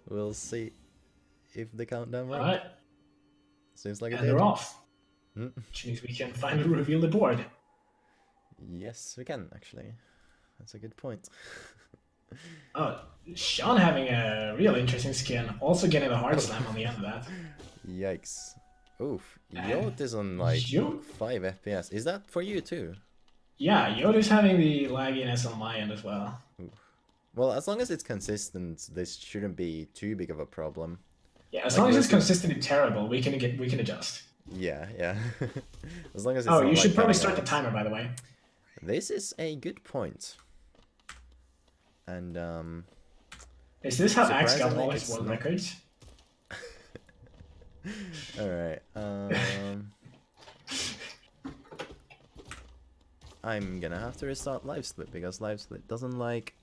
We'll see if the countdown worked. Alright, Seems like it and did. they're off. Hmm. Which means we can finally reveal the board. Yes, we can actually. That's a good point. Oh, Sean having a real interesting skin. Also getting the hard slam on the end of that. Yikes. Oof. And Yote is on like Yote, 5 FPS. Is that for you too? yeah, Yote's having the lagginess on my end as well. Oof. Well, as long as it's consistent, this shouldn't be too big of a problem. Yeah, as Like long as we'll it's see. consistently terrible, we can adjust. Yeah, yeah. As long as it's Oh, not you like should probably cutting start the out. timer, by the way. This is a good point. And Is this how Axe got surprisingly, all his it's world not. records? Alright. I'm gonna have to restart live split because live split doesn't like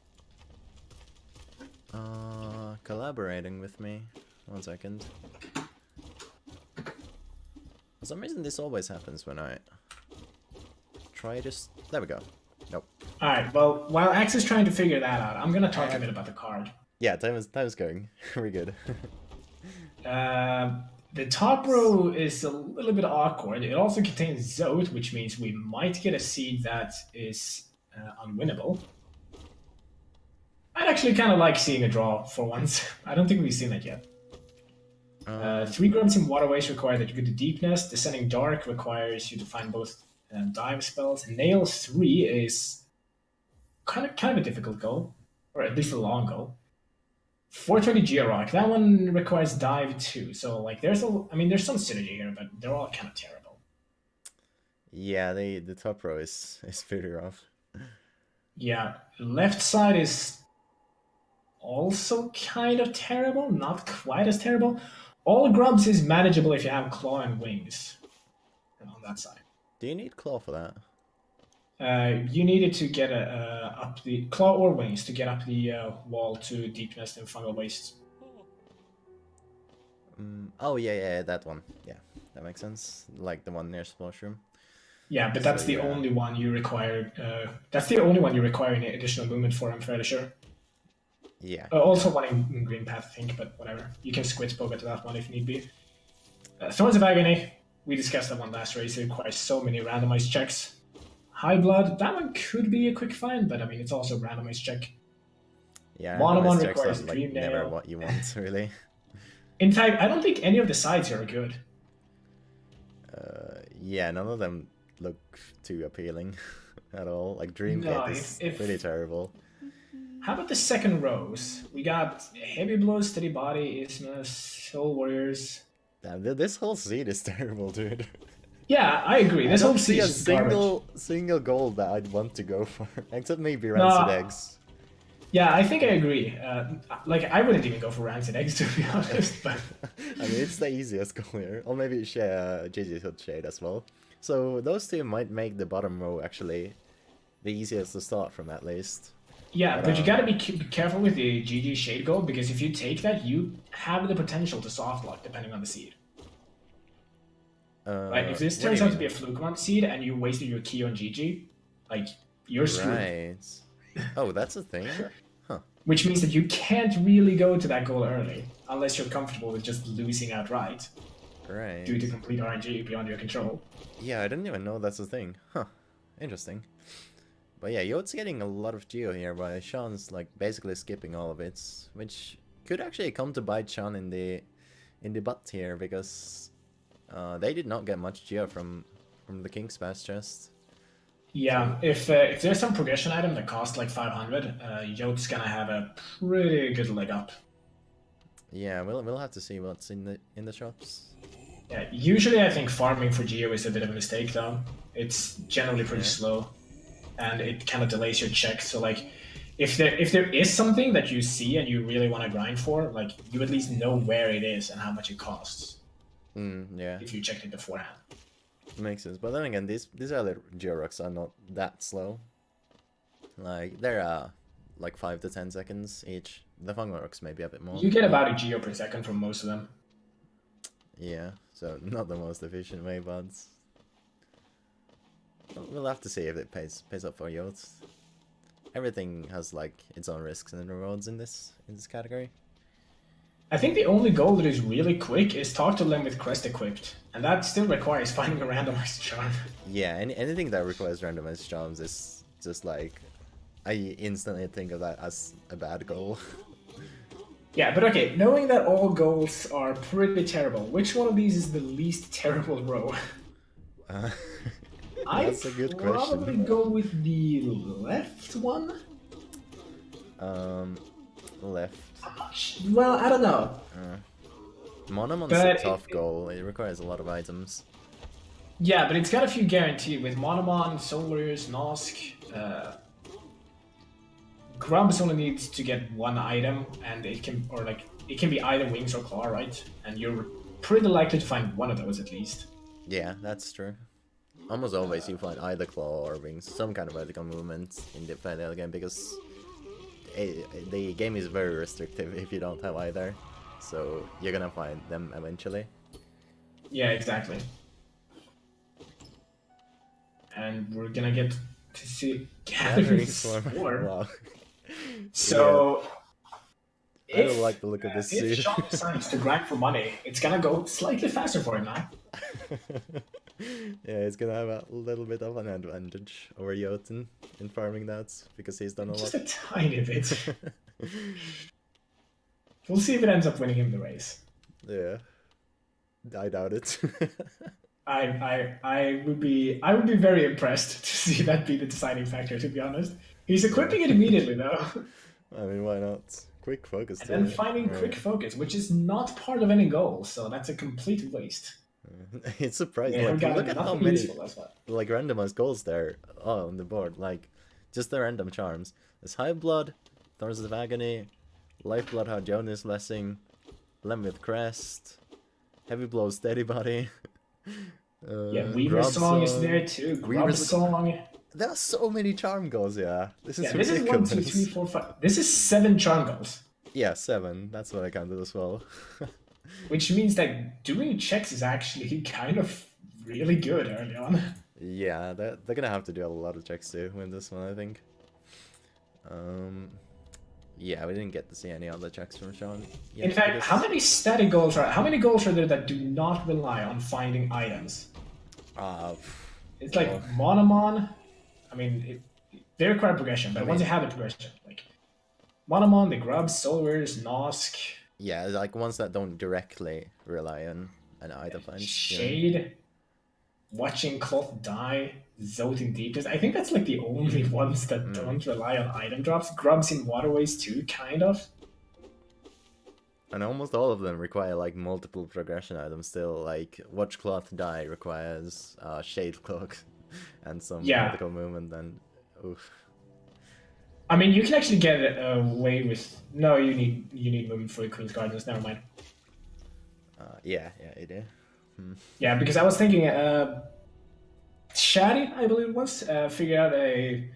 collaborating with me. 1 second. For some reason this always happens when I try just there we go. Nope. Alright, well, while Axe is trying to figure that out, I'm gonna talk a bit about the card. Yeah, time is going. We're good. The top row is a little bit awkward. It also contains Zote, which means we might get a seed that is unwinnable. I'd actually kind of like seeing a draw for once. I don't think we've seen that yet. 3 grubs in waterways require that you go to deepness. Descending dark requires you to find both dive spells. Nail 3 is kind of a difficult goal, or at least a long goal. 420 Georock, that one requires dive 2. So like there's there's some synergy here, but they're all kind of terrible. Yeah, the top row is pretty rough. Yeah, left side is also kind of terrible, not quite as terrible. All grubs is manageable if you have claw and wings on that side. Do you need claw for that? You needed to get up the claw or wings to get up the wall to deepness and fungal waste. Oh yeah, that one. Yeah, that makes sense. Like the one near Splash Room. Yeah, but that's So, the yeah. only one you require. That's the only one you require any additional movement for. I'm fairly sure. Yeah. Also one in Green Path, I think, but whatever. You can squid poke to that one if need be. Thorns of Agony. We discussed that one last race. It requires so many randomized checks. High Blood. That one could be a quick find, but I mean it's also a randomized check. Yeah, Monomon randomized checks are requires like Dream never Nail. what you want, really. In fact, I don't think any of the sides here are good. Yeah, none of them look too appealing at all. Like Dream No, Gate is pretty terrible. How about the second rows? We got Heavy Blow, Steady Body, Isthmus, Soul Warriors. Damn, this whole seed is terrible, dude. Yeah, I agree. This I whole don't see a season is garbage. single goal that I'd want to go for, except maybe Rancid Eggs. Yeah, I think I agree. Like, I wouldn't even go for Rancid Eggs, to be honest. But I mean, it's the easiest goal here. Or maybe GG's Hood Shade as well. So those two might make the bottom row actually the easiest to start from, at least. yeah, but you gotta be careful with the GG Shade goal, because if you take that, you have the potential to soft lock depending on the seed. Right? If this turns out to be a fluke monk seed and you wasted your key on GG, like, you're screwed. Right. Oh, that's a thing? Huh. Which means that you can't really go to that goal early, unless you're comfortable with just losing outright. Right. Due to complete RNG beyond your control. Yeah, I didn't even know that's a thing. Huh. Interesting. But yeah, Yote's getting a lot of Geo here, while Sean's like basically skipping all of it, which could actually come to bite Sean in the butt here, because they did not get much Geo from the King's Pass chest. Yeah, if there's some progression item that costs like 500, Yote's gonna have a pretty good leg up. Yeah, we'll have to see what's in the shops. Yeah, usually I think farming for Geo is a bit of a mistake though. It's generally pretty slow, and it kind of delays your check. So like, if there is something that you see and you really want to grind for, like you at least know where it is and how much it costs. Yeah. If you checked it beforehand. Makes sense. But then again, these other Georoks are not that slow. Like they're like 5 to 10 seconds each. The Fungal maybe a bit more. You get about a Geo per second from most of them. Yeah, so not the most efficient way, but we'll have to see if it pays up for Yote. Everything has like its own risks and rewards in this category. I think the only goal that is really quick is talk to them with Crest equipped, and that still requires finding a randomized charm. Yeah, anything that requires randomized charms is just like, I instantly think of that as a bad goal. Yeah, but okay, knowing that all goals are pretty terrible, which one of these is the least terrible row? Uh, I'd that's a good probably question. go with the left one. Left. Well, I don't know. Monomon's But a tough goal. It requires a lot of items. yeah, but it's got a few guaranteed with Monomon, Solars, Nosk. Grubs only needs to get one item, and it can be either wings or claw, right? And you're pretty likely to find one of those at least. Yeah, that's true. Almost always you find either claw or wings, some kind of vertical movement in the final game, because the game is very restrictive if you don't have either. So you're gonna find them eventually. Yeah, exactly. And we're gonna get to see Gathering Swarm. Wow. So, I don't like the look of this if suit. Sean decides to grind for money, it's gonna go slightly faster for him now. Yeah, he's gonna have a little bit of an advantage over Yote in farming that, because he's done a Just lot. a tiny bit. We'll see if it ends up winning him the race. Yeah, I doubt it. I would be very impressed to see that be the deciding factor. To be honest, he's equipping it immediately though, I mean, why not? Quick focus. and then finding quick focus, which is not part of any goal, so that's a complete waste. It's surprising. Yeah, Like, look at how many well. like randomized goals there on the board. Like, just the random charms. There's High Blood, Thorns of Agony, Lifeblood Hard Jonas Blessing, Lem with Crest, Heavy Blow Steady Body. Yeah, Weaver Song is there too. Grub Song. There are so many charm goals. Yeah, this is This is ridiculous. 1, 2, 3, 4, 5. This is 7 charm goals. Yeah, 7. That's what I counted as well. Which means that doing checks is actually kind of really good early on. Yeah, they're gonna have to do a lot of checks to win this one, I think. Yeah, we didn't get to see any other checks from Sean. Yet, In fact, how many static goals how many goals are there that do not rely on finding items? It's like Monomon. I mean, they require progression, but once you have the progression, like Monomon, the Grubs, Solars, Nosk. Yeah, like ones that don't directly rely on an item find. Shade, Watching Cloth Die, Zoting Deepest. I think that's like the only ones that don't rely on item drops. Grubs in Waterways too, kind of. And almost all of them require like multiple progression items still. Like Watch Cloth Die requires Shade Cloak and some vertical movement. And oof. I mean, you can actually get away with. No, you need movement for your Queen's Gardens. Never mind. Yeah, you do. Yeah, because I was thinking, Shadi, I believe it was, figured out a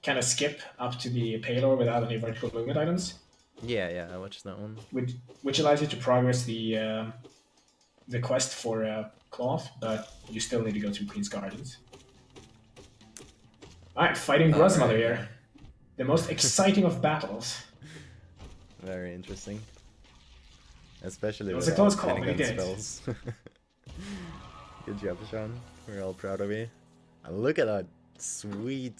kind of skip up to the payload without any vertical movement items. Yeah, I watched that one. Which allows you to progress the quest for Cloth, but you still need to go to Queen's Gardens. Alright, fighting Gruzmother here. The most exciting of battles. Very interesting. Especially it was a close call, but he did. Spells. Good job, Sean. We're all proud of you. And look at that sweet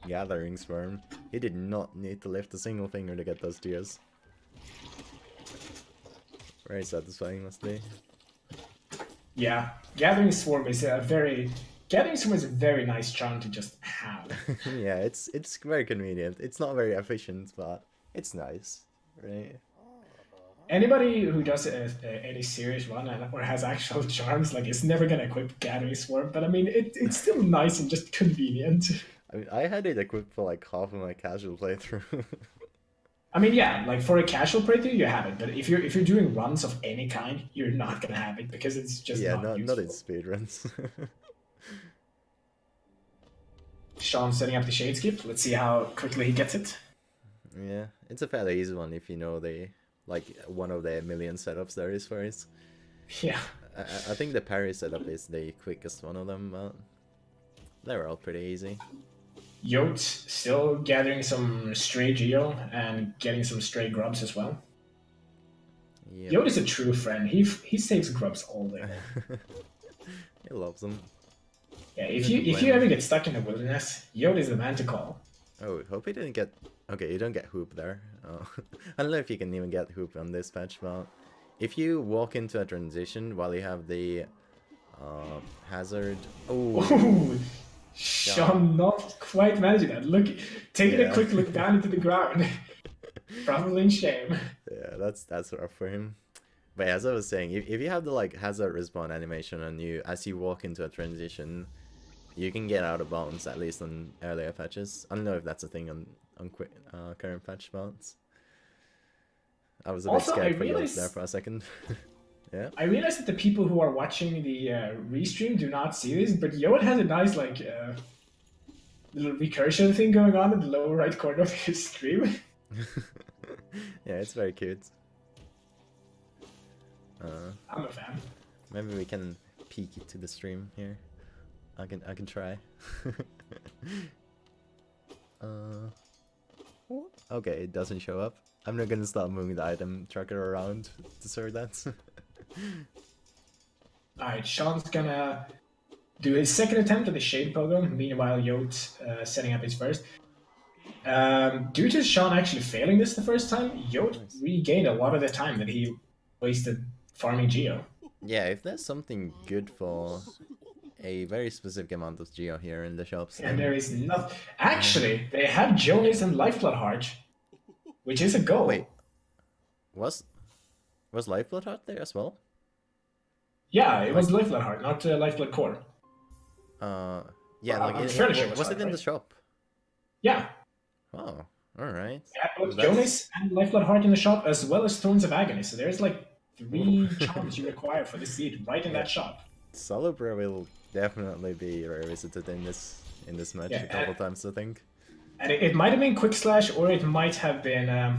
Gathering Swarm. He did not need to lift a single finger to get those tears. Very satisfying, must be. Yeah, Gathering Swarm is a very nice charm to just have. Yeah, it's very convenient. It's not very efficient, but it's nice, right? Anybody who does any serious run or has actual charms, like, is never gonna equip Gathering Swarm, but I mean, it's still nice and just convenient. I mean, I had it equipped for like half of my casual playthrough. I mean, yeah, like for a casual playthrough, you have it, but if you're doing runs of any kind, you're not gonna have it because it's just not in speedruns. Sean setting up the Shade Skip. Let's see how quickly he gets it. Yeah, it's a fairly easy one if you know like one of the million setups there is for it. Yeah. I think the parry setup is the quickest one of them, but they're all pretty easy. Yote still gathering some stray Geo and getting some stray Grubs as well. Yeah. Yote is a true friend. He saves grubs all day. He loves them. Yeah, You if don't you blame ever him. get stuck in the wilderness, Yote is the man to call. Oh, hope he didn't get... Okay, you don't get hoop there. Oh. I don't know if you can even get hoop on this patch, but if you walk into a transition while you have the hazard... Oh, Ooh, Sean not quite managing that. Look, taking a yeah. quick look down into the ground. Probably in shame. Yeah, that's rough for him. But as I was saying, if you have the like hazard respawn animation on you as you walk into a transition, you can get out of bounds at least on earlier patches. I don't know if that's a thing on current patch bounds. I was a bit Also, scared for Yote there for a second. Yeah. I realized that the people who are watching the restream do not see this, but Yote has a nice like little recursion thing going on in the lower right corner of his stream. Yeah, it's very cute. I'm a fan. Maybe we can peek it to the stream here. I can try. Okay, it doesn't show up. I'm not gonna start moving the item tracker around to sort that. Alright, Sean's gonna do his second attempt at the Shade Pogo, meanwhile Yote setting up his first. Due to Sean actually failing this the first time, Yote regained a lot of the time that he wasted farming Geo. Yeah, if there's something good for a very specific amount of Geo here in the shops. And there is nothing. Actually, they have Jonas and Lifeblood Heart, which is a goal. Wait, was Lifeblood Heart there as well? Yeah, it was Lifeblood Heart, not Lifeblood Core. Yeah, like I'm fairly sure was it in the shop? Yeah. Oh, all right. Yeah, both Jonas and Lifeblood Heart in the shop, as well as Thorns of Agony. So there's like 3 charms you require for the seed right in that shop. Seanpr will definitely be revisited in this match a couple times, I think. And it might have been Quick Slash, or it might have been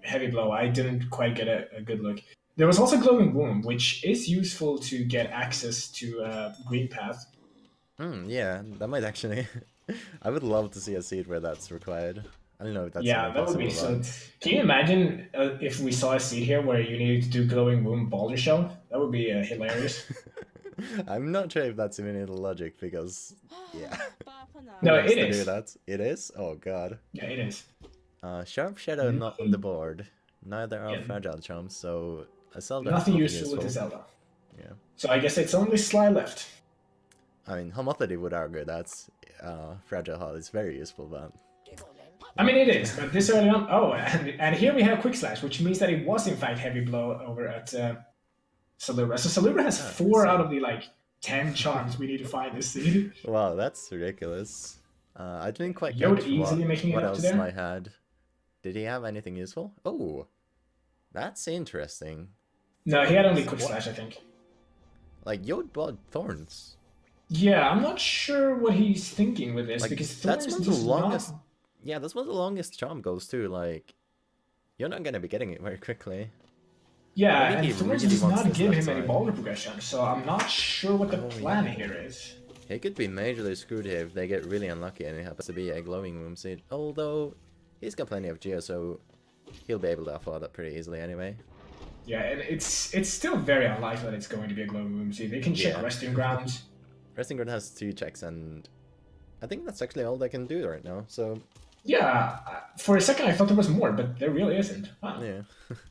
Heavy Blow. I didn't quite get a good look. There was also Glowing Womb, which is useful to get access to Green Path. Yeah, that might actually... I would love to see a seed where that's required. I don't know if that's that would be so. Can you imagine if we saw a seed here where you needed to do Glowing Womb Boulder Shell? That would be hilarious. I'm not sure if that's even in the logic because, yeah. No, it is. Do that. It is? Oh god. Yeah, it is. Sharp Shadow not on the board. Neither are Fragile Charms, so I saw that. Nothing useful with the Zelda. Yeah. So I guess it's only Sly left. I mean, Homothody would argue that Fragile Heart is very useful, but... I mean, it is, but this early on... Oh, and here we have Quick Slash, which means that it was, in fact, Heavy Blow over at Salubra. So Salubra has 4 out of the, 10 charms we need to find this seed. Wow, that's ridiculous. I didn't quite Yote catch easily making what it up else to there. I had. Did he have anything useful? Oh, that's interesting. No, he had only Quick Slash, I think. Like, Yote bought Thorns. Yeah, I'm not sure what he's thinking with this, because Thorns that's one of the longest... Yeah, that's one of the longest charm goes too. Like, you're not gonna be getting it very quickly. Yeah, and Thorns does not give him any boulder progression, so I'm not sure what the plan here is. He could be majorly screwed here if they get really unlucky and it happens to be a Glowing Womb seed. Although, he's got plenty of Geo, so he'll be able to afford that pretty easily anyway. Yeah, and it's still very unlikely that it's going to be a Glowing Womb seed. They can check Resting Grounds. Resting Ground has 2 checks, and I think that's actually all they can do right now, so... Yeah, for a second I thought there was more, but there really isn't. Wow. Yeah.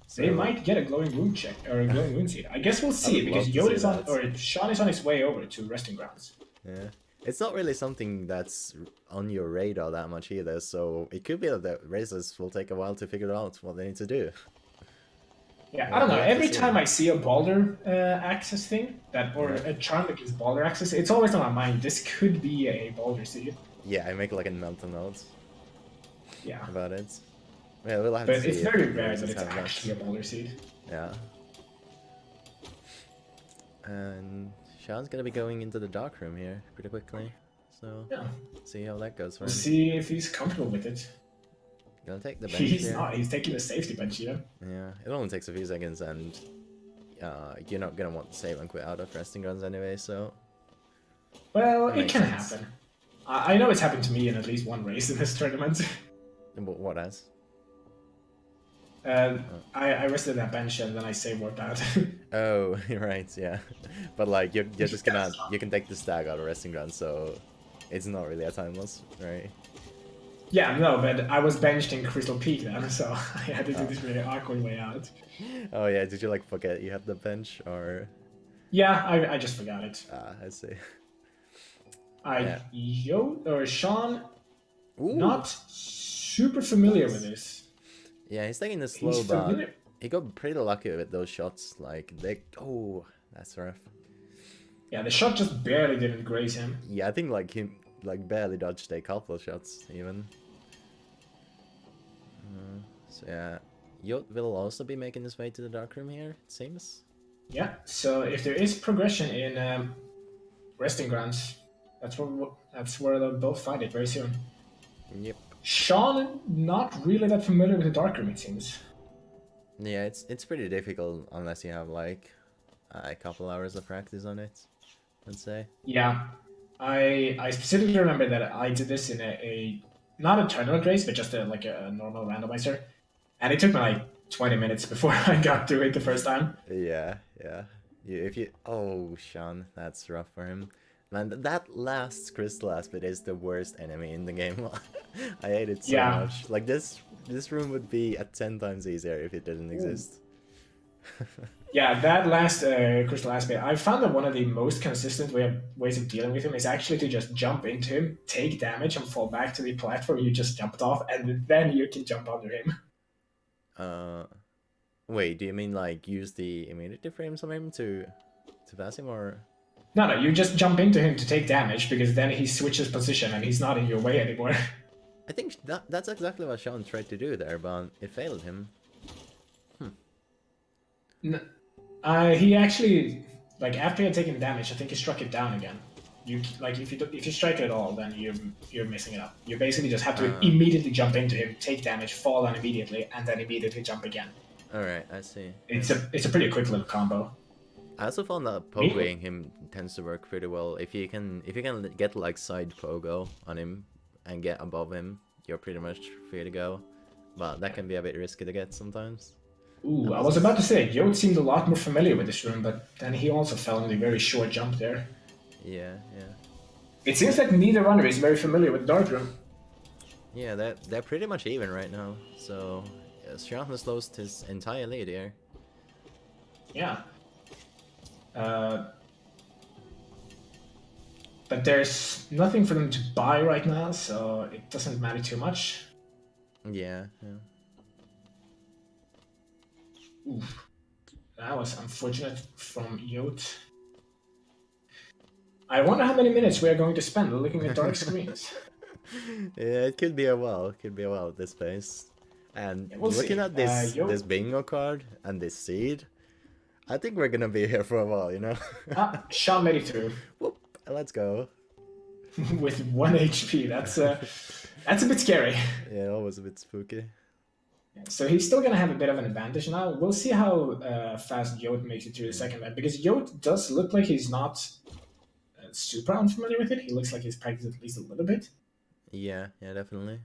So they might get a Glowing Wound check, or a Glowing Wound seed. I guess we'll see, because Yote is on, or Sean is on his way over to Resting Grounds. Yeah. It's not really something that's on your radar that much either, so it could be that the racers will take a while to figure out what they need to do. Yeah, I don't know. Every time I see a Boulder access thing, or a charm that gives Boulder access, it's always on my mind, this could be a Boulder seed. Yeah, I make like a mental note. Yeah. About it. Yeah, we'll have but to see it's very rare that it's actually a Boulder seed. Yeah. And Sean's gonna be going into the dark room here pretty quickly. So see how that goes for him. We'll see if he's comfortable with it. Gonna take the bench He's here. not, he's taking the safety bench here. Yeah, it only takes a few seconds and you're not gonna want to save and quit out of Resting Grounds anyway, so... Well, it can happen. I know it's happened to me in at least one race in this tournament. What has? I rested that bench and then I save worked out. Oh, right, yeah. But like you're just gonna you can take the stag out of resting ground, so it's not really a time loss, right? Yeah, no, but I was benched in Crystal Peak then, so I had to do Oh. this really awkward way out. Oh yeah, did you like forget you had the bench or Yeah, I just forgot it. I see. I Yeah. Sean, Ooh. not super familiar with this. Yeah, he's taking this He's slow, but familiar. he got pretty lucky with those shots. Like they oh, that's rough. Yeah, the shot just barely didn't graze him. Yeah, I think like he like barely dodged a couple of shots even. So yeah, Yote will also be making his way to the dark room here. It seems. Yeah, so if there is progression in resting grounds, that's where they'll both find it very soon. Yep. Sean, not really that familiar with the dark room, it seems. Yeah, it's pretty difficult unless you have like a couple hours of practice on it. I'd say. Yeah, I specifically remember that I did this in a not a tournament race, but just like a normal randomizer, and it took me like 20 minutes before I got through it the first time. Yeah, yeah. If you oh Sean, that's rough for him. Man, that last crystal aspect is the worst enemy in the game. I hate it so Yeah. much. Like this room would be at 10 times easier if it didn't exist. Yeah, that last crystal aspect, I found that one of the most consistent ways of dealing with him is actually to just jump into him, take damage, and fall back to the platform you just jumped off, and then you can jump under him. Uh, wait, do you mean like use the immunity frames on him to pass him or? No, you just jump into him to take damage because then he switches position and he's not in your way anymore. I think that's exactly what Sean tried to do there, but it failed him. He actually, like after he had taken damage, I think he struck it down again. You like if you strike it at all, then you're messing it up. You basically just have to immediately jump into him, take damage, fall down immediately, and then immediately jump again. All right, I see. It's a pretty quick little combo. I also found that pogoing him tends to work pretty well. If you can get like side pogo on him and get above him, you're pretty much free to go. But that can be a bit risky to get sometimes. Ooh, I was about to say, Yote seemed a lot more familiar with this room, but then he also fell in the very short jump there. Yeah, yeah. It seems like neither runner is very familiar with the dark room. Yeah, they're pretty much even right now. So yeah, Sean has lost his entire lead here. Yeah. But there's nothing for them to buy right now, so it doesn't matter too much. Yeah, yeah. Oof. That was unfortunate from Yote. I wonder how many minutes we are going to spend looking at dark screens. Yeah, it could be a while. It could be a while at this pace. And We'll looking see. at this Yote- this bingo card and this seed, I think we're gonna be here for a while, you know? Sean made it through Whoop, let's go. with 1 HP. That's a bit scary. Yeah, always a bit spooky. So he's still going to have a bit of an advantage now. We'll see how fast Yote makes it through the second lap, because Yote does look like he's not super unfamiliar with it. He looks like he's practiced at least a little bit. Yeah, yeah, definitely.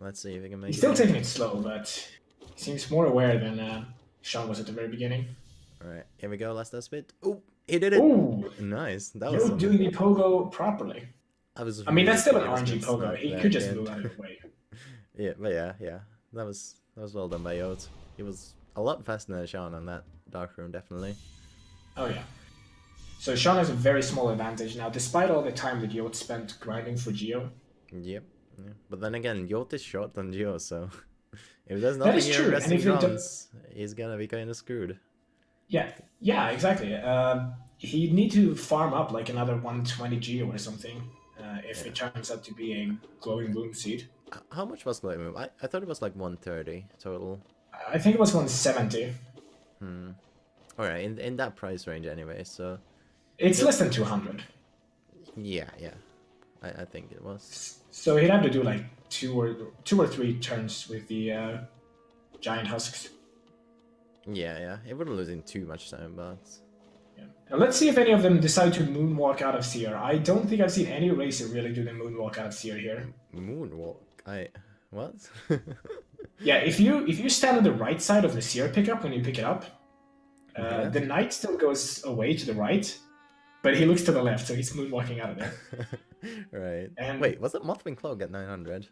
Let's see if we can make He's it. still taking it slow, but he seems more aware than Sean was at the very beginning. Alright, here we go, last bit. Oh, he did it! Ooh, Nice, that was Yote doing the pogo properly. I mean, that's still an RNG pogo. He could just move out of the way. Yeah, but yeah. That was well done by Yote. He was a lot faster than Sean on that dark room, definitely. Oh, yeah. So Sean has a very small advantage now, despite all the time that Yote spent grinding for Geo. Yep. Yeah. But then again, Yote is short on Geo, so if there's That nothing is here true, resting and if you grounds, he's gonna be kind of screwed. Yeah, exactly. He'd need to farm up like another 120 Geo or something if it turns out to be a glowing boom seed. How much was Glowing Move? I thought it was like 130 total. I think it was 170. Alright, in that price range anyway, so It's less than 200. yeah. I think it was. So he'd have to do like two or three turns with the giant husks. Yeah. It wouldn't lose in too much time, but Yeah. Now let's see if any of them decide to moonwalk out of Seer. I don't think I've seen any racer really do the moonwalk out of Seer here. Moonwalk. What? Yeah, if you stand on the right side of the seer pickup when you pick it up, Yeah. the knight still goes away to the right, but he looks to the left, so he's moonwalking out of there. Right. And Wait, was it Mothwing Cloak at 900?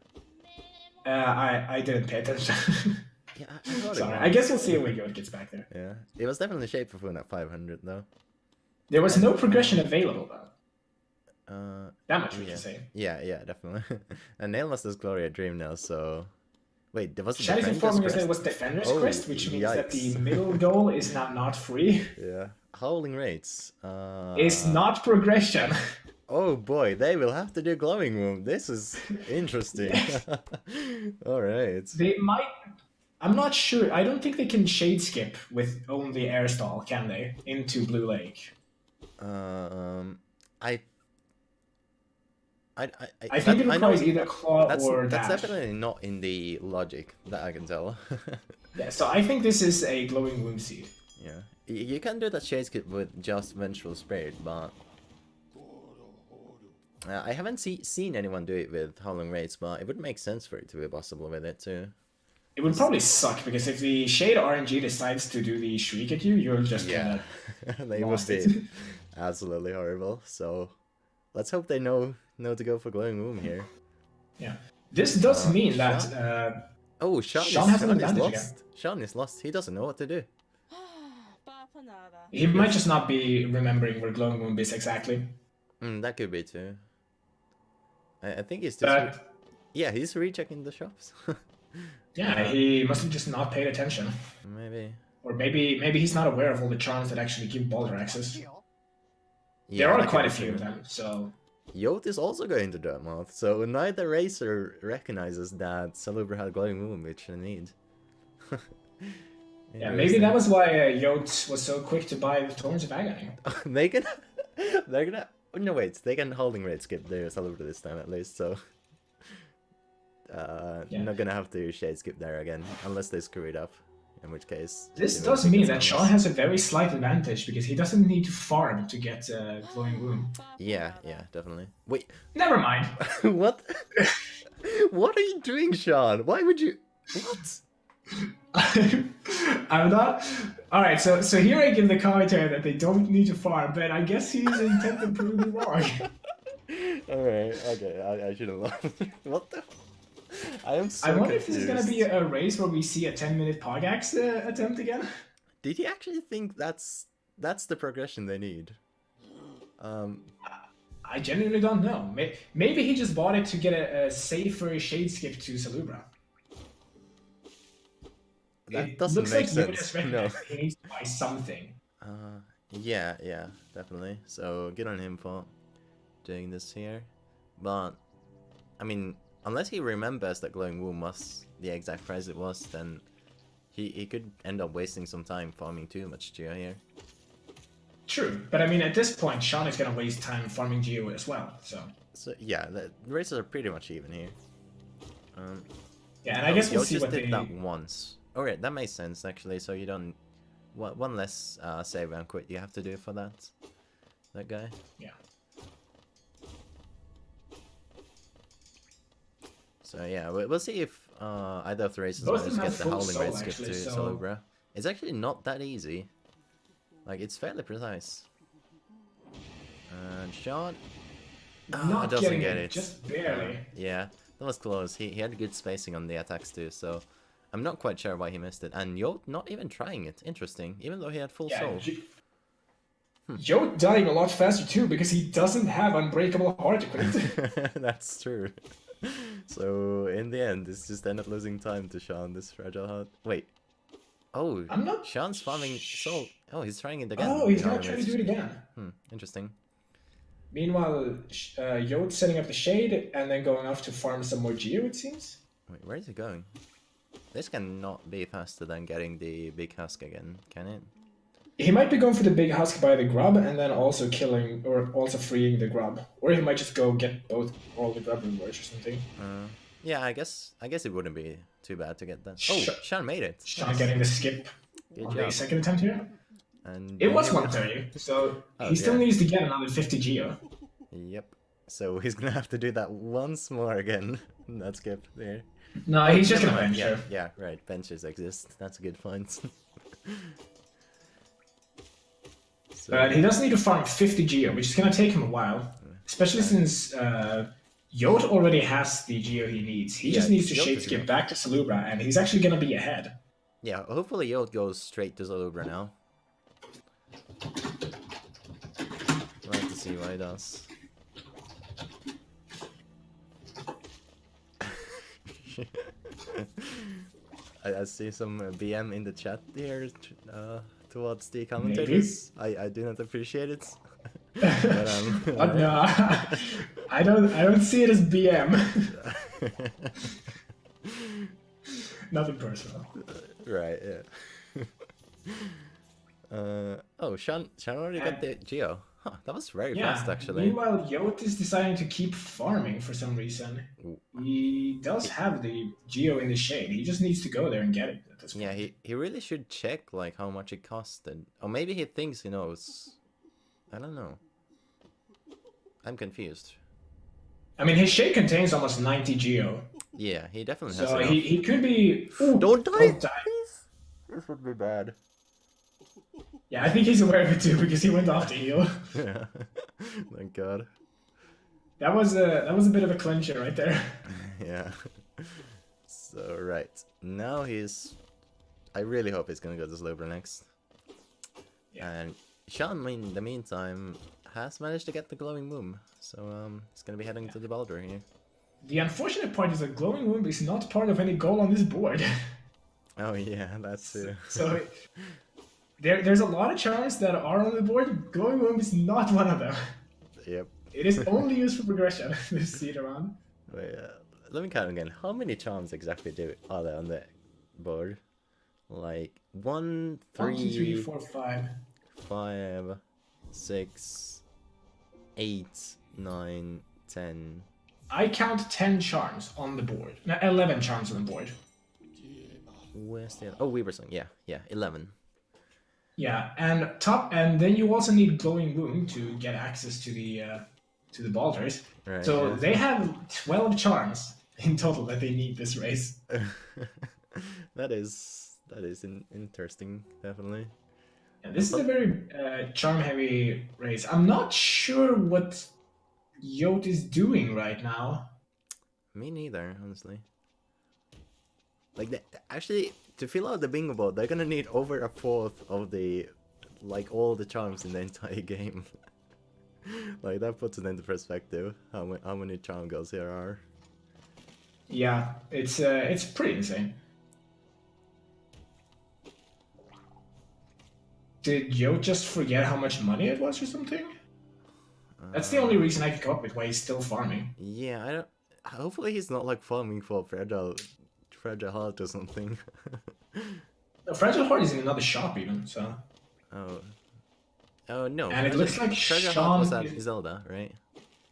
I didn't pay attention. Yeah, I thought Sorry, it I was. guess we'll see when Yote gets back there. Yeah, it was definitely Shape for Foon at 500 though. There was no progression available though. That much we yeah. can say. Yeah, definitely. And Nailmaster's Gloria Dream now, so... Wait, there was a Shad is Defender's informing us that Crest? it was Defender's Oh, Crest, which means that the yikes. middle goal is now not free. Yeah. Howling Rates. It's not progression. Oh boy, they will have to do Glowing Room. This is interesting. Alright. They might. I'm not sure. I don't think they can shade skip with only Airstall, can they? Into Blue Lake. I think it requires either claw or that's dash. definitely not in the logic that I can tell. Yeah, so I think this is a glowing wound seed. Yeah, you can do that shade skip with just Vengeful Spirit, but I haven't seen anyone do it with Howling Raids, but it would make sense for it to be possible with it too. It would probably suck because if the Shade RNG decides to do the Shriek at you, you're just gonna they would lost be it. absolutely horrible. So let's hope they know to go for Glowing Room here. Yeah, this does mean that Oh, Sean has an is advantage lost. again. Sean is lost. He doesn't know what to do. He might just not be remembering where glowing wound is exactly. That could be too. I think he's just But yeah, he's rechecking the shops. yeah, he must have just not paid attention, Maybe. or maybe he's not aware of all the charms that actually give Boulder access. Yeah, There are that quite could a be few true. of them, so Yote is also going to Dirtmouth, so neither racer recognizes that Salubra had Glowing Moon, which they need. yeah, maybe that was why Yote was so quick to buy the Thorns of Agony. they're gonna. Oh, no, wait, they can Holding Rate skip their Salubra this time at least, so. Yeah. Not gonna have to shade skip there again, unless they screw it up. In which case. This they will does pick mean it that somewhere Sean else. has a very slight advantage because he doesn't need to farm to get glowing wound. Yeah, definitely. Wait, Never mind. what? What are you doing, Sean? Why would you? What? I'm not. All right, so here I give the commentary that they don't need to farm, but I guess he's intent to prove me wrong. Alright, okay, I shouldn't laugh. What the? I am so I wonder confused. if this is gonna be a race where we see a 10-minute Pogax attempt again. Did he actually think that's the progression they need? I genuinely don't know. Maybe he just bought it to get a safer shade skip to Salubra. That It doesn't looks make like sense. Yoda's No. recognized that he needs to buy something. Yeah, definitely. So good on him for doing this here. But I mean, unless he remembers that Glowing Womb was the exact price it was, then he could end up wasting some time farming too much Geo here. True, but I mean, at this point, Sean is gonna waste time farming Geo as well. So yeah, the races are pretty much even here. yeah, and I guess we'll Yo see just what did they. that once. Alright, that makes sense actually. So you don't one less save and quit you have to do for that guy. Yeah. So yeah, we'll see if either of the races Both of manage to them get the have full Howling soul, Raid skip actually, to so- Salubra. It's actually not that easy. Like, it's fairly precise. And Sean Not doesn't getting get it, it. just barely. Yeah, that was close. He had good spacing on the attacks too, so I'm not quite sure why he missed it. And Yote not even trying it. Interesting, even though he had full Yeah, soul. Yote dying a lot faster too because he doesn't have Unbreakable Heart equipped. That's true. So in the end, it's just end up losing time to Sean, this Fragile Heart. Wait. Oh, I'm not Sean's farming soul. Oh, he's trying it again. Oh, he's No, gonna try to do it again. Interesting. Meanwhile, Yote's setting up the shade and then going off to farm some more Geo, it seems. Wait, where is he going? This cannot be faster than getting the big husk again, can it? He might be going for the big husk by the grub and then also killing or also freeing the grub. Or he might just go get all the grub rewards or something. Yeah, I guess it wouldn't be too bad to get that. Oh, Sh- Sean made it. Sean getting the skip Good on job. the second attempt here. And It was 130, so Oh, he still yeah. needs to get another 50 Geo. Yep. So he's gonna have to do that once more again. That skip there. No, Oh, he's just never gonna mind. bench her. Yeah, right. Benches exist. That's a good point. So, But he does need to farm 50 Geo, which is gonna take him a while. Especially since Yote already has the Geo he needs. He just needs to Yote shape is skip gonna- back to Salubra, and he's actually gonna be ahead. yeah, hopefully Yote goes straight to Zalubra now. We'll have to see what he does. I see some BM in the chat here towards the commentators. I do not appreciate it. But, No, I don't see it as BM. Nothing personal. Right, yeah. Oh, Sean already got the Geo. Huh, that was very fast, actually. Meanwhile, Yote is deciding to keep farming for some reason. He does have the Geo in the shade. He just needs to go there and get it at this point. Yeah, he really should check like how much it costed. Or maybe he thinks he knows. I don't know. I'm confused. I mean, his shade contains almost 90 Geo. Yeah, he definitely has So enough. he could be... Ooh, Don't die! Please! This would be bad. Yeah, I think he's aware of it too, because he went off to heal. Yeah. Thank God. That was a bit of a clincher right there. Yeah. So, right. Now he's... I really hope he's gonna go to Slobra next. Yeah. And Sean, in the meantime, has managed to get the glowing womb. So, he's gonna be heading to the Baldur here. The unfortunate part is that glowing womb is not part of any goal on this board. Oh yeah, that's too. So there's a lot of charms that are on the board. Glowing womb is not one of them. Yep. It is only used for progression this seed around. Wait, let me count again. How many charms exactly are there on the board? Like 1, 3, 1, 2, 3, 4, 5. 5, 6, 8, 9, 10. I count 10 charms on the board. No, 11 charms on the board. Where's the... Oh, Weaver's Song. Yeah, 11. Yeah, and then you also need glowing womb to get access to the Baldurs. Right, so yeah. they have 12 charms in total that they need this race. that is interesting, definitely. Yeah, this is a very charm heavy race. I'm not sure what Yote is doing right now. Me neither, honestly. Like, actually, to fill out the bingo board, they're gonna need over a fourth of the, like, all the charms in the entire game. Like, that puts it into perspective, how many charm girls there are. Yeah, it's pretty insane. Did Yote just forget how much money it was or something? That's the only reason I can come up with why he's still farming. Yeah, I don't... Hopefully he's not, like, farming for Fragile Heart or something. No, Fragile Heart is in another shop even, so... Oh, no. And it looks like Fragile Sean Heart was at Zelda, right?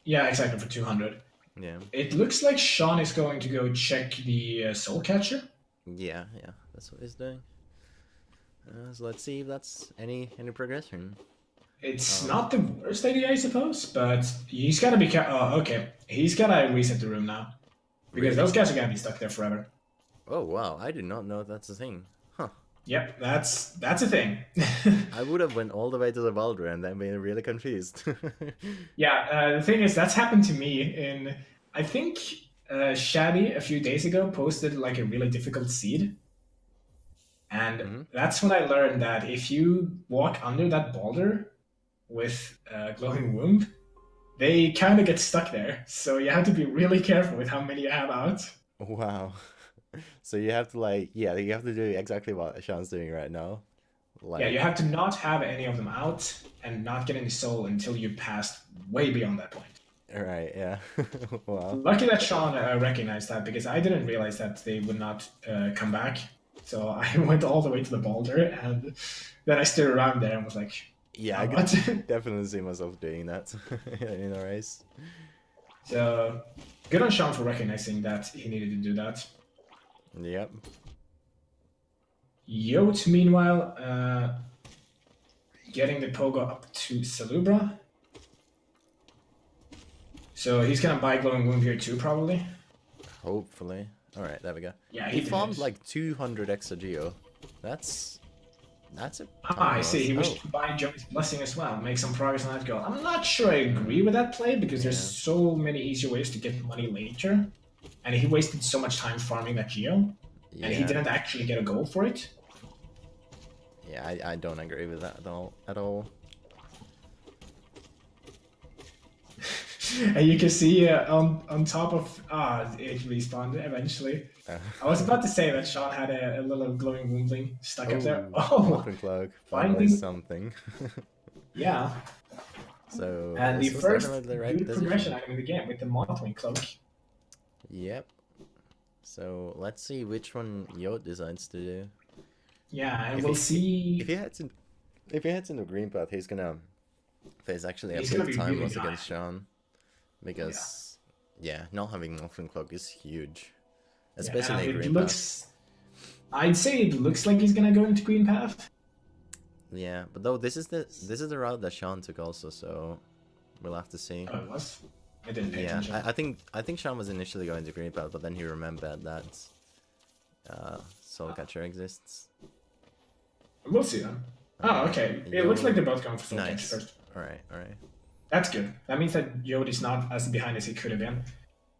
Yeah, exactly, for 200. Yeah. It looks like Sean is going to go check the Soul Catcher. Yeah, that's what he's doing. So let's see if that's any progression. It's not the worst idea, I suppose, but he's gotta be oh, okay. He's gotta reset the room now. Because those guys are gonna be stuck there forever. Oh, wow. I did not know that's a thing. Huh. Yep, that's a thing. I would have went all the way to the Baldur and then been really confused. Yeah, the thing is, that's happened to me in... I think Shadi a few days ago posted like a really difficult seed. And that's when I learned that if you walk under that boulder with glowing womb, they kind of get stuck there. So you have to be really careful with how many you have out. Wow. So you have to like, you have to do exactly what Sean's doing right now. Like... Yeah, you have to not have any of them out and not get any soul until you passed way beyond that point. Right, yeah. Wow. Lucky that Sean recognized that, because I didn't realize that they would not come back. So I went all the way to the boulder, and then I stood around there and was like, yeah, I could definitely see myself doing that in a race. So good on Sean for recognizing that he needed to do that. Yep. Yote, meanwhile, getting the pogo up to Salubra. So he's gonna buy glowing wound here too, probably. Hopefully. Alright, there we go. Yeah, He he farmed did. like 200 extra geo. That's a Ah, ton I see. loss. He Oh, wished to buy Joey's blessing as well, make some progress on that goal. I'm not sure I agree with that play because there's yeah. so many easier ways to get money later, and he wasted so much time farming that geo, and he Yeah. didn't actually get a goal for it. Yeah, I don't agree with that at all. And you can see on top of it respawned eventually. I was about to say that Sean had a little glowing woundling stuck up there. Oh, Oh, Muffin Cloak, finally finally, something. yeah. So And the this was first definitely the right good progression decision. item in the game with the Mothwing Cloak. Yep. So let's see which one Yote decides to do. Yeah, and If we'll he- see. If he heads into green path, he's gonna face actually a He's gonna big be time really loss high. against Sean. Because yeah, not having Muffin Cloak is huge. Especially Yeah, in it green looks. I'd say it looks like he's gonna go into green path. path. Yeah, but though this is the route that Sean took also, so we'll have to see. Oh, it was. I didn't pay Yeah, attention. I think Sean was initially going to green path, but then he remembered that Soul Catcher exists. We'll see then. Oh, okay. It looks like they're both going for Soul Catcher Nice. first. Alright. That's good. That means that Yote is not as behind as he could have been.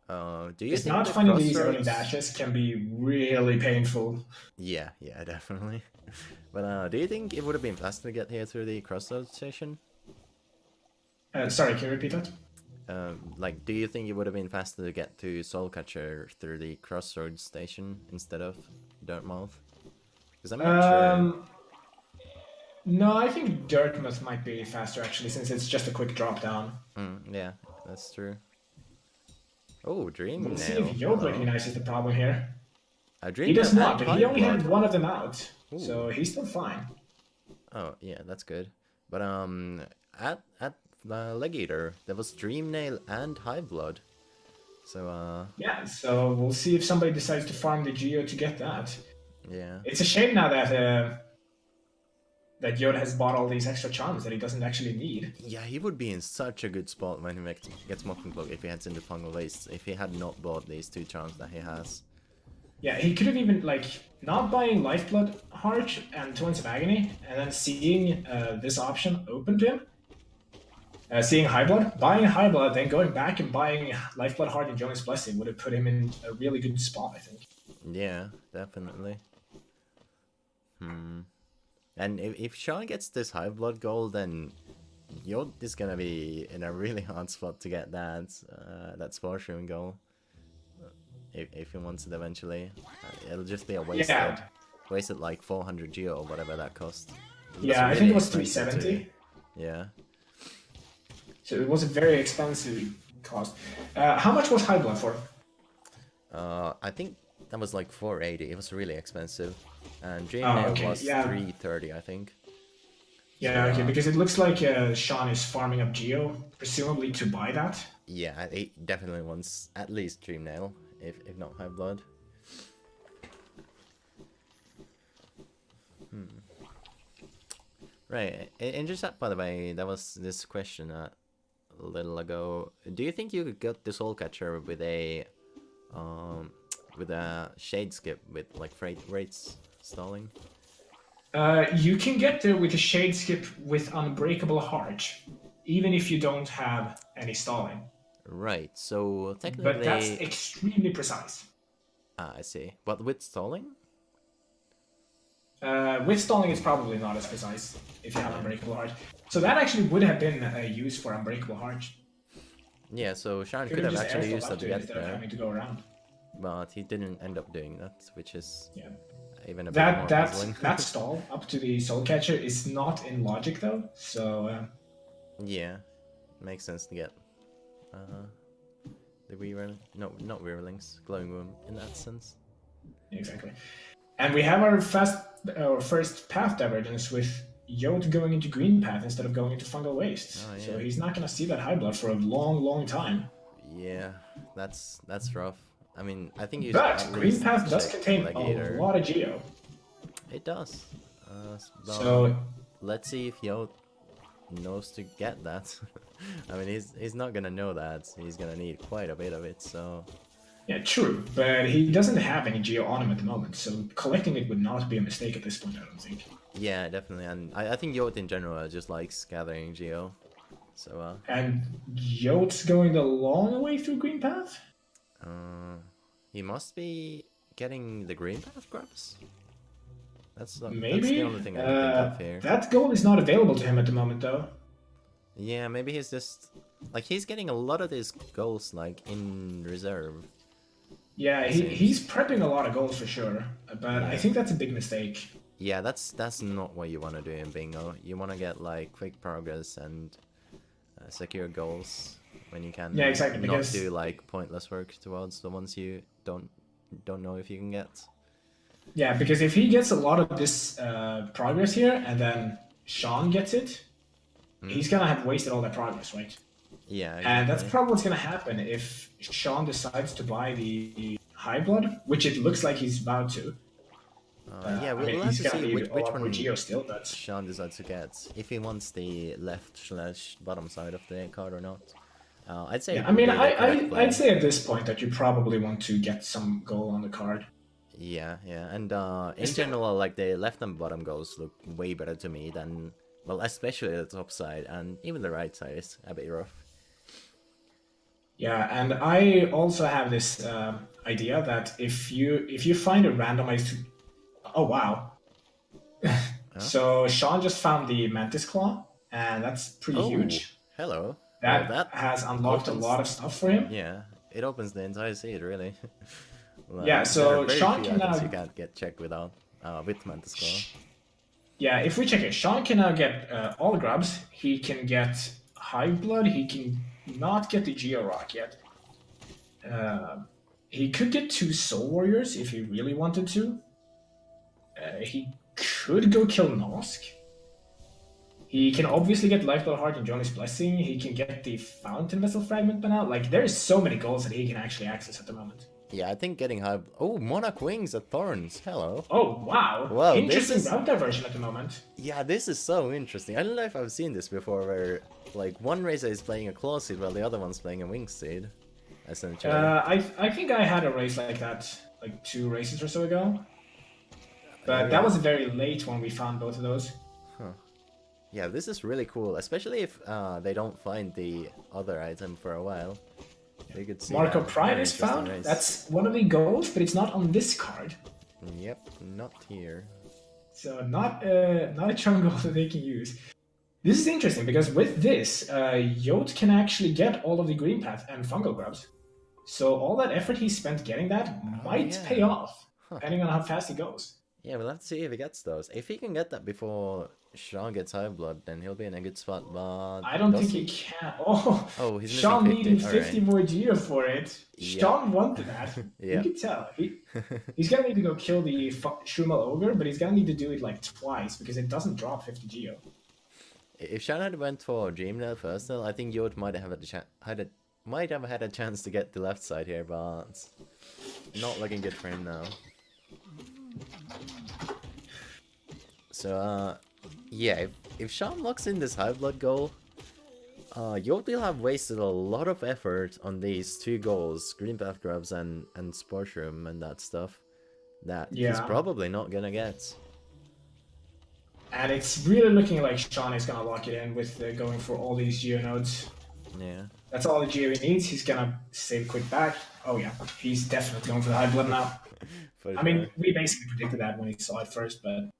Do you It's think not the finding these early crossroads- dashes can be really painful. Yeah, definitely. But do you think it would have been faster to get here through the crossroads station? Sorry, can you repeat that? Like, do you think it would have been faster to get to Soul Catcher through the crossroads station instead of Dirtmouth? Because I'm not sure. No, I think Dirtmouth might be faster actually, since it's just a quick drop down. Yeah, that's true. Oh, Dream We'll see Nail. if Yote Hello. recognizes the problem here. Dream He does Nail not, and but he only Blood. had one of them out, Ooh. so he's still fine. Oh, yeah, that's good. But at Leg Eater, there was Dream Nail and Hive Blood. So Yeah, so we'll see if somebody decides to farm the Geo to get that. yeah. It's a shame now that that Yoda has bought all these extra charms that he doesn't actually need. Yeah, he would be in such a good spot when he gets Muffin Cloak if he heads into Fungal Wastes, if he had not bought these 2 charms that he has. Yeah, he could have even, like, not buying Lifeblood Heart and Torrents of Agony, and then seeing this option open to him. Seeing High Blood, buying High Blood, then going back and buying Lifeblood Heart and Jonas Blessing would have put him in a really good spot, I think. Yeah, definitely. And if Sean gets this Hive Blood goal, then Yote is gonna be in a really hard spot to get that Spore Shroom goal. If he wants it eventually. It'll just be a wasted like 400 geo or whatever that cost. Yeah, I think it was 370. Yeah. So it was a very expensive cost. How much was High Blood for? I think that was like 480. It was really expensive. And Dream Oh, Nail okay, was yeah. 330, I think. Yeah, So, okay, because it looks like Sean is farming up Geo, presumably to buy that. Yeah, he definitely wants at least Dream Nail, if not High Blood. Right, and just by the way, that was this question a little ago. Do you think you could get the Soul Catcher with a shade skip with like freight rates stalling? You can get there with a Shade Skip with Unbreakable Heart, even if you don't have any stalling. Right, so technically. But that's extremely precise. I see. But with stalling? With stalling, it's probably not as precise if you have Unbreakable Heart. So that actually would have been a use for Unbreakable Heart. Yeah, so Sean Could could have just actually airflow used up that to to it get instead of there, having to go around. but he didn't end up doing that, which is Yeah. even a bit more puzzling. That stall up to the Soul Catcher is not in logic though. So Yeah, makes sense to get the Weaver. No, not Weaverlings, Glowing Womb in that sense. exactly. And we have our first path divergence with Yote going into green path instead of going into fungal waste. Oh, So yeah. he's not gonna see that High Blood for a long, long time. Yeah, that's rough. I mean, I think you. But at green least path does check contain Legator. a lot of geo. It does. So Let's see if Yote knows to get that. I mean, he's not gonna know that. He's gonna need quite a bit of it. So Yeah, true, but he doesn't have any geo on him at the moment, so collecting it would not be a mistake at this point, I don't think. yeah, definitely. And I think Yote in general just likes gathering geo. So And Yote's going the long way through Green Path? he must be getting the green path grubs. That's the Maybe. only thing I can think of here. That goal is not available to him at the moment, though. Yeah, maybe he's just like he's getting a lot of these goals like in reserve. Yeah, he's prepping a lot of goals for sure, but I think that's a big mistake. Yeah, that's not what you want to do in bingo. You want to get like quick progress and secure goals when you can. Yeah, exactly. Not Because do like pointless work towards the ones you don't know if you can get. yeah, because if he gets a lot of this progress here, and then Sean gets it, he's gonna have wasted all that progress, right? Yeah, exactly. And that's probably what's gonna happen if Sean decides to buy the High Blood, which it looks like he's about to. Yeah, we'll I mean, have he's to gonna see need which a lot more one Geo still, but Sean decides to get. If he wants the left/bottom side of the card or not. I'd say. yeah, I mean, would be the correct play. I'd say at this point that you probably want to get some goal on the card. Yeah, yeah, and in general, like the left and bottom goals look way better to me than, well, especially the top side, and even the right side is a bit rough. Yeah, and I also have this idea that if you find a randomized, oh wow, so Sean just found the Mantis Claw, and that's pretty huge. Hello. That, Well, that has unlocked opens, a lot of stuff for him. Yeah, it opens the entire seed, really. Like, Yeah, so there are very Sean few can items now. you can't get checked without with Mantis Claw. Yeah, if we check it, Sean can now get all the grubs. He can get Hive Blood. He can not get the Geo Rock yet. He could get 2 Soul Warriors if he really wanted to. He could go kill Nosk. He can obviously get Lifeblood Heart and Johnny's Blessing. He can get the Fountain Vessel Fragment by now. Like, there's so many goals that he can actually access at the moment. Yeah, I think getting high. Oh, Monarch Wings at Thorns. Hello. Oh, wow. Wow, Interesting this is... route diversion at the moment. Yeah, this is so interesting. I don't know if I've seen this before where, like, one racer is playing a Claw Seed while the other one's playing a Wing Seed. Essentially. I think I had a race like that, like 2 races or so ago. But that was very late when we found both of those. Huh. Yeah, this is really cool, especially if they don't find the other item for a while. You could see Marco Pride is found. Race. That's one of the goals, but it's not on this card. Yep, not here. So not a chunk goal that they can use. This is interesting because with this, Yote can actually get all of the green path and fungal grubs. So all that effort he spent getting that might pay off, depending on how fast he goes. Yeah, we'll have to see if he gets those. If he can get that before Sean gets high blood, then he'll be in a good spot, but... I don't think he can. Oh, he's Sean missing 50. needed 50 more Geo for it. Yeah. Sean wanted that. Yeah. You can tell. He's gonna need to go kill the Shumal Ogre, but he's gonna need to do it like twice because it doesn't drop 50 Geo. If Sean had went for Dreamnail first, though, I think Yote might have had a chance to get the left side here, but not looking good for him now. So, yeah, if Sean locks in this high blood goal, Yote will have wasted a lot of effort on these 2 goals, Green Path Grubs and Spore Shroom and that stuff, that he's probably not gonna get. And it's really looking like Sean is gonna lock it in with going for all these Geo nodes. Yeah. That's all the Geo he needs. He's gonna save quick back. Oh yeah, he's definitely going for the high blood now. I mean, we basically predicted that when he saw it first, but...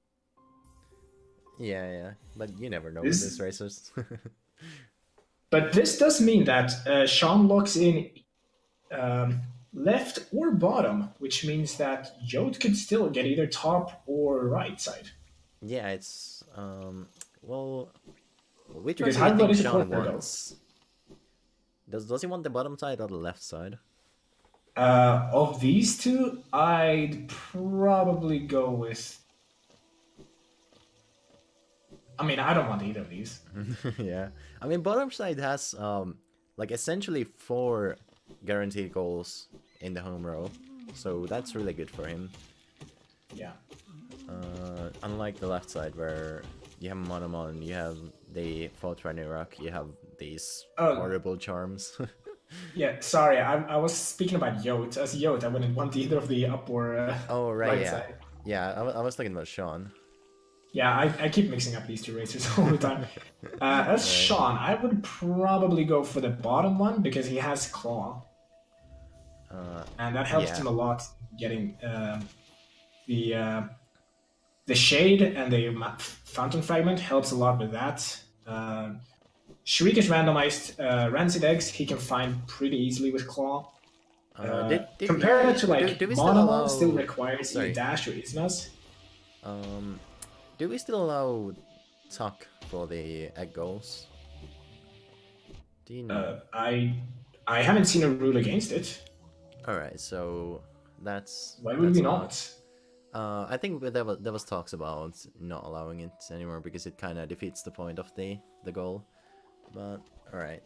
Yeah, but you never know with these racers. But this does mean that Sean locks in left or bottom, which means that Yote could still get either top or right side. Yeah, it's well, which because one do you think Sean wants? Does he want the bottom side or the left side? Of these 2, I'd probably go with... I mean, I don't want either of these. Yeah. I mean, bottom side has, like, essentially 4 guaranteed goals in the home row. So that's really good for him. Yeah. Unlike the left side, where you have Monomon, you have the Fortran Rock, you have these Oh. horrible charms. Yeah, sorry, I was speaking about Yote. As Yote, I wouldn't want either of the up or Oh, right, right yeah. side. Yeah, I was thinking about Sean. Yeah, I keep mixing up these two racers all the time. As Sean, I would probably go for the bottom one because he has Claw. And that helps him a lot getting the Shade and the Fountain Fragment helps a lot with that. Shriek is randomized Rancid Eggs, he can find pretty easily with Claw. Compared to like Monomon still requires either Dash or Ismas. Do we still allow Tuck for the egg goals? Do you know? I haven't seen a rule against it. Alright, so that's... Why would we not? I think there was talks about not allowing it anymore because it kind of defeats the point of the goal. But, alright.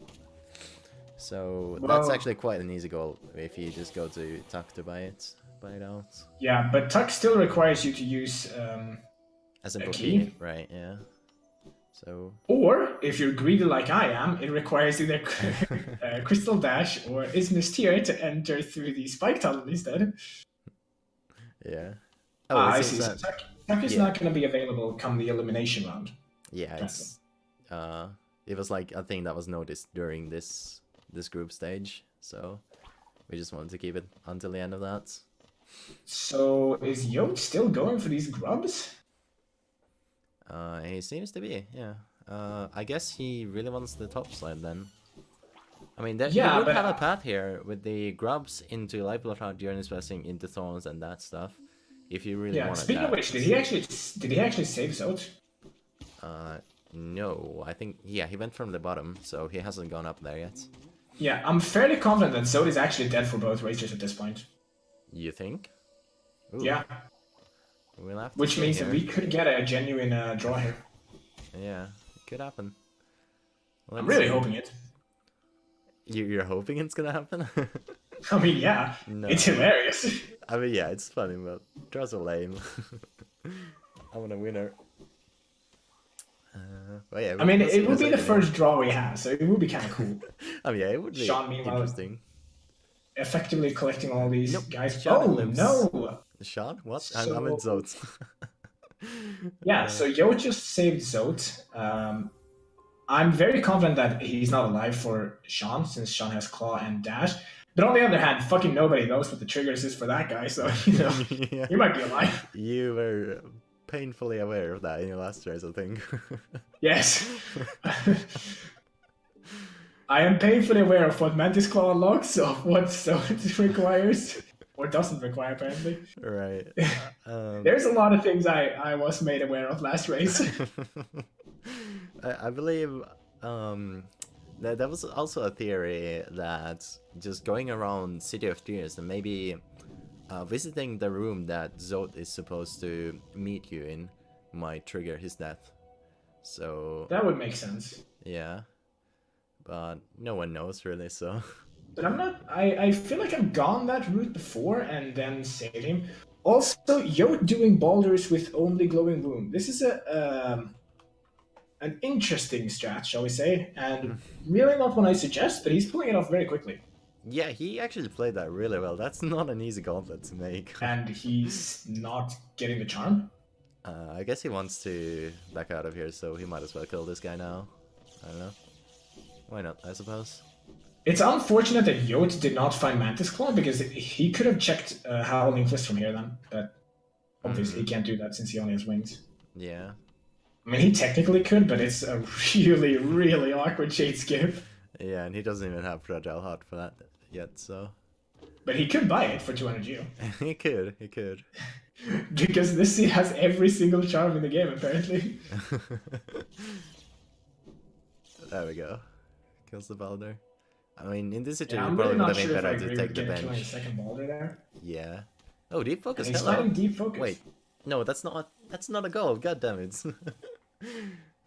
So, that's actually quite an easy goal if you just go to Tuck to buy it out. Yeah, but Tuck still requires you to use as a key, right? Yeah. So. Or if you're greedy like I am, it requires either Crystal Dash or Ismus Tier to enter through the Spike Tunnel instead. Yeah. Oh, I see. So Tuck is not going to be available come the elimination round. Yeah, it's it was like a thing that was noticed during this group stage, so we just wanted to keep it until the end of that. So is Yote still going for these grubs? He seems to be, yeah. I guess he really wants the top side then. I mean, you would have a path here with the grubs into Life Bloodhound, Journey's Blessing, into Thorns and that stuff. If you really wanted speaking that. of which, did he actually save Zote? No, I think, yeah, he went from the bottom, so he hasn't gone up there yet. Yeah, I'm fairly confident that Zote is actually dead for both racers at this point. You think? Ooh. Yeah. We'll have to Which means that we could get a genuine draw here. Yeah, it could happen. I'm really hoping it. You're hoping it's gonna happen? I mean, yeah. No. It's hilarious. I mean, yeah, it's funny, but draws are lame. I want a winner. But yeah, I mean, it would be the first draw we have, so it would be kind of cool. I mean, yeah, it would be interesting. Effectively collecting all these guys. Oh, no! Sean? What? So, I'm in Zote. Yeah, so Yote just saved Zote. I'm very confident that he's not alive for Sean, since Sean has Claw and Dash. But on the other hand, fucking nobody knows what the triggers is for that guy, so, you know, he might be alive. You were painfully aware of that in your last race, I think. Yes. I am painfully aware of what Mantis Claw unlocks, of what Zote requires. Or doesn't require, apparently. Right. There's a lot of things I was made aware of last race. I believe there was also a theory that just going around City of Tears and maybe visiting the room that Zote is supposed to meet you in might trigger his death. So that would make sense. Yeah. But no one knows really, so... But I'm not... I feel like I've gone that route before and then saved him. Also, Yote doing boulders with only glowing wound. This is an interesting strat, shall we say, and really not one I suggest, but he's pulling it off very quickly. Yeah, he actually played that really well. That's not an easy gauntlet to make. And he's not getting the charm? I guess he wants to back out of here, so he might as well kill this guy now. I don't know. Why not, I suppose? It's unfortunate that Yote did not find Mantis Claw, because he could have checked Howling Fist from here then, but obviously he can't do that since he only has wings. Yeah. I mean, he technically could, but it's a really, really awkward shade skip. Yeah, and he doesn't even have Fragile Heart for that yet, so... But he could buy it for 200 geo. He could. Because this seed has every single charm in the game, apparently. There we go. Kills the Balder. I mean, in this situation, it probably would have been better to take the bench. Killing a second Balder there. Yeah. Oh, Deep Focus. He's fighting Deep Focus. Wait, no, that's not a goal. God damn it.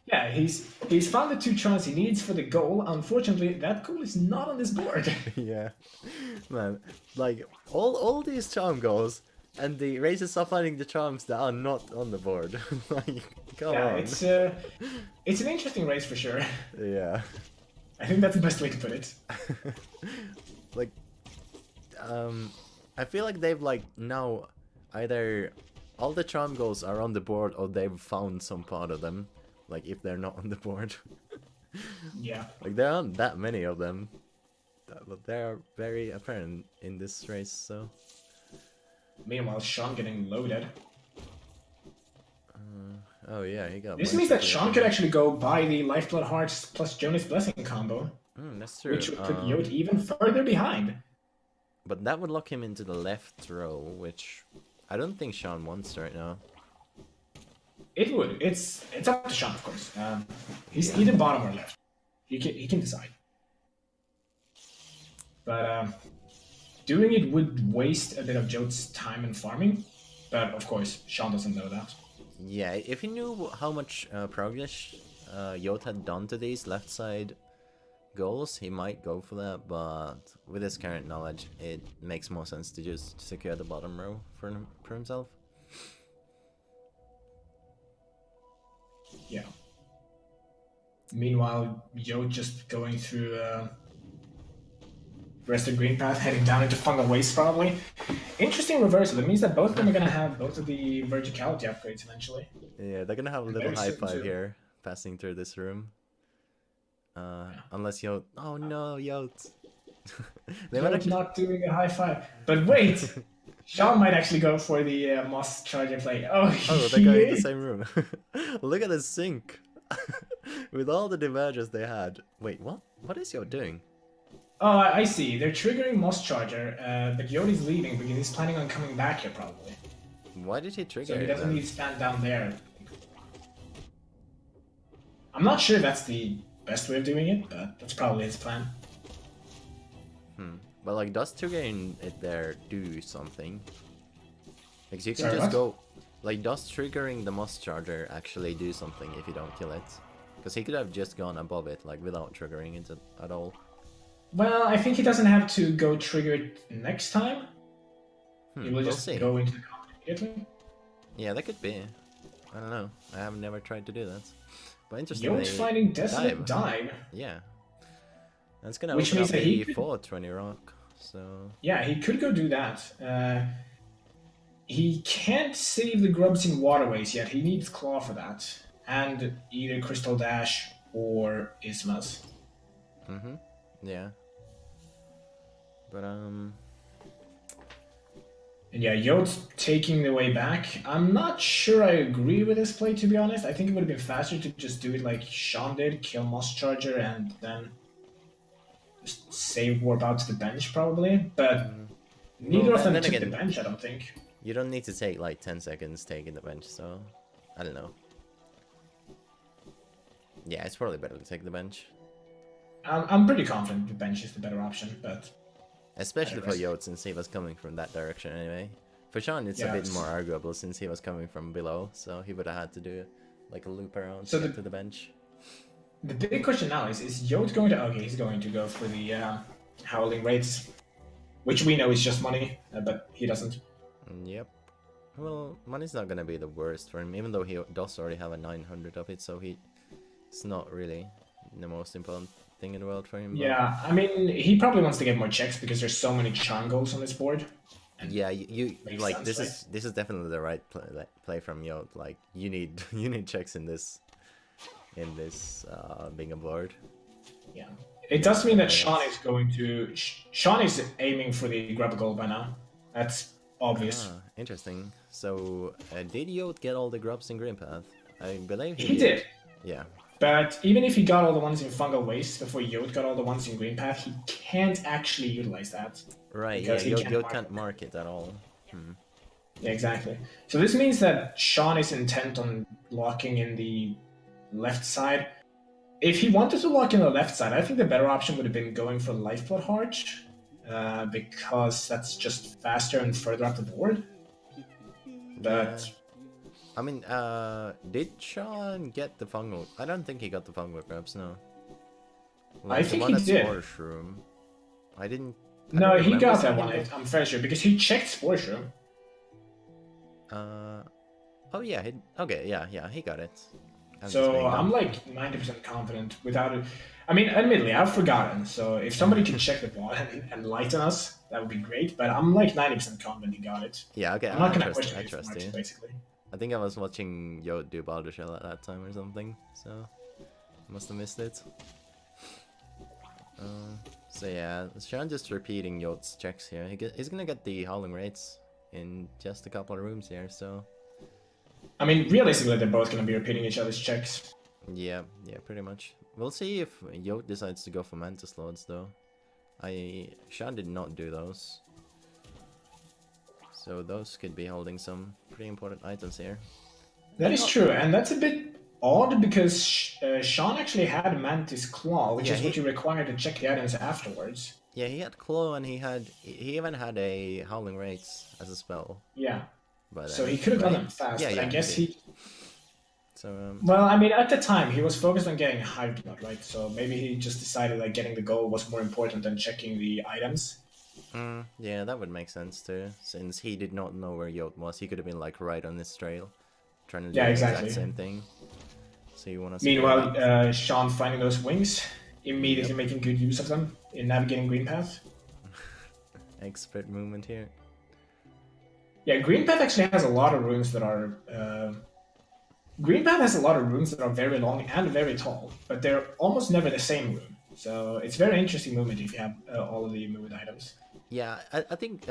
Yeah, he's found the 2 charms he needs for the goal. Unfortunately, that goal is not on this board. Yeah, man. Like all these charm goals, And the races start finding the charms that are not on the board. Like, come Yeah, on. it's an interesting race for sure. Yeah. I think that's the best way to put it. Like, I feel like they've like now either all the charm goals are on the board or they've found some part of them. Like if they're not on the board. Yeah. Like there aren't that many of them. But they are very apparent in this race, so. Meanwhile, Sean getting loaded. Oh yeah, he got. This means that Sean could actually go buy the Lifeblood Hearts plus Jonas Blessing combo. That's true. Which would put Yote even further behind. But that would lock him into the left row, which I don't think Sean wants right now. It would. It's up to Sean, of course. He's either bottom or left. He can decide. But doing it would waste a bit of Jote's time in farming. But of course, Sean doesn't know that. Yeah, if he knew how much progress Yote had done to these left side goals, he might go for that, but with his current knowledge, it makes more sense to just secure the bottom row for himself. Yeah. Meanwhile, Yote just going through rest of green path, heading down into fungal waste probably. Interesting reversal. It means that both of them are gonna have both of the verticality upgrades eventually. Yeah, they're gonna have a little high five here, passing through this room. Unless Yote. Oh no, Yote. They might actually not doing a high five. But wait, Sean might actually go for the Moss Charger play. Oh, they're going in the same room. Look at the sync. With all the divergers they had. Wait, what? What is Yote doing? Oh, I see. They're triggering Moss Charger, but Yote's leaving because he's planning on coming back here probably. Why did he trigger So he it doesn't then? need to stand down there. I'm not sure that's the best way of doing it, but that's probably his plan. But like, does triggering it there do something? Because you can Sorry, just what? go... Like, does triggering the Moss Charger actually do something if you don't kill it? Because he could have just gone above it, like, without triggering it at all. Well, I think he doesn't have to go trigger it next time. He will We'll just see. go into the combat immediately. Yeah, that could be. I don't know. I have never tried to do that. But interesting. Yote's finding Desolate Dive. Yeah. That's gonna Which open means up that he the could- 420 rock. So Yeah, he could go do that. He can't save the grubs in waterways yet. He needs Claw for that. And either Crystal Dash or Ismas. yeah. But And yeah, Yote's taking the way back. I'm not sure I agree with this play, to be honest. I think it would have been faster to just do it like Sean did, kill Moss Charger, and then just save warp out to the bench, probably. But neither Well, of them then took again- the bench, I don't think. you don't need to take like 10 seconds taking the bench, so I don't know. Yeah, it's probably better to take the bench. I'm pretty confident the bench is the better option, but Especially for Anyways. Yote, since he was coming from that direction anyway. For Sean, it's Yeah, a bit it's- more arguable since he was coming from below, so he would have had to do like a loop around So to get the- to the bench. the big question now is Yote going to... Okay, he's going to go for the Howling Raids, which we know is just money, but he doesn't. Yep. Well, money's not gonna be the worst for him, even though he does already have a 900 of it, so it's not really the most important thing in the world for him. but- Yeah, I mean, he probably wants to get more checks because there's so many charm goals on this board. Yeah, you Makes like sense, this is definitely the right play from Yote. Like you need you need checks in this bingo board. Yeah. It does mean that Sean is going to... Sean is aiming for the grab goal by now. That's obvious. Ah, interesting. So did Yote get all the grubs in Green Path? I believe He did. Yeah. But even if he got all the ones in Fungal Waste before Yote got all the ones in Green Path, he can't actually utilize that. Right. Because he Yeah. can't Yote mark can't it. mark it at all. Yeah, exactly. So this means that Sean is intent on locking in the left side. If he wanted to lock in the left side, I think the better option would have been going for Lifeblood Heart, because that's just faster and further up the board. But I mean, did Sean get the fungal? I don't think he got the fungal grabs. No. I the think one he at did. Spore Shroom. I didn't. I no, don't he remember got that seeing one. him. I'm fairly sure because he checked Spore Shroom. Uh, oh yeah, okay, yeah, he got it. As it's So being I'm done. like 90% confident without it. I mean, admittedly, I've forgotten. So if somebody could check the bot and enlighten us, that would be great. But I'm like 90% confident he got it. Yeah, okay, I'm not I gonna trust you. question I it too trust much, you. basically. I think I was watching Yote do Baldur Shell at that time or something, so must have missed it. So yeah, Sean just repeating Yote's checks here. He's gonna get the Howling Rates in just a couple of rooms here, so I mean, realistically, they're both gonna be repeating each other's checks. yeah, pretty much. We'll see if Yote decides to go for Mantis Lords though. Sean did not do those. So those could be holding some pretty important items here. That is true, and that's a bit odd because Sean actually had Mantis Claw, which Yeah, is what you require to check the items afterwards. yeah, he had Claw and he even had a Howling Rates as a spell Yeah. by So then, he could have done right? them fast, Yeah, but I guess did. he. So Well, I mean, at the time he was focused on getting Hive Blood, right? So maybe he just decided like getting the goal was more important than checking the items. yeah, that would make sense too, since he did not know where Yote was. He could have been like right on this trail, trying to do Yeah, the exactly. exact same thing. So you want to Meanwhile, Sean finding those wings, immediately making good use of them in navigating Green Path. expert movement here. Yeah, Green Path actually has a lot of runes that are. Green Path has a lot of runes that are very long and very tall, but they're almost never the same rune. So it's very interesting movement if you have all of the movement items. Yeah, I think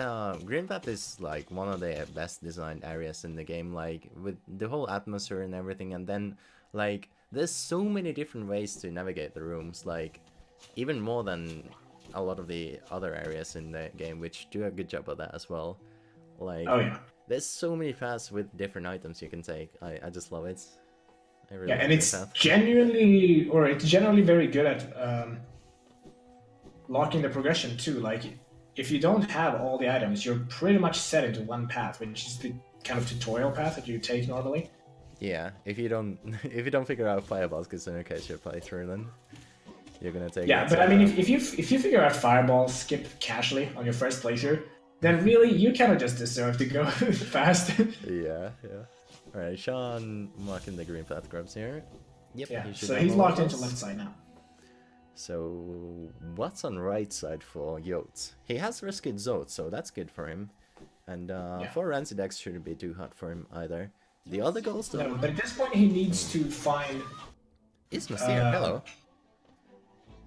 Green Path is like one of the best designed areas in the game, like with the whole atmosphere and everything, and then like there's so many different ways to navigate the rooms, like even more than a lot of the other areas in the game, which do a good job of that as well. Like Oh yeah. there's so many paths with different items you can take. I just love it. I really Yeah, love and Green it's Path. generally very good at locking the progression too. Like, if you don't have all the items, you're pretty much set into one path, which is the kind of tutorial path that you take normally. Yeah, if you don't if you don't figure out fireballs, because in case your playthrough, then you're gonna take. Yeah, that but I same mean, path. if you figure out fireball, skip casually on your first playthrough, then really you kind of just deserve to go fast. Yeah. Alright, Sean marking the green path grubs here. Yep, Yeah, he should so have he's all of locked into those. left side now. So, what's on right side for Yote? He has Risked Zote, so that's good for him. And for Rancid X shouldn't be too hot for him either. The other goals though No, but at this point he needs to find. is Mystere Pillow.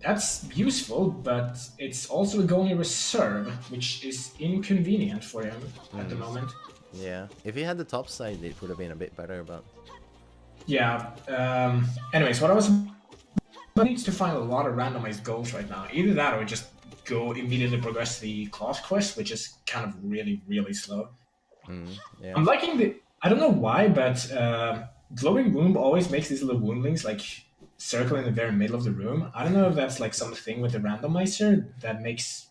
That's useful, but it's also a goal in reserve, which is inconvenient for him at the moment. Yeah, if he had the top side, it would have been a bit better, but Yeah. Anyways, what I was he needs to find a lot of randomized goals right now. Either that, or just go immediately progress the class quest, which is kind of really slow. yeah. I'm liking the. I don't know why, but glowing womb always makes these little woundlings like circle in the very middle of the room. I don't know if that's like something with the randomizer that makes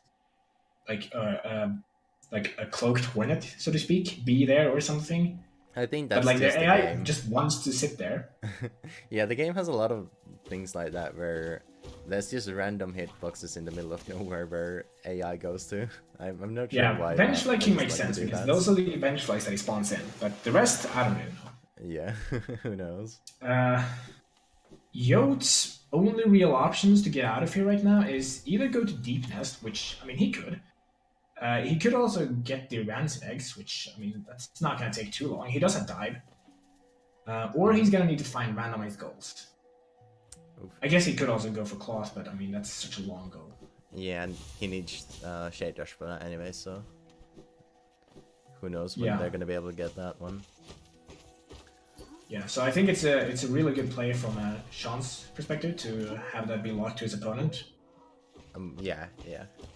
like a cloaked hornet, so to speak, be there or something. I think But that's like the just the AI game. just wants to sit there. Yeah, the game has a lot of things like that where there's just random hitboxes in the middle of nowhere where AI goes to. I'm not sure Yeah, why. bench but I flanking just makes like to sense do because that. those are the bench flanks that he spawns in. But the rest, I don't really know. Yeah, who knows? Yote's only real options to get out of here right now is either go to Deep Nest, which, I mean, he could. He could also get the Rancid Eggs, which, I mean, that's not going to take too long. He doesn't dive. Or he's going to need to find randomized goals. Oof. I guess he could also go for Claws, but, I mean, that's such a long goal. Yeah, and he needs Shade Rush for that anyway, so who knows when Yeah. they're gonna be able to get that one. Yeah, so I think it's a really good play from Sean's perspective to have that be locked to his opponent. Yeah.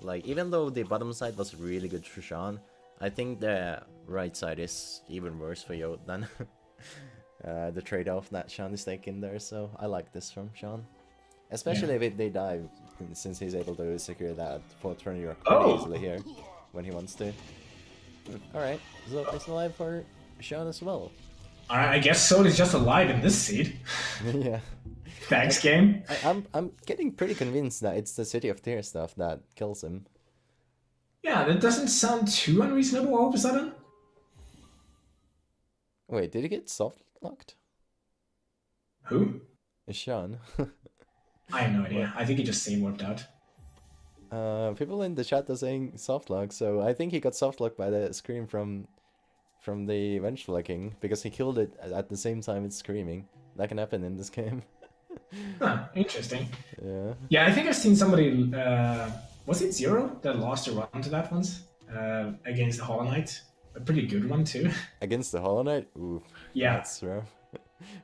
Like, even though the bottom side was really good for Sean, I think the right side is even worse for Yote than the trade-off that Sean is taking there, so I like this from Sean. Especially if they dive, since he's able to secure that 420 rock pretty easily here, when he wants to. Alright, so it's alive for Sean as well. I guess Soul is just alive in this seed. Yeah. Thanks, game. I'm getting pretty convinced that it's the City of Tears stuff that kills him. Yeah, that doesn't sound too unreasonable all of a sudden. Wait, did he get soft locked? Who? Is Sean? I have no What? idea. I think he just save warped out. People in the chat are saying soft lock, so I think he got soft locked by the scream from the Vengeful King because he killed it at the same time it's screaming. That can happen in this game. Huh, interesting. Yeah. Yeah, I think I've seen somebody. Was it Zero that lost a run to that once against the Hollow Knight? A pretty good one too. Against the Hollow Knight? Ooh, Yeah. that's rough.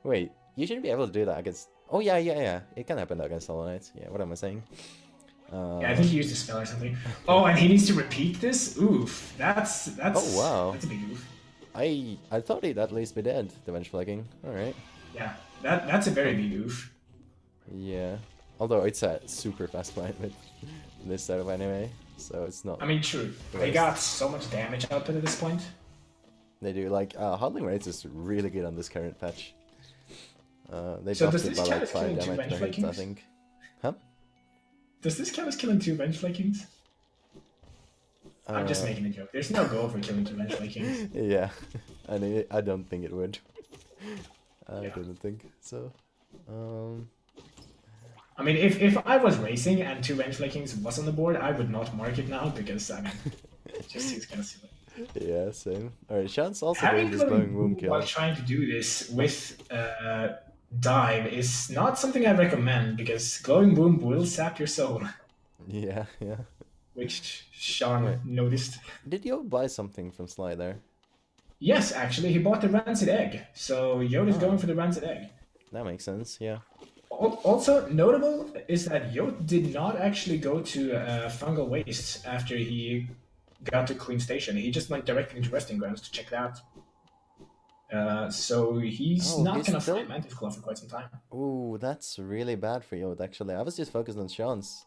Wait, you shouldn't be able to do that against... Oh, yeah. It can happen against Hollow Knight. Yeah, what am I saying? Yeah, I think he used a spell or something. Oh, and he needs to repeat this? Oof. That's Oh, wow. That's a big oof. I thought he'd at least be dead, the Vengeful King. Alright. Yeah, that's a very big oof. Yeah. Although it's a super fast fight with this setup anyway, so it's not... I mean, true. They got so much damage output at this point. They do, like, Hodling Rates is really good on this current patch. They So buffed does it this by count like as 5 killing two damage per Vengeful hit, I Kings? think. Huh? Does this count as killing 2 Vengeful Kings? I'm just making a joke. There's no goal for killing 2 Vengeful Kings. Yeah, I don't think it would. I Yeah. didn't think so. I mean, if I was racing and 2 Vengeful Kings was on the board, I would not mark it now because, I mean, it just seems kind of silly. Yeah, same. Alright, Sean's also Having doing this glowing womb Glowing kill. while trying to do this with dive is not something I recommend because glowing womb will sap your soul, Yeah. which Sean Wait. noticed. Did you buy something from Sly there? Yes, actually, he bought the rancid egg, so Yote is going for the rancid egg. That makes sense, yeah. Also, notable is that Yote did not actually go to fungal wastes after he got to Clean Station. He just went directly into Resting Grounds to check that. So he's not he's gonna still- fight Mantis Claw for quite some time. Ooh, that's really bad for Yote, actually. I was just focused on Sean's.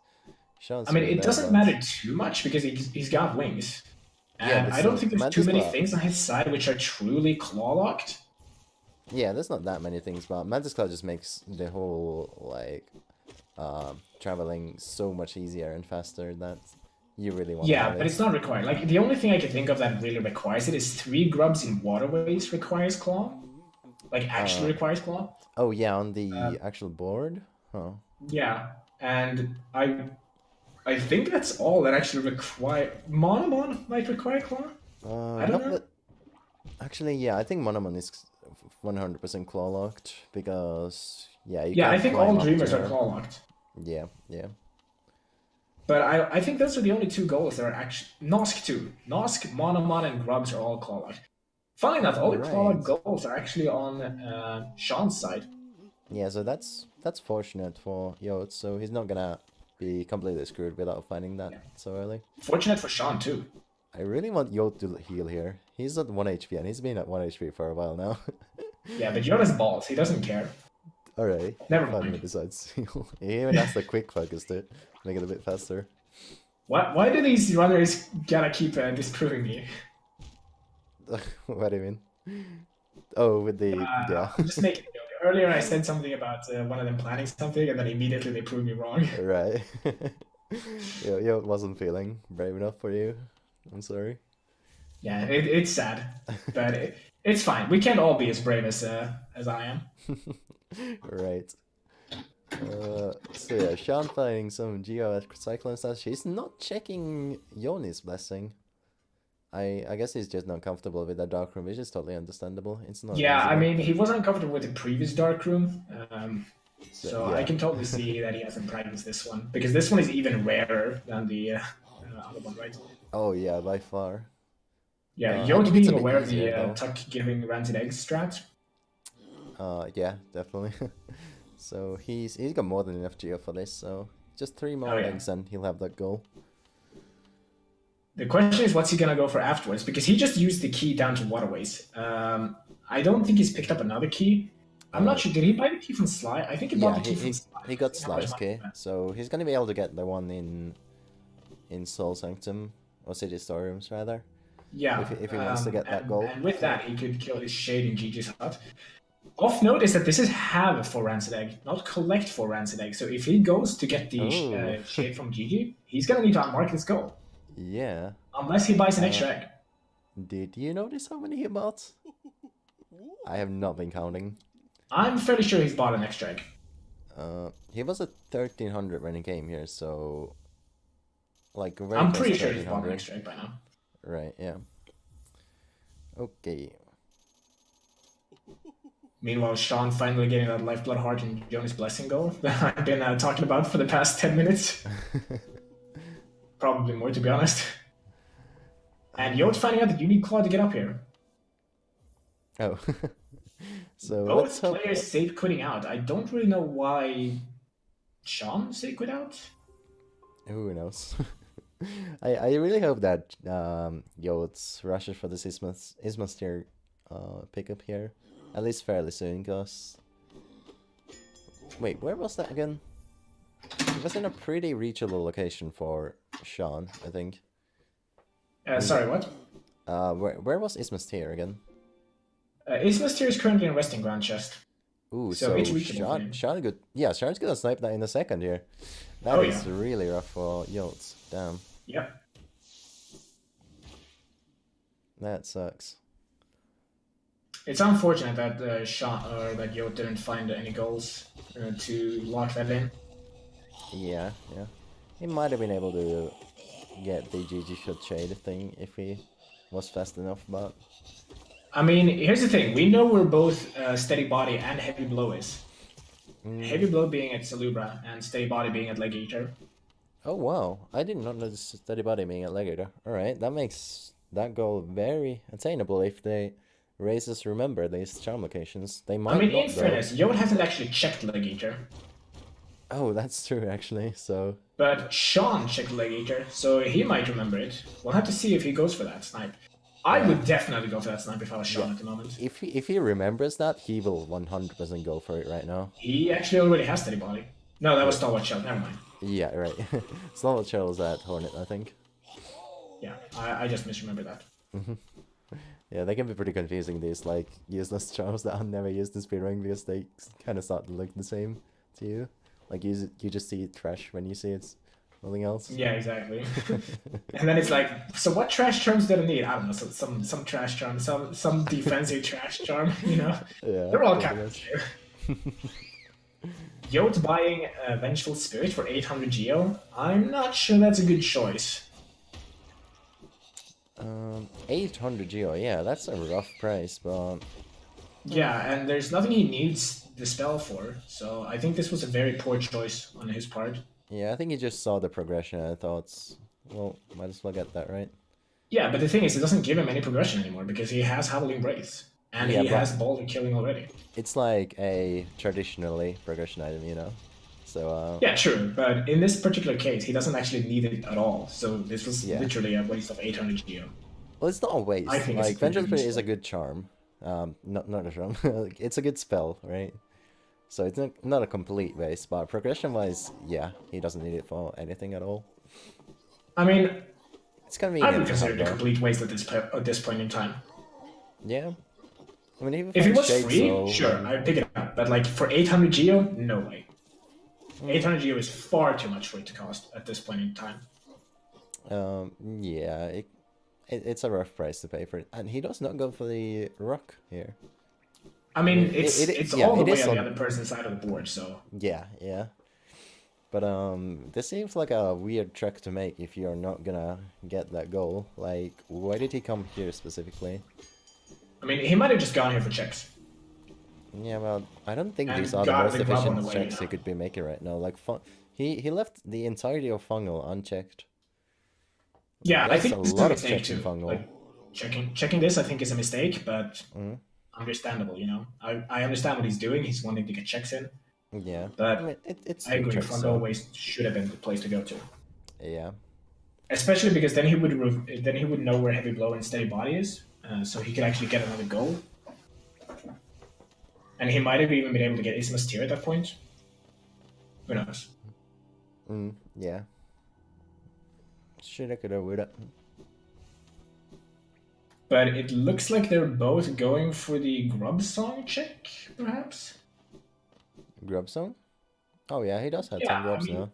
I mean, really it bad doesn't ones. matter too much because he's got wings. Yeah, And but I don't still, think there's Mantis too many Claw- things on his side which are truly claw locked. Yeah, there's not that many things, but Mantis Cloud just makes the whole, like, traveling so much easier and faster that you really want to Yeah, have but it. it's not required. Like, the only thing I can think of that really requires it is 3 grubs in waterways requires claw. Like, actually requires claw. Oh, yeah, on the actual board? Huh. Yeah, and I think that's all that actually require. Monomon might require claw. I don't know. Actually, yeah, I think Monomon is 100% claw locked because, yeah, you Yeah, can't I think climb all up dreamers to are her. claw locked. Yeah. But I think those are the only 2 goals that are actually Nosk too. Nosk, Monomon, and Grubs are all claw locked. Funnily enough, all the claw locked goals are actually on Sean's side. Yeah, so that's fortunate for Yote, so he's not gonna be completely screwed without finding that so early. Fortunate for Sean too. I really want Yote to heal here. He's at 1 HP and he's been at 1 HP for a while now. Yeah, but Yoda's balls. He doesn't care. Alright. Never Finally mind. decides heal. He even has the quick focus to make it a bit faster. Why do these runners gotta keep disproving me? What do you mean? Oh, with the... yeah. I'm just making a joke. Earlier I said something about one of them planning something, and then immediately they proved me wrong. Right. Yote wasn't feeling brave enough for you. I'm sorry. Yeah, it's sad, but it's fine. We can't all be as brave as I am. Right. So yeah, Sean finding some Geo Cyclone stats. He's not checking Yoni's blessing. I guess he's just not comfortable with that dark room, which is totally understandable. It's not. Yeah, I easy. mean, he wasn't comfortable with the previous dark room, so yeah. I can totally see that he hasn't practiced this one because this one is even rarer than the other one, right? Oh yeah, by far. Yeah, I Yote think it's a being bit aware of the easier, though. tuck giving rancid egg strat. Yeah, definitely. So he's got more than enough Geo for this. So just 3 more Oh, yeah. eggs and he'll have that goal. The question is, what's he gonna go for afterwards? Because he just used the key down to waterways. I don't think he's picked up another key. I'm not sure. Did he buy the key from Sly? I think he bought Yeah, the key from Sly. he got How much Slice money key, he spent. so he's gonna be able to get the one in Soul Sanctum or City Storerooms rather. Yeah. If he wants to get that goal. And with that, he could kill his shade in Gigi's hut. Off note is that this is have for Rancid Egg, not collect for Rancid Egg. So if he goes to get the Oh. shade from Gigi, he's gonna need to unmark this goal. Yeah. Unless he buys an extra egg. Did you notice how many he bought? I have not been counting. I'm fairly sure he's bought an extra egg. He was at 1300 when he came here, so like very I'm close pretty to sure he's bought an 1300. extra egg by now. Right, yeah. Okay. Meanwhile, Sean finally getting that Lifeblood Heart and Jonas Blessing goal that I've been talking about for the past 10 minutes. Probably more, to be honest. And Yote finding out that you need Claw to get up here. Oh. So Both let's hope. players safe quitting out. I don't really know why Sean safe quit out. Who knows? I really hope that Yotes rushes for this Ismas tier pickup here. At least fairly soon, cause... Wait, where was that again? It was in a pretty reachable location for Sean, I think. Sorry, what? Where was Ismas tier again? Ismas tier is currently in resting ground chest. Ooh, So so it's reachable for him. Sean good. Yeah, Sean's gonna snipe that in a second here. That Oh, is yeah. really rough for Yotes. Damn, Yep. that sucks. It's unfortunate that Sean or that Yote didn't find any goals to lock that in. Yeah, yeah. He might have been able to get the GG shot shade thing if he was fast enough, but I mean, here's the thing. We know we're both Steady Body and Heavy Blow is. Heavy Blow being at Salubra and Steady Body being at Leg Eater. oh wow, I did not notice Steady Body being at Legator. Alright, that makes that goal very attainable if the races remember these charm locations. They might I mean, not in though. fairness, Yote hasn't actually checked Leg Eater. Oh, that's true actually, so... But Sean checked Leg Eater, so he might remember it. We'll have to see if he goes for that snipe. I would definitely go for that snipe if I was Sean at the moment. If he remembers that, he will 100% go for it right now. He actually already has Steady Body. No, that was Stalwart Shell, never mind. Yeah, right. Slalom Charles at Hornet, I think. Yeah, I just misremembered that. Yeah, they can be pretty confusing, these like useless charms that I've never used in speedrunning because they kind of start to look the same to you. Like you just see trash when you see it's nothing else. Yeah, exactly. And then it's like, so what trash charms did I need? I don't know, some trash charm, some defensive trash charm, you know? Yeah, They're all pretty kind of much. Yote buying Vengeful Spirit for 800 Geo? I'm not sure that's a good choice. 800 Geo, yeah, that's a rough price, but Yeah, and there's nothing he needs the spell for, so I think this was a very poor choice on his part. yeah, I think he just saw the progression and thought, well, might as well get that, right? Yeah, but the thing is, it doesn't give him any progression anymore because he has Howling Wraith. And Yeah, he but- has Boulder Killing already. It's like a traditionally progression item, you know? So, Yeah, true, but in this particular case, he doesn't actually need it at all, so this was Yeah. literally a waste of 800 Geo. well, it's not a waste. I think it's Like, a Vengeance good Spirit is a spell. good charm. Not a charm. It's a good spell, right? So it's not a complete waste, but progression-wise, yeah, he doesn't need it for anything at all. I mean, It's I convenient would to consider have it a though. complete waste at this point in time. Yeah. I mean, even If it for was Shade free, Soul, sure, I'd pick it up. But like for 800 Geo, no way. 800 Geo is far too much for it to cost at this point in time. Yeah, it's a rough price to pay for it, and he does not go for the rock here. I mean, It- it's it- all the it way is on the on- other person's side of the board, so Yeah, yeah. But this seems like a weird track to make if you're not gonna get that goal. Like, why did he come here specifically? I mean, he might have just gone here for checks. Yeah, well, I don't think And these are the got most the grub on efficient the way, checks you he know. could be making right now. Like, he left the entirety of Fungal unchecked. Yeah, I That's think a this is lot a of mistake checks in too. Fungal. Like, checking this, I think, is a mistake, but Mhm. understandable. You know, I understand what he's doing. He's wanting to get checks in, Yeah, but I mean, it's I two agree. checks, Fungo so Waste should have been the place to go to, yeah. especially because then he would know where Heavy Blow and Steady Body is, so he could actually get another goal. And he might have even been able to get Isma's tier at that point. Who knows? Yeah. Should I could have with it. But it looks like they're both going for the Grub Song check, perhaps? Grub Song? Oh yeah, he does have Yeah, 10 grubs I mean-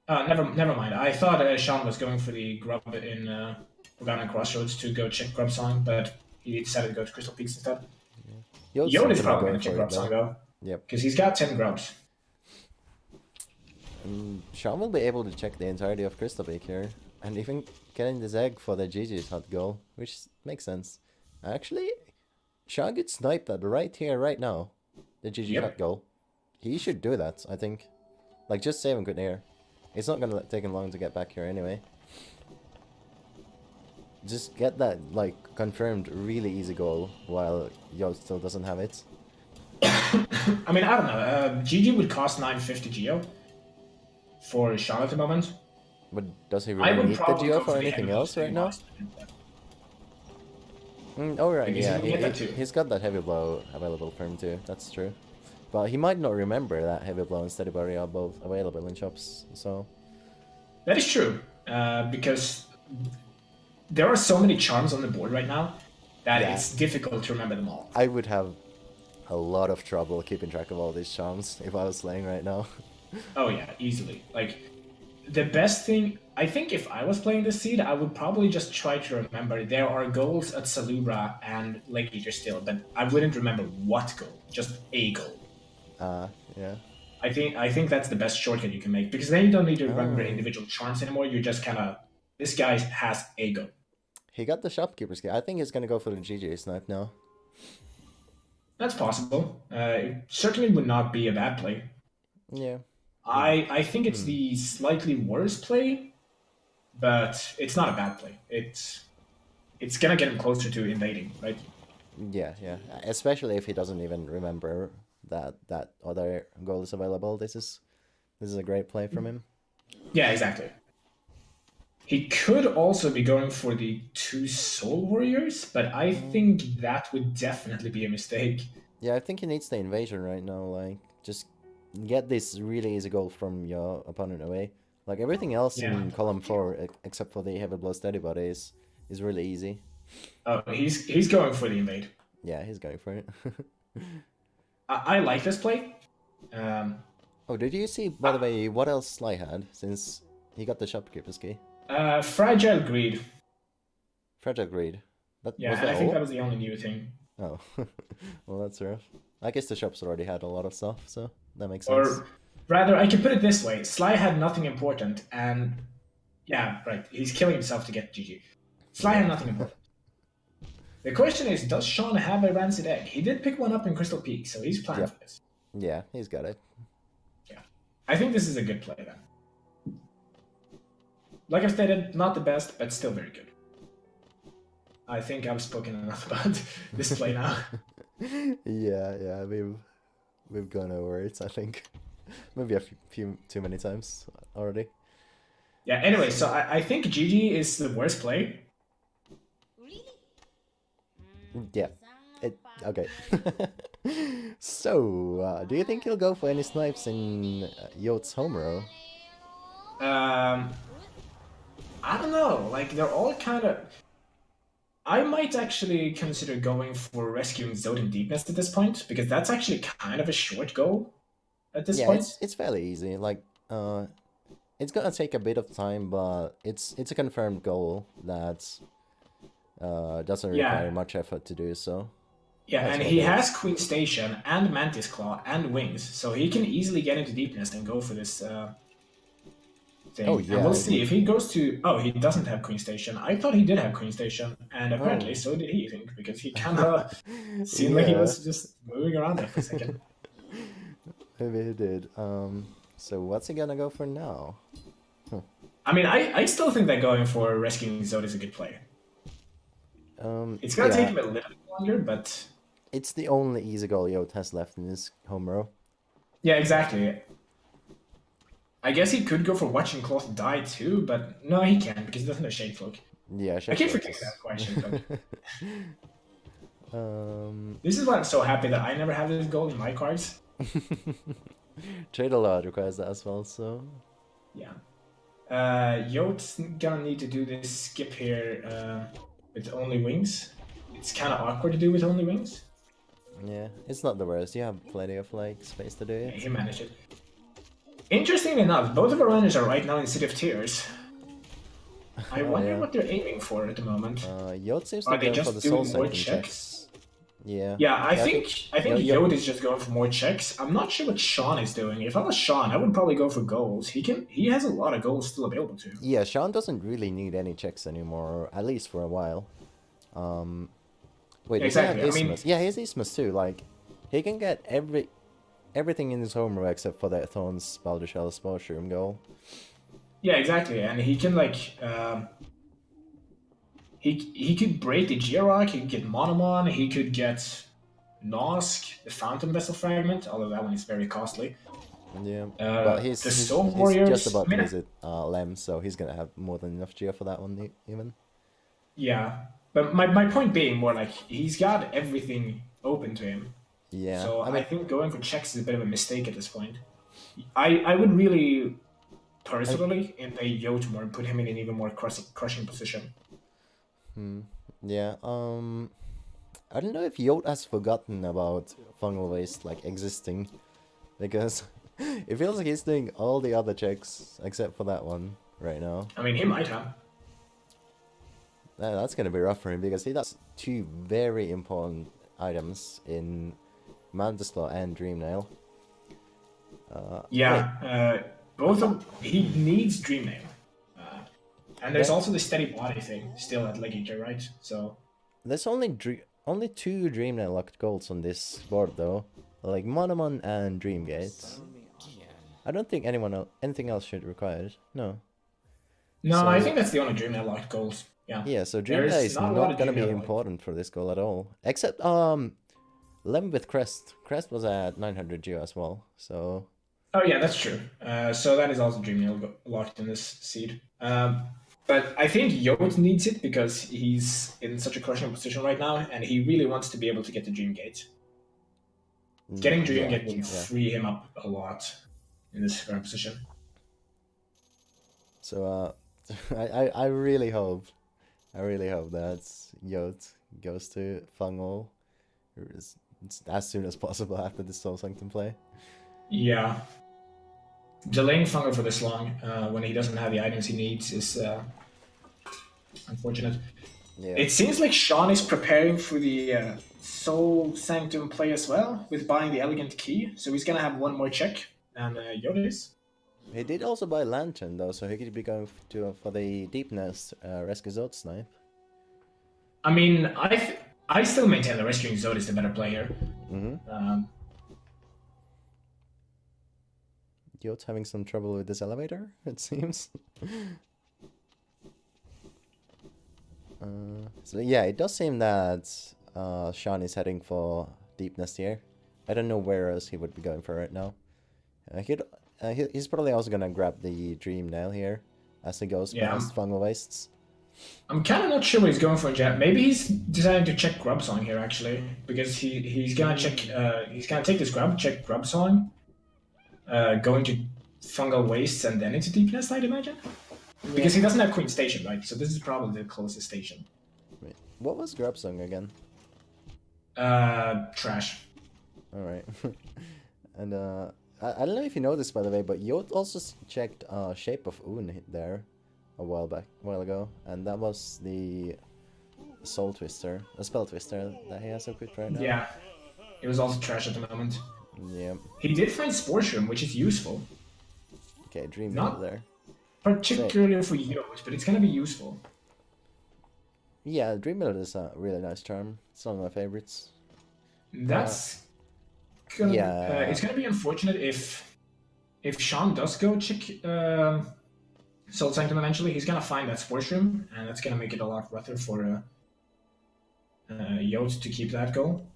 now. Never mind. I thought Sean was going for the Grub in Forgotten Crossroads to go check Grub Song, but he decided to go to Crystal Peaks instead. Yote's Yote is gonna probably go going to check for it grubs on though. go. Yep. Because he's got 10 grubs. And Sean will be able to check the entirety of Crystal Peak here. And even getting this egg for the GG's hot goal, which makes sense. Actually, Sean gets sniped at right here, right now. The GG hot goal. He should do that, I think. Like, just save him good air. It's not gonna take him long to get back here anyway. Just get that, like, confirmed really easy goal while Yo still doesn't have it. I mean, I don't know. GG would cost 950 Geo for Sean at the moment. But does he I really would need the probably Geo go for the anything heavy else blow right now? steady Oh right, Because yeah, he can get that too. he's got that heavy blow available for him too, that's true. But he might not remember that heavy blow and steady body are both available in shops, so... That is true, because there are so many charms on the board right now that it's difficult to remember them all. I would have a lot of trouble keeping track of all these charms if I was playing right now. Oh yeah, easily. Like, the best thing, I think if I was playing this seed, I would probably just try to remember there are goals at Salubra and Lake Eater still, but I wouldn't remember what goal, just a goal. Yeah. I think that's the best shortcut you can make, because then you don't need to remember individual charms anymore. You're just kind of, this guy has a goal. He got the shopkeeper skill. I think he's gonna go for the GG snipe now. That's possible. It certainly would not be a bad play. Yeah. I think it's the slightly worse play, but it's not a bad play. It's gonna get him closer to invading, right? Yeah. Especially if he doesn't even remember that other goal is available. This is a great play from him. Yeah, exactly. He could also be going for the 2 Soul Warriors, but I think that would definitely be a mistake. Yeah, I think he needs the invasion right now. Like, just get this really easy goal from your opponent away. Like, everything else in column 4, except for the heavy blow steady body, is really easy. Oh, he's going for the invade. Yeah, he's going for it. I like this play. Oh, did you see, by the way, what else Sly had, since he got the shopkeeper's key? Fragile Greed. Fragile Greed. Yeah, I think that was the only new thing. Oh, well, that's rough. I guess the shops already had a lot of stuff, so that makes sense. Or rather, I can put it this way: Sly had nothing important, and yeah, right, he's killing himself to get GG. Sly had nothing important. The question is, does Sean have a rancid egg? He did pick one up in Crystal Peak, so he's planning for this. Yeah, he's got it. Yeah, I think this is a good play then. Like I stated, not the best, but still very good. I think I've spoken enough about this play now. Yeah, we've gone over it, I think. Maybe a few too many times already. Yeah, anyway, so I think GG is the worst play. Yeah. Okay. So, do you think he'll go for any snipes in Yote's home row? I don't know. Like, they're all kind of... I might actually consider going for rescuing Zodin Deepness at this point, because that's actually kind of a short goal at this point. Yeah, it's fairly easy. Like, it's gonna take a bit of time, but it's a confirmed goal that doesn't require much effort to do so. Yeah, and he has Queen Station and Mantis Claw and Wings, so he can easily get into Deepness and go for this thing. Oh, yeah. And we'll see if he goes to... Oh, he doesn't have Queen Station. I thought he did have Queen Station, and apparently so did he, I think, because he kind of seemed like he was just moving around there for a second. Maybe he did. So what's he gonna go for now? I mean, I still think that going for rescuing Zod is a good play. It's gonna take him a little bit longer, but... It's the only easy goal Yote has left in his home row. Yeah, exactly. I guess he could go for Watching Cloth die too, but no, he can't because he doesn't have Shade Cloak. Yeah, I keep forgetting that question. This is why I'm so happy that I never have this goal in my cards. Trade a lot requires that as well, so... Yeah. Yote's gonna need to do this skip here with only wings. It's kind of awkward to do with only wings. Yeah, it's not the worst. You have plenty of like space to do it. Yeah, he managed it. Interestingly enough, both of our runners are right now in City of Tears. I wonder what they're aiming for at the moment. Yote seems to Are they go for just the soul doing more second checks? Yeah. Yeah, I Yeah, I think think I think Yo Yote is just going for more checks. I'm not sure what Sean is doing. If I was Sean, I would probably go for goals. He has a lot of goals still available to him. yeah, Sean doesn't really need any checks anymore, or at least for a while. Um Wait, does he have Exactly. I mean, Isthmus? Yeah, he has Isthmus too. Like, he can get everything in his home row except for that Thorn's Baldur Shell Mushroom goal. yeah, exactly. And he can like he could break the Gearrock, he could get Monomon, he could get Nosk, the Phantom Vessel Fragment, although that one is very costly. Yeah, but The he's Soul he's he's just Warriors. I about to mean, visit Lem, so he's gonna have more than enough geo for that one even. yeah. But my point being more like he's got everything open to him. Yeah, So I I mean, think going for checks is a bit of a mistake at this point. I would really I personally invade Yote more and put him in an even more crushing position. yeah I don't know if Yote has forgotten about fungal waste like existing, because it feels like he's doing all the other checks except for that one right now. I mean, he might have. That's gonna be rough for him because he does two very important items in Mantis Claw and Dreamnail. Wait, Yeah, I both thought of he needs Dreamnail, and there's that also the steady body thing still at Legator, right? So there's only two Dreamnail locked golds on this board though, like Monomon and Dreamgate. I don't think anything else should require it. No. no, I So think that's the only Dreamnail locked goals. Yeah, yeah, so Dreamnail there's is not a lot not of gonna be Dreamnail locked. important for this goal at all. Except Lem with Crest. Crest was at 900 geo as well. So Oh yeah, that's true. So that is also Dreamnail locked in this seed. But I think Yote needs it because he's in such a crushing position right now, and he really wants to be able to get the Dreamgate. Getting yeah, Dreamgate will yeah. free him up a lot in this current position. So I really hope that Yote goes to Fungal as soon as possible after the Soul Sanctum play. Yeah, delaying Fungal for this long when he doesn't have the items he needs is unfortunate. Yeah. It seems like Sean is preparing for the Soul Sanctum play as well with buying the Elegant Key, so he's gonna have one more check, and Yoda is. He did also buy Lantern though, so he could be going for the Deepness Rescue Zod snipe. I mean, I still maintain that Rescuing Zod is the better player. Yote's having some trouble with this elevator, it seems. So yeah, it does seem that Sean is heading for Deepness here. I don't know where else he would be going for right now. He's probably also gonna grab the Dream Nail here as he goes past Fungal Wastes. I'm kind of not sure what he's going for in Jet. Maybe he's deciding to check Grub Song here actually, because he's gonna check. He's gonna take this grub, check Grub Song, going to Fungal Wastes and then into Deepness, I'd imagine. Because he doesn't have Queen Station, right? So this is probably the closest station. Wait, what was Grub Song again? Trash. Alright. And I don't know if you know this by the way, but Yote also checked Shape of Un there a while ago, and that was the Soul Twister, a Spell Twister that he has equipped right now. Yeah, it was also trash at the moment. Yeah. He did find Spore Shroom, which is useful. Okay, Dream Not there. particularly for Yote, but it's gonna be useful. Yeah, Dream Builder is a really nice charm. It's one of my favorites. That's gonna, it's gonna be unfortunate if Sean does go check Soul Sanctum eventually. He's gonna find that Spore Shroom, and that's gonna make it a lot rougher for Yote to keep that goal.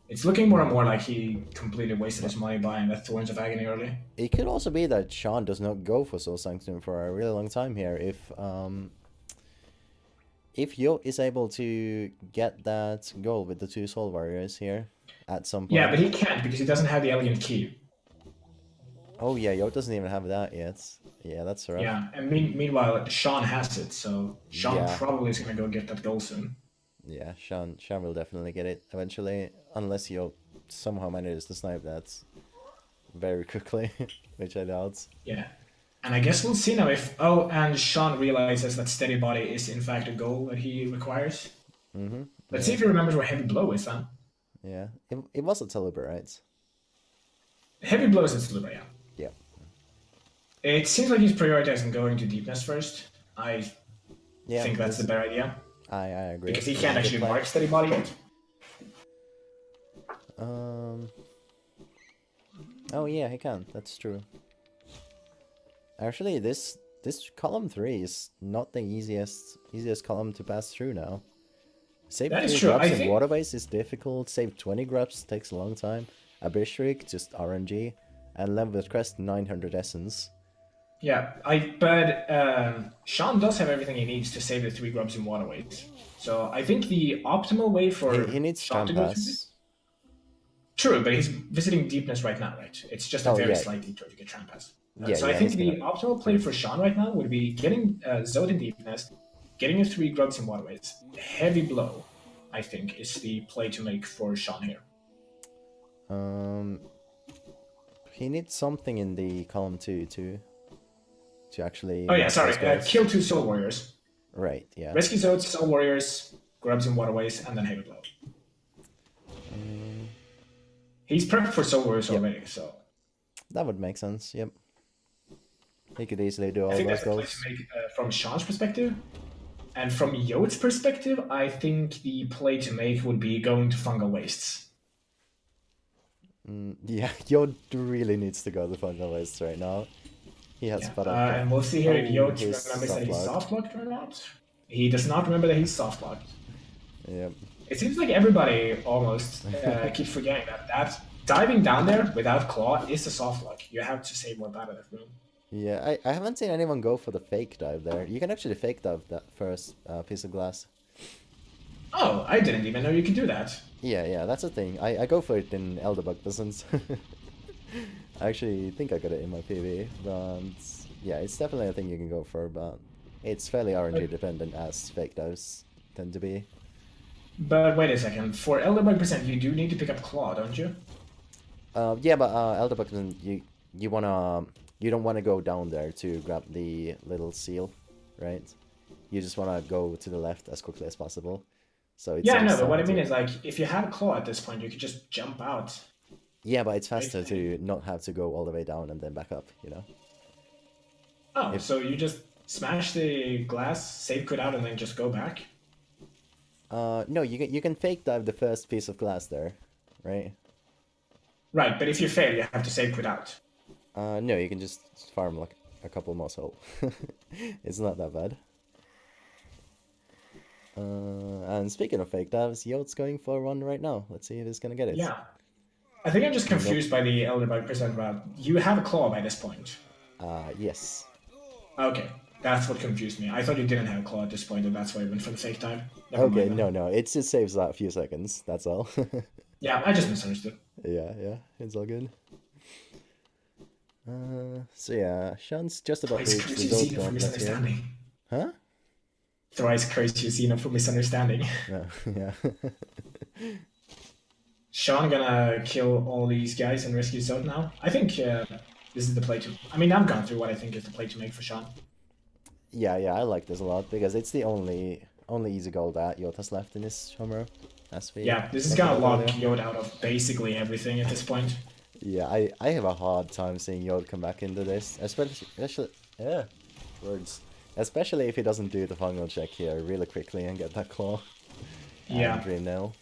It's looking more and more like he completely wasted his money buying that Thorns of Agony early. It could also be that Sean does not go for Soul Sanctum for a really long time here. If Yote is able to get that goal with the two Soul Warriors here at some point. Yeah, but he can't because he doesn't have the Elegant Key. Oh yeah, Yote doesn't even have that yet. Yeah, that's rough. Yeah, and meanwhile Sean has it, so Sean probably is gonna go get that goal soon. Yeah, Sean will definitely get it eventually, unless Yote somehow manages to snipe that very quickly, which I doubt. Yeah. And I guess we'll see now if and Sean realizes that Steady Body is in fact a goal that he requires. Let's see if he remembers where Heavy Blow is then. Yeah, it was a Taliber, right? Heavy blows is Taliber, yeah. Yeah. It seems like he's prioritizing going to deepness first. I Yeah, think that's the better idea. I agree. Because he This can't is a good actually play. mark steady body yet. Oh yeah, he can. That's true. Actually, this column 3 is not the easiest column to pass through now. Save That is 3 true. grubs I in think waterways is difficult. Save 20 grubs takes a long time. A Bishrik, just RNG. And level with crest 900 essence. yeah, but Sean does have everything he needs to save the 3 grubs in waterways. So I think the optimal way for He needs Sean to go through this. Trampas. True, but he's visiting deepness right now, right? It's just a Oh, very yeah. slight detour to get Trampas. Yeah, So yeah, I think he's the gonna... optimal play for Sean right now would be getting Zod in deepness, getting the 3 grubs in waterways. Heavy blow, I think, is the play to make for Sean here. He needs something in the column 2 too. To actually... Oh yeah, sorry. those guys. Kill 2 Soul Warriors. Right, yeah. Rescue Zod, Soul Warriors, grubs in waterways, and then heavy blow. He's prepped for Soul Warriors already, so That would make sense, yep. He could easily do all I think those that's the play goals. to make from Sean's perspective. And from Yote's perspective, I think the play to make would be going to Fungal Wastes. Yeah, Yote really needs to go to Fungal Waste right now. He has put up... And we'll see here if Yote he's remembers that he's soft-locked. soft-locked or not. He does not remember that he's soft-locked. Yep. It seems like everybody almost keeps forgetting that diving down there without claw is a soft lock. You have to save one out of that room. Yeah, I haven't seen anyone go for the fake dive there. You can actually fake dive that first piece of glass. Oh, I didn't even know you could do that. Yeah, that's a thing. I go for it in Elderbug Peasants. I actually think I got it in my PV, but yeah, it's definitely a thing you can go for, but it's fairly RNG dependent as fake dives tend to be. But wait a second. For Elderbug percent, you do need to pick up claw, don't you? Yeah, but Elderbug Peasant, you don't want to go down there to grab the little seal, right? You just want to go to the left as quickly as possible. So it's Yeah, no, but what I mean is like if you have claw at this point, you could just jump out. Yeah, but it's faster to not have to go all the way down and then back up, you know? Oh, so you just smash the glass, save quit out, and then just go back? No, you can fake dive the first piece of glass there, right? Right, but if you fail, you have to save quit out. No, you can just farm like a couple more soul. It's not that bad. And speaking of fake dives, Yote's going for one right now. Let's see if he's gonna get it. Yeah. I think I'm just confused by the Elderbug percent route. You have a claw by this point. Yes. Okay, that's what confused me. I thought you didn't have a claw at this point, and that's why I went for the fake time. Never Okay, mind then. no, it just saves that few seconds, that's all. Yeah, I just misunderstood. Yeah, it's all good. So yeah, Sean's just about to Thrice reach cursed the Xena gold for gauntlet here. misunderstanding. Huh? Thrice cursed Xena for misunderstanding. No, yeah. Sean gonna kill all these guys and rescue Zod now? I think this is the play to... I mean, I've gone through what I think is the play to make for Sean. Yeah, I like this a lot because it's the only easy goal that Yote has left in his home row. Yeah, this is gonna lock Yote out of basically everything at this point. Yeah, I have a hard time seeing Yote come back into this, especially especially if he doesn't do the fungal check here really quickly and get that claw. Yeah. And Dream Nail.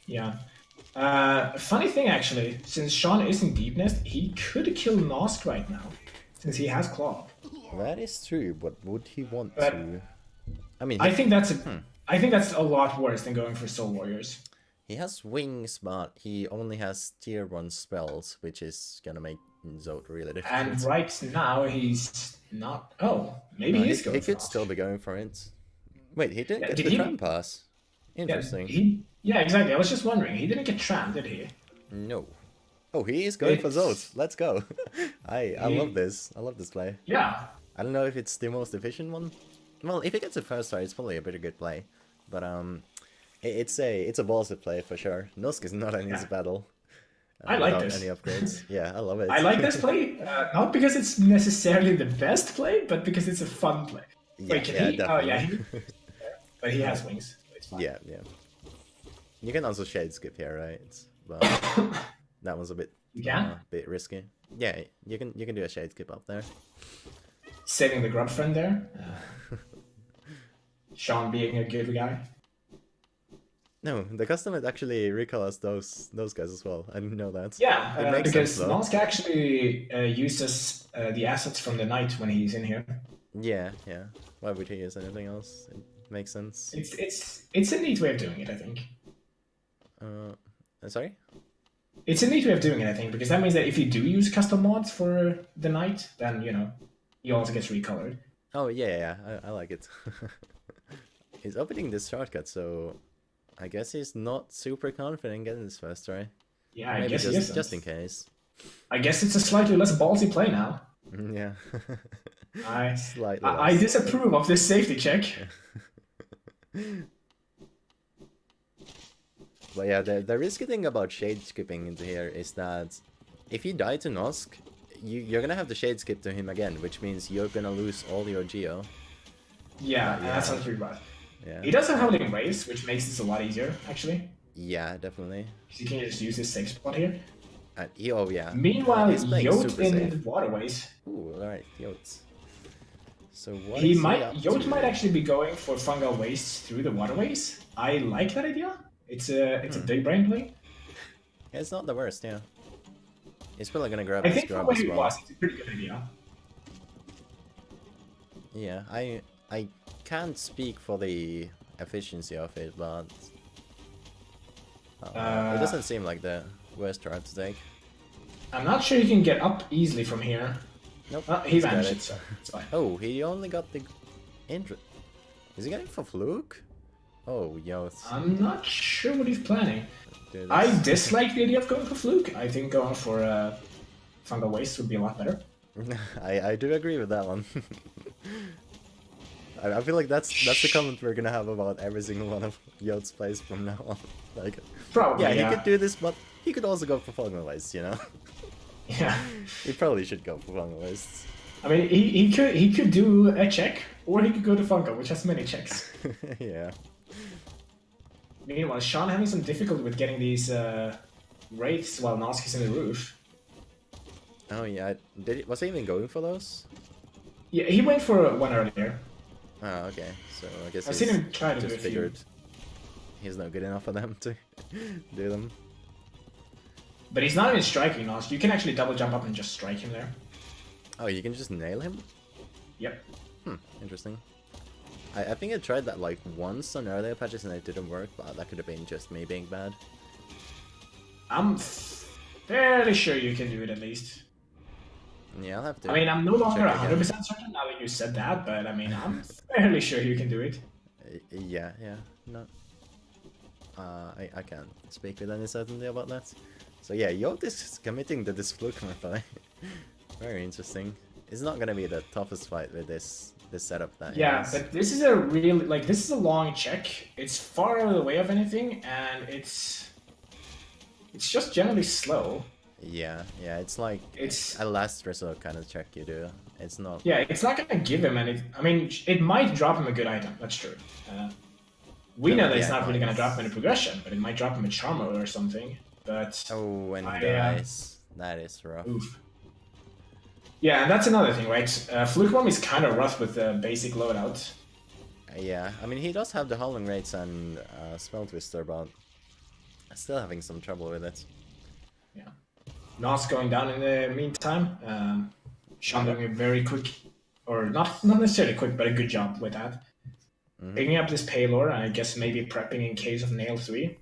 Yeah. Funny thing actually, since Sean is in deep nest, he could kill Nosk right now, since he has claw. That is true, but would he want But to? I mean, I think that's a lot worse than going for Soul Warriors. he has wings, but he only has tier 1 spells, which is gonna make Zod really difficult. And right now he's not. Oh, maybe he is going. He for could Nosk. still be going for it. Wait, he didn't get did the he- tram pass. Interesting. Yeah, exactly. I was just wondering. He didn't get trammed, did he? No. Oh, he is going for It's- Zod. Let's go. I love this. I love this play. Yeah. I don't know if it's the most efficient one. Well, if he gets a first try, it's probably a pretty good play. But it's a ballsy play for sure. Nosk is not an easy battle. I like without this. any upgrades. Yeah, I love it. I like this play, not because it's necessarily the best play, but because it's a fun play. Yeah, Wait, can yeah, he? Oh, yeah, definitely. but he has wings. So it's fine. Yeah. You can also shade skip here, right? But that was a You can? bit risky. Yeah, you can do a shade skip up there. Saving the grub friend there. Sean being a good guy. No, the custom it actually recalls those guys as well. I didn't know that. Yeah, It makes because sense though. Nosk actually uses the assets from the knight when he's in here. Yeah, yeah. Why would he use anything else? It makes sense. It's a neat way of doing it, I think. Sorry? It's a neat way of doing it, I think, because that means that if you do use custom mods for the knight, then he also gets recolored. Oh yeah, I like it. He's opening this shortcut, so I guess he's not super confident getting this first try. Yeah, I Maybe guess he isn't. just in case. I guess it's a slightly less ballsy play now. Yeah. Slightly I less. disapprove of this safety check. But yeah, the risky thing about shade skipping into here is that if you die to Nosk, you're gonna have to shade skip to him again, which means you're gonna lose all your geo. Yeah, that's not too bad. Yeah. He does have Howling Waves, which makes this a lot easier, actually. Yeah, definitely. Because you can just use his safe spot here. Oh yeah. Meanwhile, He's playing Yote super in safe. the waterways. Ooh, alright, Yote. So what He is might up Yote to? might actually be going for fungal waste through the waterways. I like that idea. It's a big brain play. Yeah, it's not the worst, yeah. He's probably gonna grab I this think for grab what as he well. was, it's a pretty good idea. Yeah, I can't speak for the efficiency of it, but it doesn't seem like the worst route to take. I'm not sure you can get up easily from here. Nope. He he's got managed it. it, so it's fine. Oh, he only got the intro. Is he getting for fluke? Oh, yo. I'm not sure what he's planning. Dude, I dislike the idea of going for fluke. I think going for fungal waste would be a lot better. I do agree with that one. I feel like that's the comment we're gonna have about every single one of Yote's plays from now on. Like, Probably, yeah, yeah. he could do this, but he could also go for fungal waste, you know? Yeah. He probably should go for fungal waste. I mean, he could do a check, or he could go to fungal, which has many checks. Yeah. Meanwhile, Sean having some difficulty with getting these wraiths while Nosk is in the roof. Oh yeah, was he even going for those? Yeah, he went for one earlier. Oh, okay. So I guess I've he's seen him try to do just a few. figured he's not good enough for them to do them. But he's not even striking Nosk. You can actually double jump up and just strike him there. Oh, you can just nail him? Yep. Interesting. I think I tried that like once on earlier patches and it didn't work, but that could have been just me being bad. I'm fairly sure you can do it at least. Yeah, I'll have to. I mean, I'm no longer check 100% again. certain now that you said that, but I mean, I'm fairly sure you can do it. Yeah, no. I can't speak with any certainty about that. So yeah, Yote is committing to this fluke fight. Very interesting. It's not gonna be the toughest fight with this setup that he Yeah, has. but this is a really this is a long check. It's far out of the way of anything, and it's just generally slow. Yeah, it's like It's a last resort kind of check you do. It's not. yeah, it's not gonna give him any. I mean, it might drop him a good item. That's true. We know that it's not really gonna drop him in a progression, but it might drop him a charmer or something. But Oh, and he dies. That is rough. oof. Yeah, and that's another thing, right? Fluke Bomb is kind of rough with the basic loadout. Yeah, I mean he does have the Howling Rates and Spell Twister, but still having some trouble with it. Yeah. Nos going down in the meantime. Sean doing a very quick, or not necessarily quick, but a good job with that. Picking up this Paylor, and I guess maybe prepping in case of Nail 3.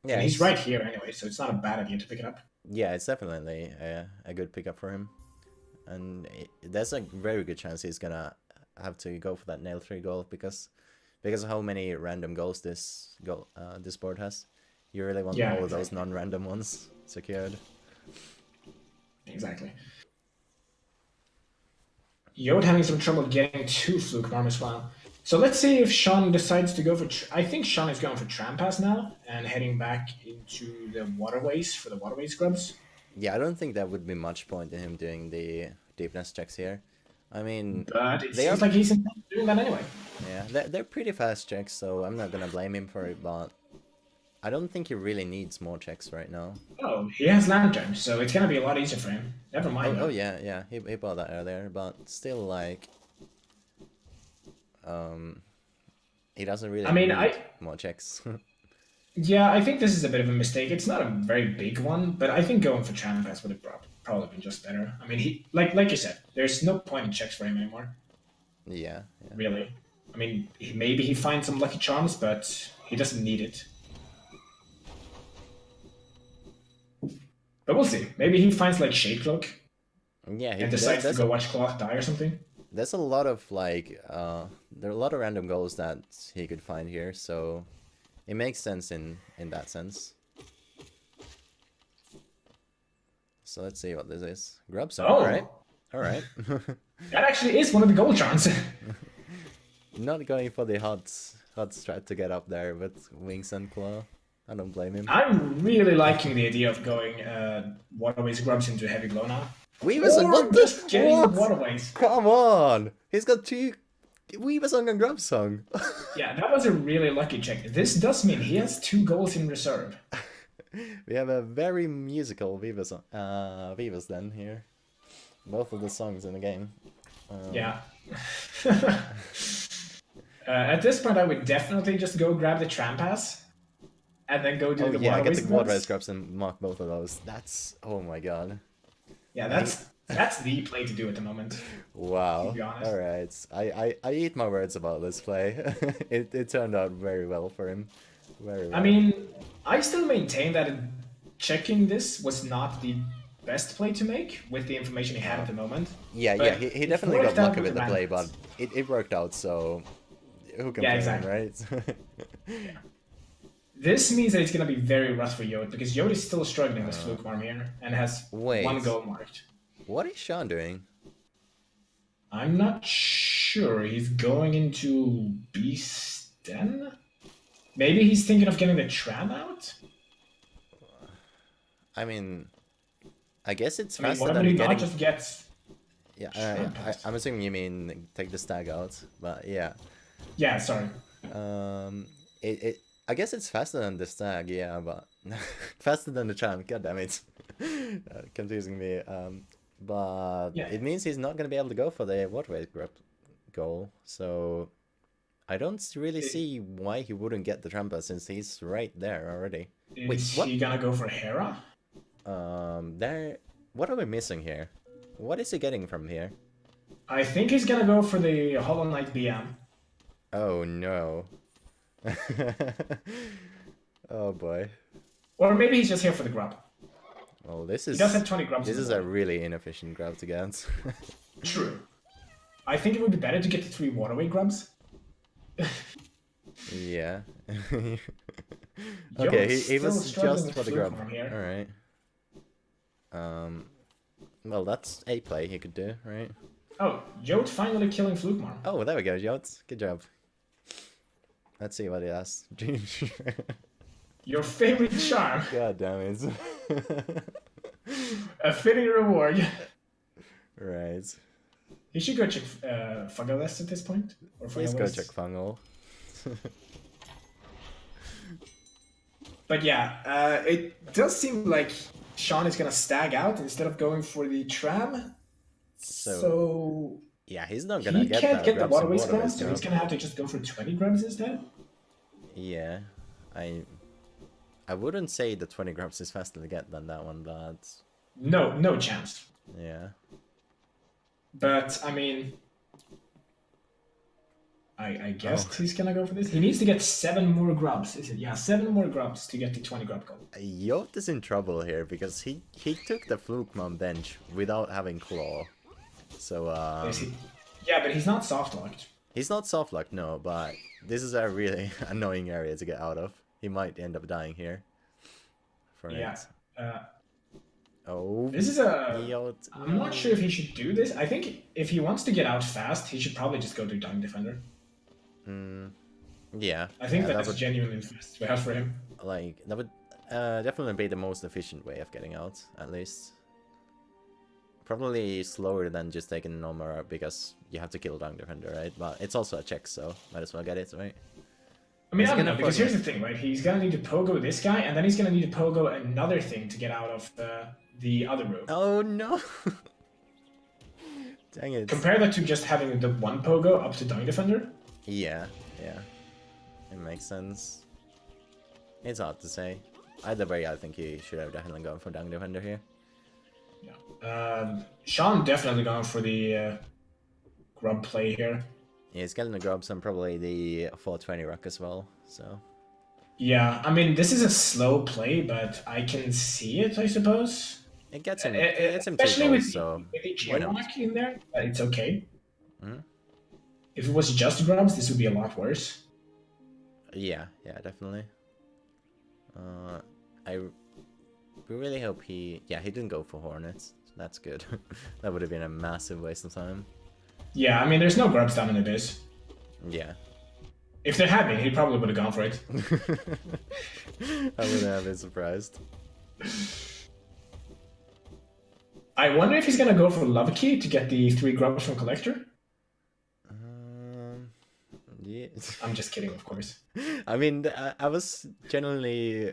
Yeah, And he's right here anyway, so it's not a bad idea to pick it up. Yeah, it's definitely a good pickup for him, and there's a very good chance he's gonna have to go for that Nail 3 goal because of how many random goals this board has. You really want all of those non-random ones secured. Exactly. Yote having some trouble getting to Fluke Bomb as well. So let's see if Sean decides to go for... I think Sean is going for Trampas now and heading back into the waterways for the waterway scrubs. Yeah, I don't think there would be much point in him doing the deepness checks here. I mean... But it seems like he's doing that anyway. Yeah, they're pretty fast checks, so I'm not gonna blame him for it, but... I don't think he really needs more checks right now. Oh, he has lantern, so it's gonna be a lot easier for him. Never mind. Oh yeah, yeah. He bought that earlier, but still, like, he doesn't really I mean, need more checks. yeah, I think this is a bit of a mistake. It's not a very big one, but I think going for Trampas would have probably been just better. I mean, he like you said, there's no point in checks for him anymore. Yeah, yeah. Really. I mean, maybe he finds some lucky charms, but he doesn't need it. But we'll see. Maybe he finds like Shade Cloak Yeah, and decides to go watch Cloth die or something. There's a lot of like there are a lot of random goals that he could find here, so it makes sense in that sense. So let's see what this is. Grub some, alright. Alright. That actually is one of the goal charms. Not going for the hot strat to get up there with Wings and Claw. I don't blame him. I'm really liking the idea of going Waterways Grubs into Heavy Glow now. Weaversong, what just getting Waterways. Come on! He's got 2 Weaversong and Grubsong. Yeah, that was a really lucky check. This does mean he has 2 goals in reserve. We have a very musical Weavers then here. Both of the songs in the game. Yeah. At this point, I would definitely just go grab the Trampas. And then go do the yeah, Waterways get the Waterways Grubs and mark both of those. That's, oh my god. Yeah, that's the play to do at the moment. Wow. To be honest. Alright. I eat my words about this play. it turned out very well for him. Very well. I mean, I still maintain that checking this was not the best play to make with the information he had at the moment. Yeah, he definitely got lucky with the play, but it worked out, so who can blame him, right? Yeah. This means that it's going to be very rough for Yote, because Yote is still struggling with Fluke Arm here, and has 1 goal marked. What is Sean doing? I'm not sure. He's going into Beast Den? Maybe he's thinking of getting the tram out? I mean, I guess it's I mean, faster why than would he getting... not just get... Yeah, I'm assuming you mean take the stag out, but yeah. Yeah, sorry. I guess it's faster than the stag, yeah, but faster than the tram. God damn it, confusing me. But yeah. It means he's not gonna be able to go for the Waterway Grub goal. So I don't really see why he wouldn't get the Trampa since he's right there already. Is he gonna go for Hera? What are we missing here? What is he getting from here? I think he's gonna go for the Hollow Knight BM. Oh no. Oh boy. Or maybe he's just here for the grub. Oh, this is... He does have 20 grubs. This is a really inefficient grub to get. True. I think it would be better to get the 3 Waterway grubs. Yeah. Okay, he was just for the grub. Alright. Well, that's a play he could do, right? Oh, Yote finally killing Flukemar. Oh, there we go, Yote. Good job. Let's see what he has. Your favorite charm. God damn it. A fitting reward. Right. He should go check Fungalist at this point. Or please go check Fungal. But yeah, it does seem like Sean is gonna stag out instead of going for the tram. So yeah, he's not gonna get that. He can't get the Waterways grabs, so he's gonna have to just go for 20 grabs instead. Yeah, I wouldn't say the 20 grabs is faster to get than that one, but no chance. Yeah. But I mean, I guess he's gonna go for this. He needs to get 7 more grubs, is it? Yeah, 7 more grubs to get the 20 grub goal. Yote is in trouble here because he took the Flukemon bench without having Claw. So yeah, but he's not soft locked. He's not soft locked, no, but this is a really annoying area to get out of. He might end up dying here. Yeah. Oh. This is Yote. I'm not sure if he should do this. I think if he wants to get out fast, he should probably just go to Dung Defender. Yeah. I think that's genuinely the fastest way out for him. Like, that would definitely be the most efficient way of getting out, at least. Probably slower than just taking Nomura because you have to kill Dung Defender, right? But it's also a check, so might as well get it, right? I mean, He's I don't gonna know, because fuck here's the thing, right? He's gonna need to pogo this guy, and then he's gonna need to pogo another thing to get out of the other room. Oh no! Dang it. Compare that to just having the one pogo up to Dung Defender. Yeah, yeah. It makes sense. It's hard to say. Either way, I think he should have definitely gone for Dung Defender here. Yeah. Sean definitely going for the grub play here. Yeah, he's getting the grubs and probably the 420 rock as well, so... Yeah, I mean, this is a slow play, but I can see it, I suppose. It gets him 2 Especially goals, so... with the why not? Gearlock in there, it's okay. Mm-hmm. If it was just grubs, this would be a lot worse. Yeah, yeah, definitely. I really hope he... Yeah, he didn't go for Hornets. So that's good. That would have been a massive waste of time. Yeah, I mean, there's no grubs down in Abyss. Yeah. If there had been, he probably would have gone for it. I wouldn't have been surprised. I wonder if he's gonna go for Love Key to get the 3 grubs from Collector. Yeah. I'm just kidding, of course. I mean, I was genuinely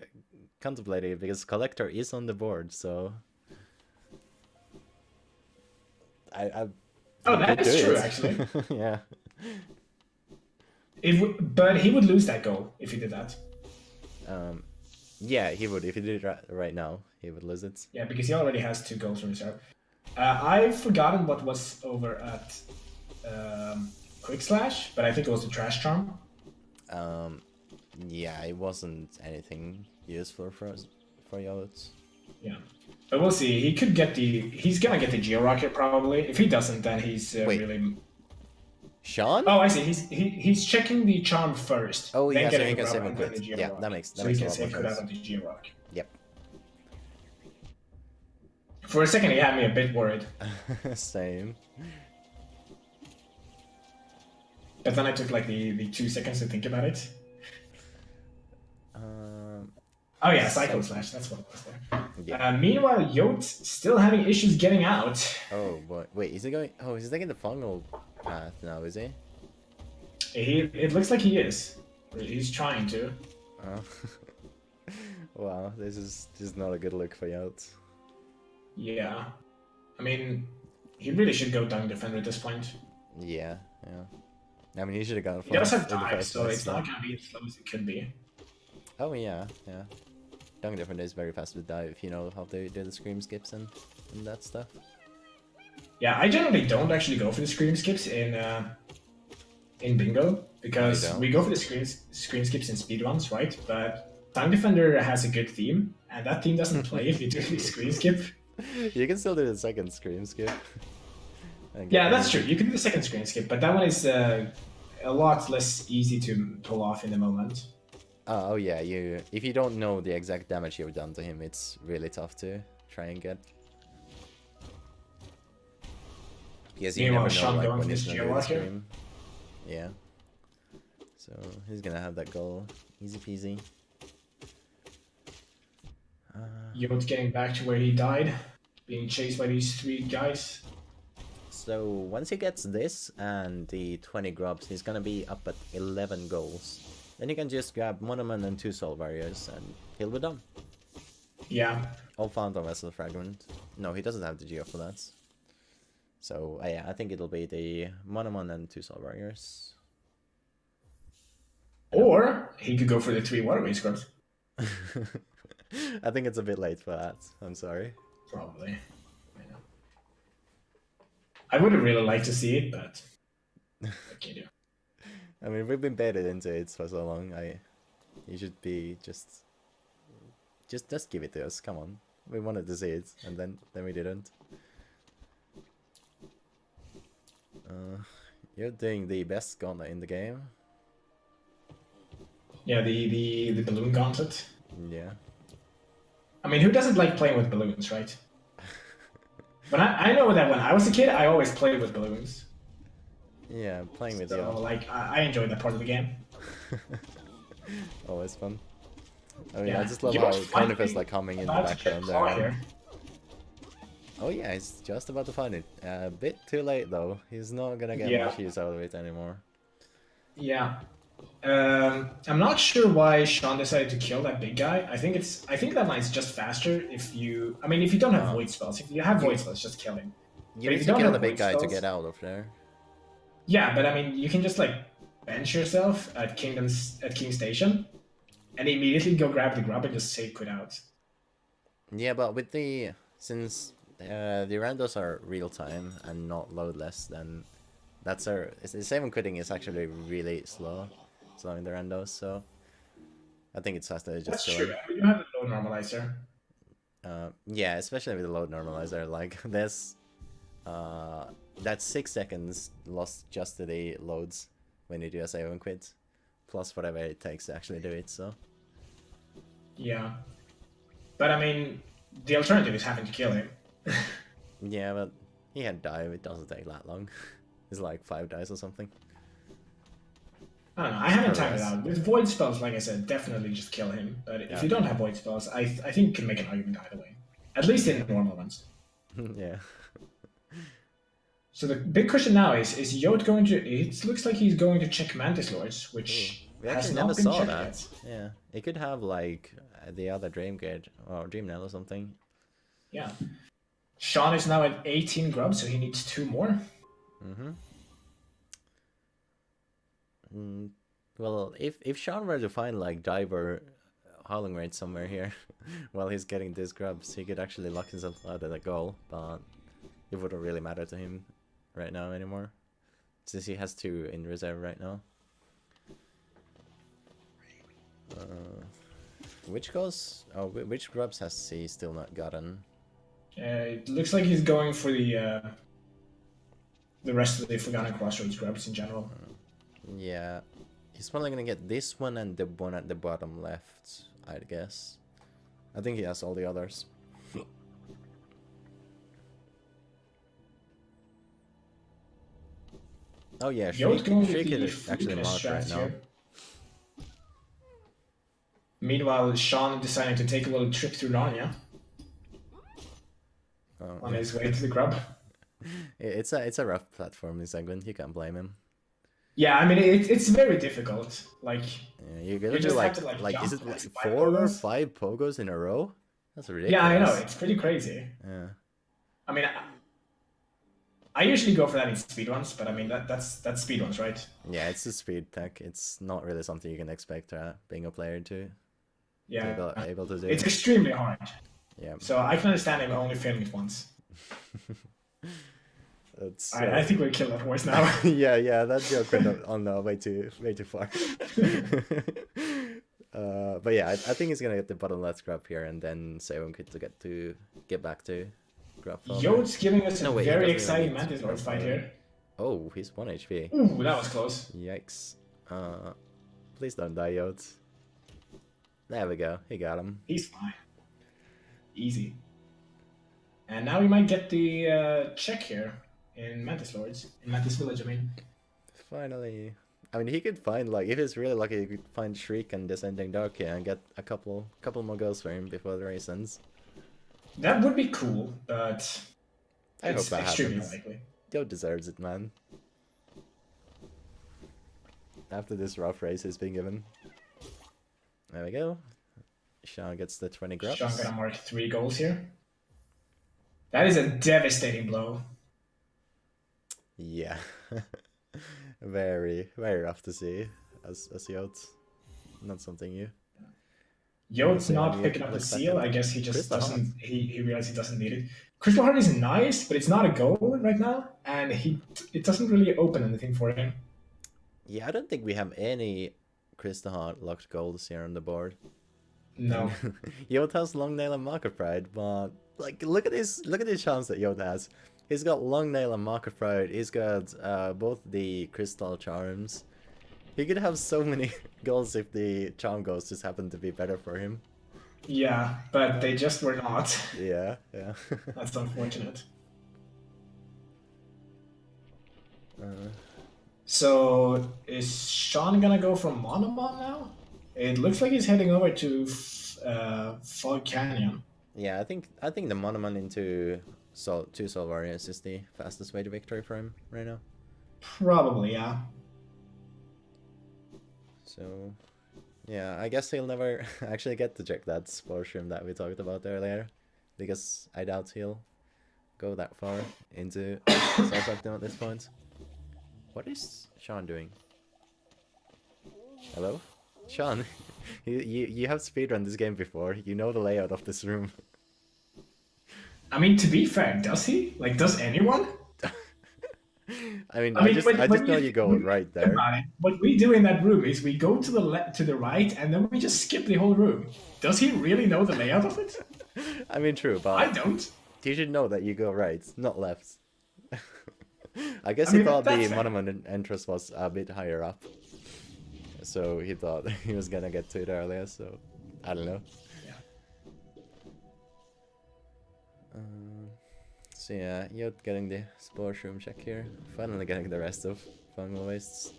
contemplating it because Collector is on the board, so... Oh, that is true, actually. Yeah. But he would lose that goal if he did that. Yeah, he would. If he did it right now, he would lose it. Yeah, because he already has 2 goals from reserve. I've forgotten what was over at Quick Slash, but I think it was the Trash Charm. Yeah, it wasn't anything useful for Yote. Yeah, but we'll see. He could get he's gonna get the Geo Rocket probably. If he doesn't, then he's really... Sean? Oh, I see. He's checking the charm first. Oh, then yeah, so he can grub save and him then quick. the Geo Yeah, Rocket. that makes so a he can lot save more that sense. on the Geo Rocket. Yep. For a second, he had me a bit worried. Same. But then I took like the 2 seconds to think about it. Oh yeah, Cycle Slash, that's what it was there. Yeah. Meanwhile, Yote still having issues getting out. Oh, boy. Wait, is he going... Oh, is he taking the fungal path now, is he? It looks like he is. He's trying to. Oh. Wow, this is just not a good look for Yote. Yeah. I mean, he really should go Dung Defender at this point. Yeah, yeah. I mean, he should have gone for He does have in the dive, first so place, it's not going to be as slow as it could be. Oh, yeah, yeah. Dung Defender is very fast with dive if you know how they do the scream skips and that stuff. Yeah, I generally don't actually go for the scream skips in bingo because we go for the scream skips in speedruns, right? But Dung Defender has a good theme, and that theme doesn't play if you do the scream skip. You can still do the second scream skip. Yeah, that's true. You can do the second screen skip, but that one is a lot less easy to pull off in the moment. Oh yeah, if you don't know the exact damage you've done to him, it's really tough to try and get. Because you never know like, when he's gonna do the scream. Yeah. So he's gonna have that goal. Easy peasy. Yote getting back to where he died, being chased by these 3 guys. So once he gets this and the 20 grubs, he's gonna be up at 11 goals. Then he can just grab Monument and 2 Soul Warriors and he'll be done. Yeah. All Phantom Vessel Fragment. No, he doesn't have the Geo for that. So yeah, I think it'll be the Monument and 2 Soul Warriors. Or he could go for the 3 Waterway Scrubs. I think it's a bit late for that. I'm sorry. Probably. I would have really liked to see it, but what can you do? I mean, we've been baited into it for so long. You should be just give it to us. Come on, we wanted to see it, and then we didn't. You're doing the best gauntlet in the game. Yeah, the balloon gauntlet. Yeah. I mean, who doesn't like playing with balloons, right? But I know that when I was a kid, I always played with balloons. Yeah, playing with so, you. Like, I enjoyed that part of the game. Always fun. I mean, yeah. I just love how Carnife's like humming in the background there. Oh yeah, he's just about to find it. A bit too late though. He's not gonna get much use out of it anymore. Yeah. I'm not sure why Sean decided to kill that big guy. I think that mine's just faster if you. I mean, if you don't have void spells. If you have You void spells, just kill him. you But if need you to don't kill have the big void guy to spells, get out of there. yeah. But I mean, you can just like bench yourself at King Station, and immediately go grab the grub and just save quit out. Yeah, but with the since the randos are real time and not loadless, then that's our the saving quitting is actually really slowing the randos. So I think it's faster to just That's kill true. him. I mean, you have a low normalizer. Yeah, especially with the load normalizer. Like this, that's 6 seconds lost just to the loads when you do a save and quit, plus whatever it takes to actually do it. So Yeah, but I mean, the alternative is having to kill him. yeah, but he had dive. It doesn't take that long. It's like 5 dice or something. I don't know. I haven't timed it Otherwise- out. With void spells, like I said, definitely just kill him. But if Yeah. you don't have void spells, I think you can make an argument either way. At least in normal runs. Yeah. So the big question now is Yote going to... It looks like he's going to check Mantis Lords, which We has actually not never been saw checked that. yet. Yeah, it could have like the other Dream Gate or Dream Nail or something. Yeah. Sean is now at 18 grubs, so he needs 2 more. Well, if Sean were to find like Diver Howling Rate somewhere here while he's getting these grubs, he could actually lock himself out of the goal, but it wouldn't really matter to him right now anymore, since he has 2 in reserve right now. Which goes? Oh, which grubs has he still not gotten? It looks like he's going for the rest of the Forgotten Crossroads grubs in general. Yeah, he's probably gonna get this one and the one at the bottom left, I'd guess. I think he has all the others. Oh yeah, Yote Shriek, going with Shriek the is actually Fruitless marked right strat now. here. Meanwhile, Sean deciding to take a little trip through Narnia Oh, on yeah. his way to the grub. It's a rough platform, this segment. You can't blame him. Yeah, I mean it's very difficult. Like Yeah, you gotta you do just like have to like is jump it like like 4 or pogos. 5 pogos in a row? That's ridiculous. Yeah, I know it's pretty crazy. Yeah. I mean, I usually go for that in speedruns, but I mean that's speedruns, right? Yeah, it's a speed tech. It's not really something you can expect being a player to Yeah, able to do. it's extremely hard. Yeah. So I can understand him only failing it once. That's, I think we kill that horse now. yeah, that joke went on way too far. But yeah, I think he's gonna get the bottom left grab here and then Seon Kid to get back to grab. Yote's giving us a wait, he very doesn't even exciting need to Mantis Lord grab fight forward. here. Oh, he's 1 HP. Ooh, that was close. Yikes. Please don't die, Yote. There we go. He got him. He's fine. Easy. And now we might get the check here in Mantis Lords. In Mantis Village, I mean. Finally. I mean, he could find, like, if he's really lucky, he could find Shriek and Descending Dark here and get a couple more goals for him before the race ends. That would be cool, but I hope it's that extremely happens. unlikely. Yote deserves it, man. After this rough race he's been given. There we go. Sean gets the 20 grubs. Sean gonna mark 3 goals here. That is a devastating blow. Yeah. Very rough to see as Yote. Not something new. Yote's Yeah, not you picking up the look back seal. at I guess he just Crystal doesn't. He realized he doesn't need it. Crystal Heart is nice, but it's not a goal right now, and it doesn't really open anything for him. Yeah, I don't think we have any Crystal Heart locked goals here on the board. No. Yote has Long Nail and Marker Pride, but like look at his chance that Yote has. He's got Long Nail and Marker Pride. He's got both the Crystal Charms. He could have so many goals if the Charm Ghost just happened to be better for him. Yeah, but they just were not. Yeah. That's unfortunate. So is Sean gonna go for Monomon now? It looks like he's heading over to Fog Canyon. Yeah, I think the Monoman into two Soul Warriors is the fastest way to victory for him right now. Probably, yeah. So, yeah, I guess he'll never actually get to check that spore shroom that we talked about earlier, because I doubt he'll go that far into Self Optim at this point. What is Sean doing? Hello? Sean, you have speedrun this game before. You know the layout of this room. I mean, to be fair, does he? Like, does anyone? I just know you go right there. What we do in that room is we go to the right, and then we just skip the whole room. Does he really know the layout of it? I mean, true, but I don't. You should know that you go right, not left. I guess he thought the monument entrance was a bit higher up, so he thought he was gonna get to it earlier. So I don't know. Yeah. So yeah, Yote getting the spore shroom check here. Finally getting the rest of fungal wastes.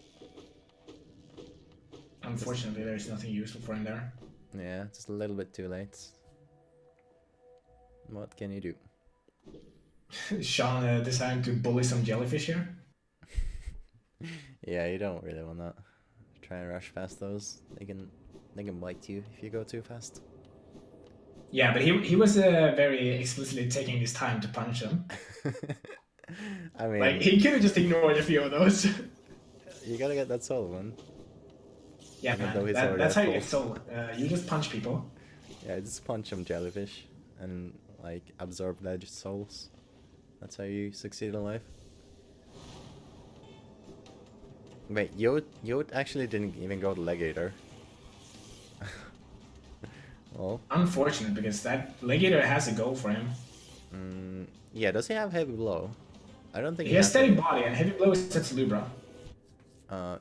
Unfortunately, there's nothing useful for him there. Yeah, just a little bit too late. What can you do? Sean deciding to bully some jellyfish here. Yeah, you don't really want that. Try and rush past those. They can bite you if you go too fast. Yeah, but he was very explicitly taking his time to punch them. I mean, like he could have just ignored a few of those. You gotta get that soul one. Yeah, man, that's how you get soul. You just punch people. Yeah, just punch them jellyfish and like absorb their souls. That's how you succeed in life. Wait, Yote actually didn't even go to Legator. Well, unfortunate, because that Legator has a goal for him. Yeah, does he have heavy blow? I don't think he has steady body, and heavy blow is Tetsulubra.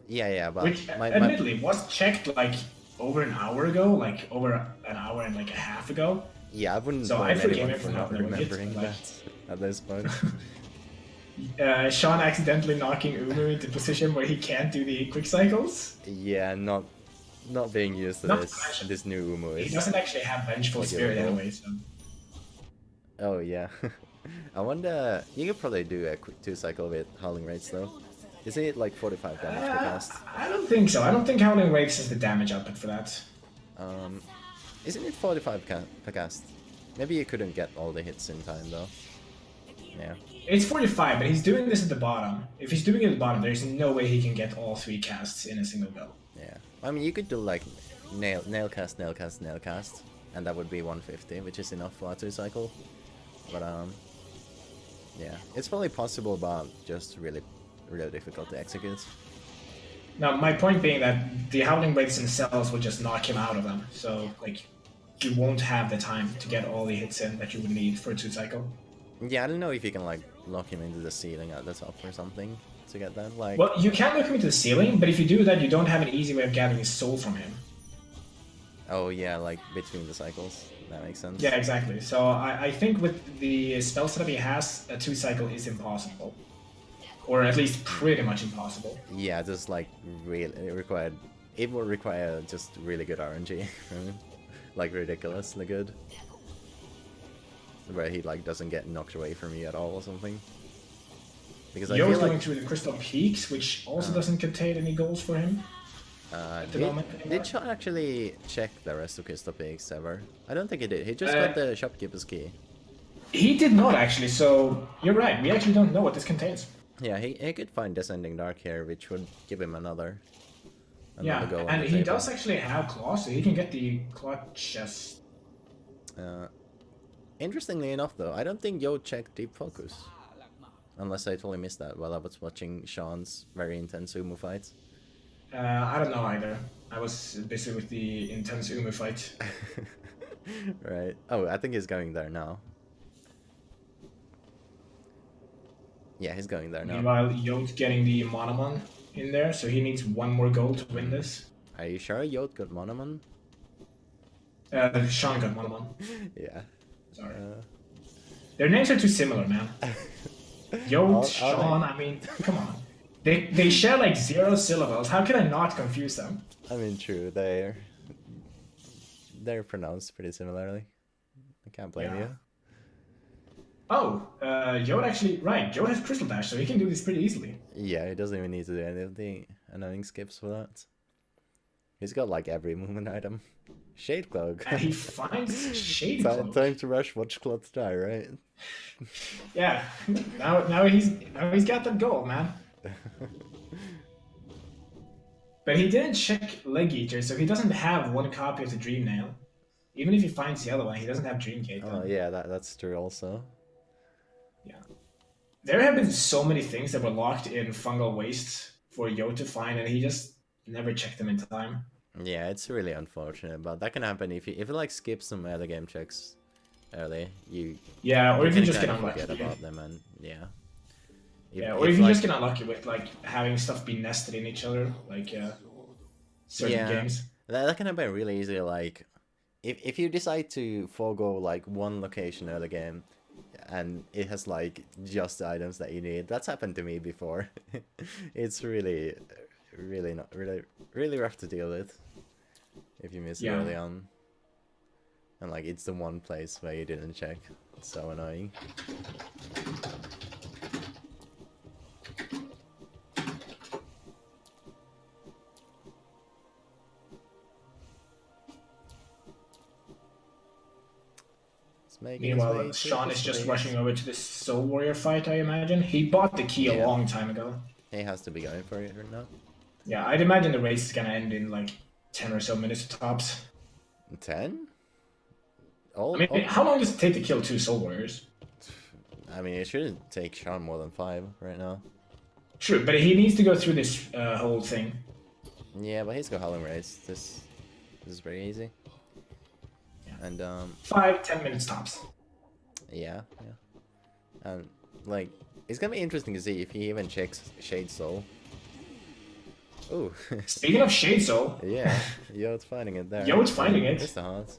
Yeah, but which admittedly was checked like over an hour ago, like over an hour and like a half ago. Yeah, I wouldn't. So I forgive him for not remembering that at this point. Sean accidentally knocking Umu into position where he can't do the quick cycles. Yeah, not being used to this new Umu is. He doesn't actually have vengeful spirit anyway. So. Oh yeah, I wonder. You could probably do a quick 2-cycle with Howling Rates though. Isn't it like 45 damage per cast? I don't think so. I don't think Howling Rates is the damage output for that. Isn't it 45 per cast? Maybe you couldn't get all the hits in time though. Yeah. It's 45, but he's doing this at the bottom. If he's doing it at the bottom, there's no way he can get all 3 casts in a single go. Yeah. I mean, you could do like nail cast, and that would be 150, which is enough for a 2-cycle. But yeah, it's probably possible, but just really difficult to execute. Now, my point being that the Howling Rates themselves will just knock him out of them. So, like, you won't have the time to get all the hits in that you would need for a 2-cycle. Yeah, I don't know if you can like lock him into the ceiling at the top or something to get that. Like, well, you can lock him into the ceiling, but if you do that, you don't have an easy way of gathering his soul from him. Oh yeah, like between the cycles. That makes sense. Yeah, exactly. So I think with the spell setup he has, a 2-cycle is impossible. Or at least pretty much impossible. Yeah, just like it will require just really good RNG. Like ridiculously good. Where he like doesn't get knocked away from you at all or something. Because Yo's going through the Crystal Peaks, which also doesn't contain any goals for him. Did Sean actually check the rest of Crystal Peaks ever? I don't think he did. He just got the shopkeeper's key. He did not actually, so you're right. We actually don't know what this contains. Yeah, he could find Descending Dark here, which would give him another yeah, go and he does actually have claws, so he can get the claw chest. Interestingly enough, though, I don't think Yote checked Deep Focus. Unless I totally missed that while I was watching Sean's very intense Umu fight. I don't know either. I was busy with the intense Umu fight. Right. Oh, I think he's going there now. Yeah, he's going there now. Meanwhile, Yote getting the Monomon in there, so he needs one more goal to win this. Are you sure Yote got Monomon? Sean got Monomon. Yeah. Sorry. Their names are too similar, man. Yote, Sean, I mean, come on. They share like 0 syllables. How can I not confuse them? I mean, true. They're pronounced pretty similarly. I can't blame you. Oh, Yote actually, right. Yote has Crystal Dash, so he can do this pretty easily. Yeah, he doesn't even need to do any of the annoying skips for that. He's got like every movement item. Shade Cloak. And he finds Shade Cloak. Time to rush, watch Cloth die, right? Yeah. Now he's got that goal, man. But he didn't check Leg Eater, so he doesn't have one copy of the Dream Nail. Even if he finds the other one, he doesn't have Dreamgate. Oh yeah, that's true also. Yeah. There have been so many things that were locked in Fungal Waste for Yote to find, and he just never checked them in time. Yeah, it's really unfortunate, but that can happen if you like skip some early game checks early. Or if you just get forget unlucky. about them, and yeah. Or if you just get unlucky with like having stuff be nested in each other, like certain games. That can happen really easily. Like if you decide to forego like one location early game, and it has like just the items that you need. That's happened to me before. It's really rough to deal with if you miss it early on. And like it's the one place where you didn't check. It's so annoying. Meanwhile, Sean is just rushing over to this Soul Warrior fight, I imagine. He bought the key a long time ago. He has to be going for it right now. Yeah, I'd imagine the race is gonna end in like 10 or so minutes tops. 10? How long does it take to kill 2 Soul Warriors? I mean, it shouldn't take Sean more than 5 right now. True, but he needs to go through this whole thing. Yeah, but he's got Howling Race. This is very easy. And 5-10 minutes tops. Yeah. And like it's gonna be interesting to see if he even checks Shade Soul. Ooh. Speaking of Shade Soul. Yeah, Yote's finding it there. Yote's finding it. It's the heart.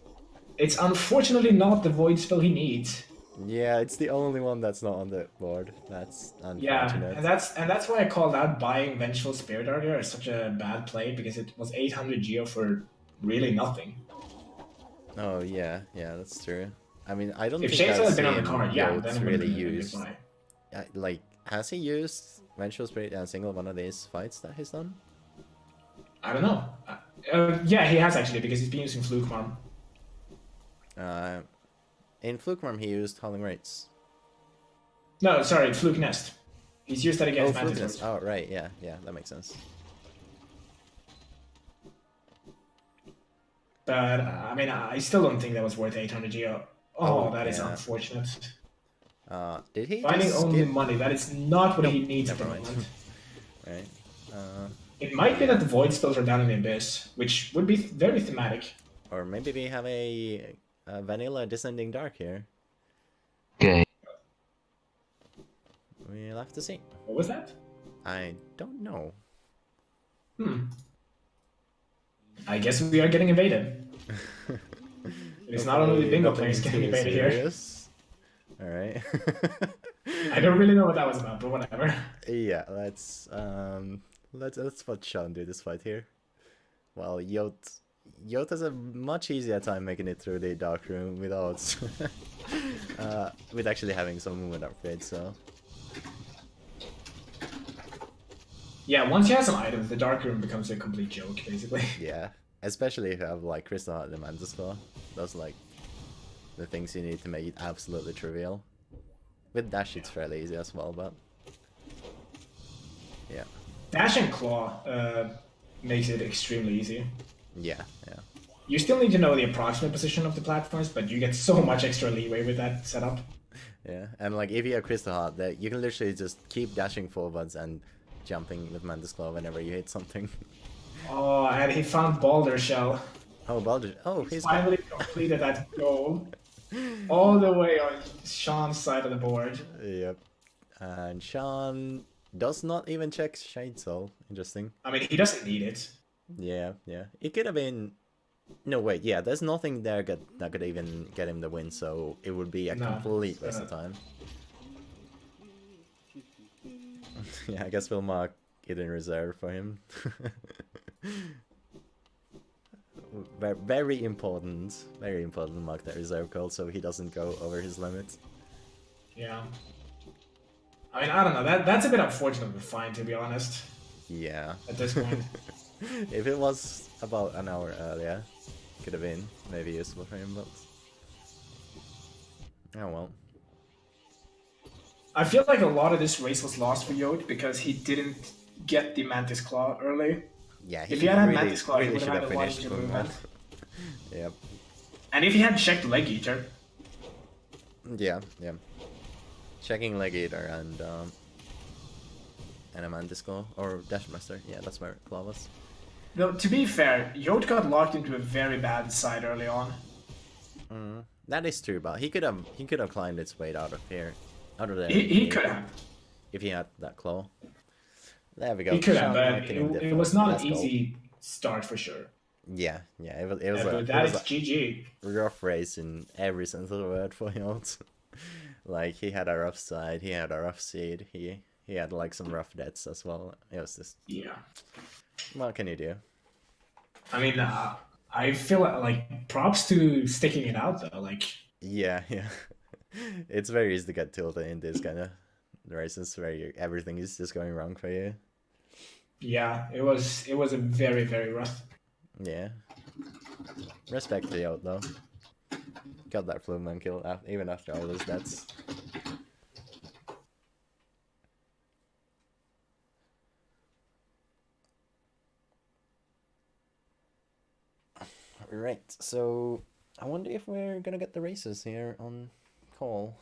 It's unfortunately not the Void spell he needs. Yeah, it's the only one that's not on the board. That's unfortunate. Yeah, and that's why I called out buying Vengeful Spirit earlier as such a bad play, because it was 800 geo for really nothing. Oh yeah, that's true. I mean, I don't if think Shades had been on the card, Yote's then really used. Like, has he used Vengeful Spirit in a single one of these fights that he's done? I don't know. Yeah, he has actually, because he's been using Fluke Marm. In Fluke Marm, he used Howling Rates. No, sorry, Fluke Nest. He's used that against Mantis. Oh, right, yeah, that makes sense. But, I mean, I still don't think that was worth 800 geo. That is unfortunate. Did he Finding only money, that is not what he needs at the moment. Right. It might be that the Void spells are down in the Abyss, which would be very thematic. Or maybe we have a vanilla Descending Dark here. Okay. We'll have to see. What was that? I don't know. I guess we are getting invaded. It's not only the bingo players getting invaded here. Alright. I don't really know what that was about, but whatever. Yeah, let's let Sean do this fight here. Well, Yote has a much easier time making it through the dark room without with actually having some movement upgrades, so. Yeah, once you have some items, the dark room becomes a complete joke, basically. Yeah, especially if you have like Crystal Heart and Mantis Claw. Those like the things you need to make it absolutely trivial. With Dash it's fairly easy as well, but yeah. Dash and Claw makes it extremely easy. Yeah. You still need to know the approximate position of the platforms, but you get so much extra leeway with that setup. Yeah, and like if you have Crystal Heart, that you can literally just keep dashing forwards and jumping with Mantis Claw whenever you hit something. Oh, and he found Baldur Shell. Oh, Baldur. Oh, he's finally completed that goal. All the way on Sean's side of the board. Yep. And Sean does not even check Shade Soul. Interesting. I mean, he doesn't need it. Yeah. It could have been... No, wait, yeah, there's nothing there that could even get him the win, so it would be a complete waste of time. Yeah, I guess we'll mark it in reserve for him. Very important to mark that reserve call so he doesn't go over his limit. Yeah. I mean, I don't know, that's a bit unfortunate to find, to be honest. Yeah. at this point. If it was about an hour earlier, could have been maybe useful for him, but oh well. I feel like a lot of this race was lost for Yote because he didn't get the Mantis Claw early. Yeah, If he he had had really, Mantis Claw, he really would should have have had a lot finished easier Fungal. movement. Yep. And if he had checked Leg Eater, Yeah, yeah. Checking Leg Eater and a Mantis Claw or Dash Master. Yeah, that's where Claw was. though, to be fair, Yote got locked into a very bad side early on. That is true, but he could have climbed its way out of here, out of there. He could have. If he had that claw. There we go. He could have, Sean but marking in it different. was not Let's an go. easy start for sure. Yeah, yeah. It was But a that is GG. rough race in every sense of the word for Yote. Like he had a rough side, he had a rough seed, he had like some rough deaths as well. It was just Yeah. what can you do? I mean, I feel like props to sticking it out though. Like, Yeah, yeah. It's very easy to get tilted in this kind of races where everything is just going wrong for you. yeah, it was a very, very rough. Yeah. Respect to Yote though. Got that Fluman kill even after all those deaths. Right, so I wonder if we're gonna get the races here on call.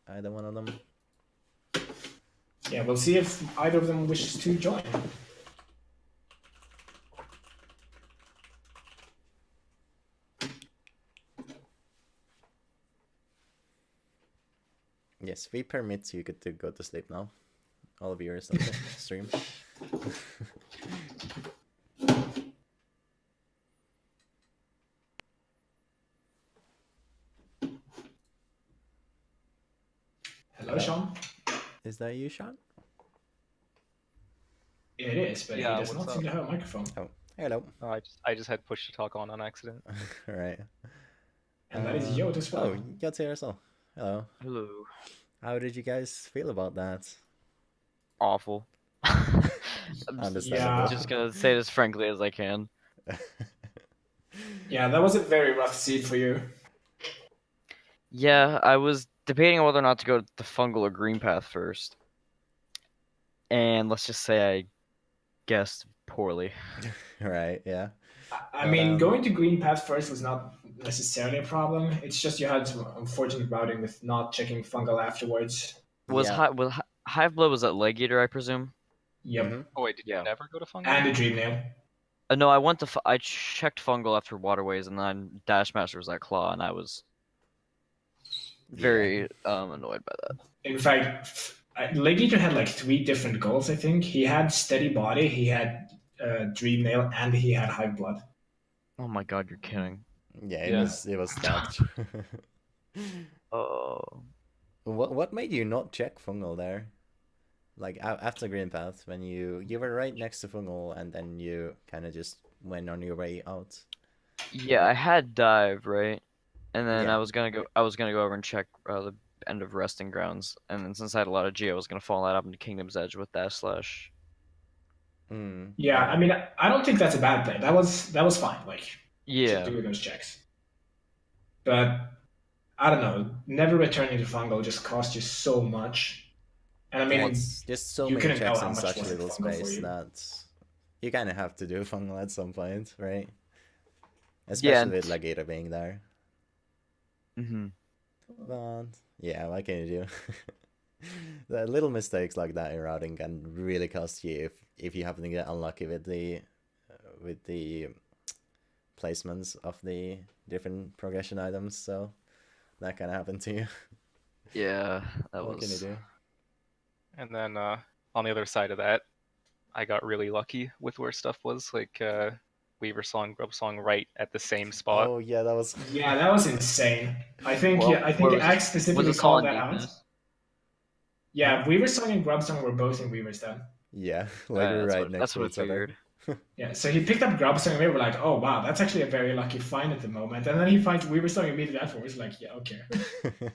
Either one of them. Yeah, we'll see if either of them wishes to join. Yes, we permit you to go to sleep now. All viewers on the stream. Hello, Sean. Is that you, Sean? It is, but Yeah, he does what's not seem to up? have a microphone. Oh, hello. Oh, I just had push to talk on accident. Alright. And that is Yote as well. Oh, Yote here as well. Hello. Hello. How did you guys feel about that? Awful. I'm Understandable. Yeah. just gonna say this frankly as I can. Yeah, that was a very rough seed for you. Yeah, I was debating whether or not to go the fungal or green path first. And let's just say I guessed poorly. Right, yeah. I But, mean, going to green path first was not necessarily a problem. It's just you had some unfortunate routing with not checking fungal afterwards. Was Yeah. Hive Blood was at Leg Eater, I presume? Yep. Mhm. Oh wait, did Yeah. you never go to fungal? And a dream nail. No, I went to I checked fungal after Waterways, and then Dash Master was at Claw, and I was very annoyed by that. In fact, Leg Eater had like 3 different goals, I think. He had Steady Body, he had Dream Nail, and he had Hive Blood. Oh my god, you're kidding. Yeah, Yeah. it was stacked. Oh. What made you not check fungal there? Like after green path, when you were right next to fungal, and then you kind of just went on your way out. Yeah, I had dive, right? And then Yeah. I was gonna go over and check the end of resting grounds, and then since I had a lot of G, I was gonna follow that up into Kingdom's Edge with Dash Slash. Yeah, I mean, I don't think that's a bad play. That was fine. Like, Yeah. just do those checks. But I don't know. Never returning to fungal just cost you so much. And I mean, it's just so you many couldn't know checks how in much such was little fungal for space you. that you kind of have to do fungal at some point, right? Especially with Legator being there. Mm-hmm. But yeah, what can you do? The little mistakes like that in routing can really cost you if you happen to get unlucky with the placements of the different progression items. So that can happen to you. Yeah, that What can you was. do? And then on the other side of that, I got really lucky with where stuff was, like Weaver Song, Grub Song, right at the same spot. Oh yeah, that was. yeah, that was insane. I think Well, I think was Axe it specifically all called in that out. deepness? Yeah, Weaver Song and Grub Song were both in Weaver's then. Yeah, like we're right next That's to what I each other. figured. Yeah, so he picked up Grub Song and we were like, oh wow, that's actually a very lucky find at the moment. And then he finds Weaver Song immediately afterwards, like, yeah, okay.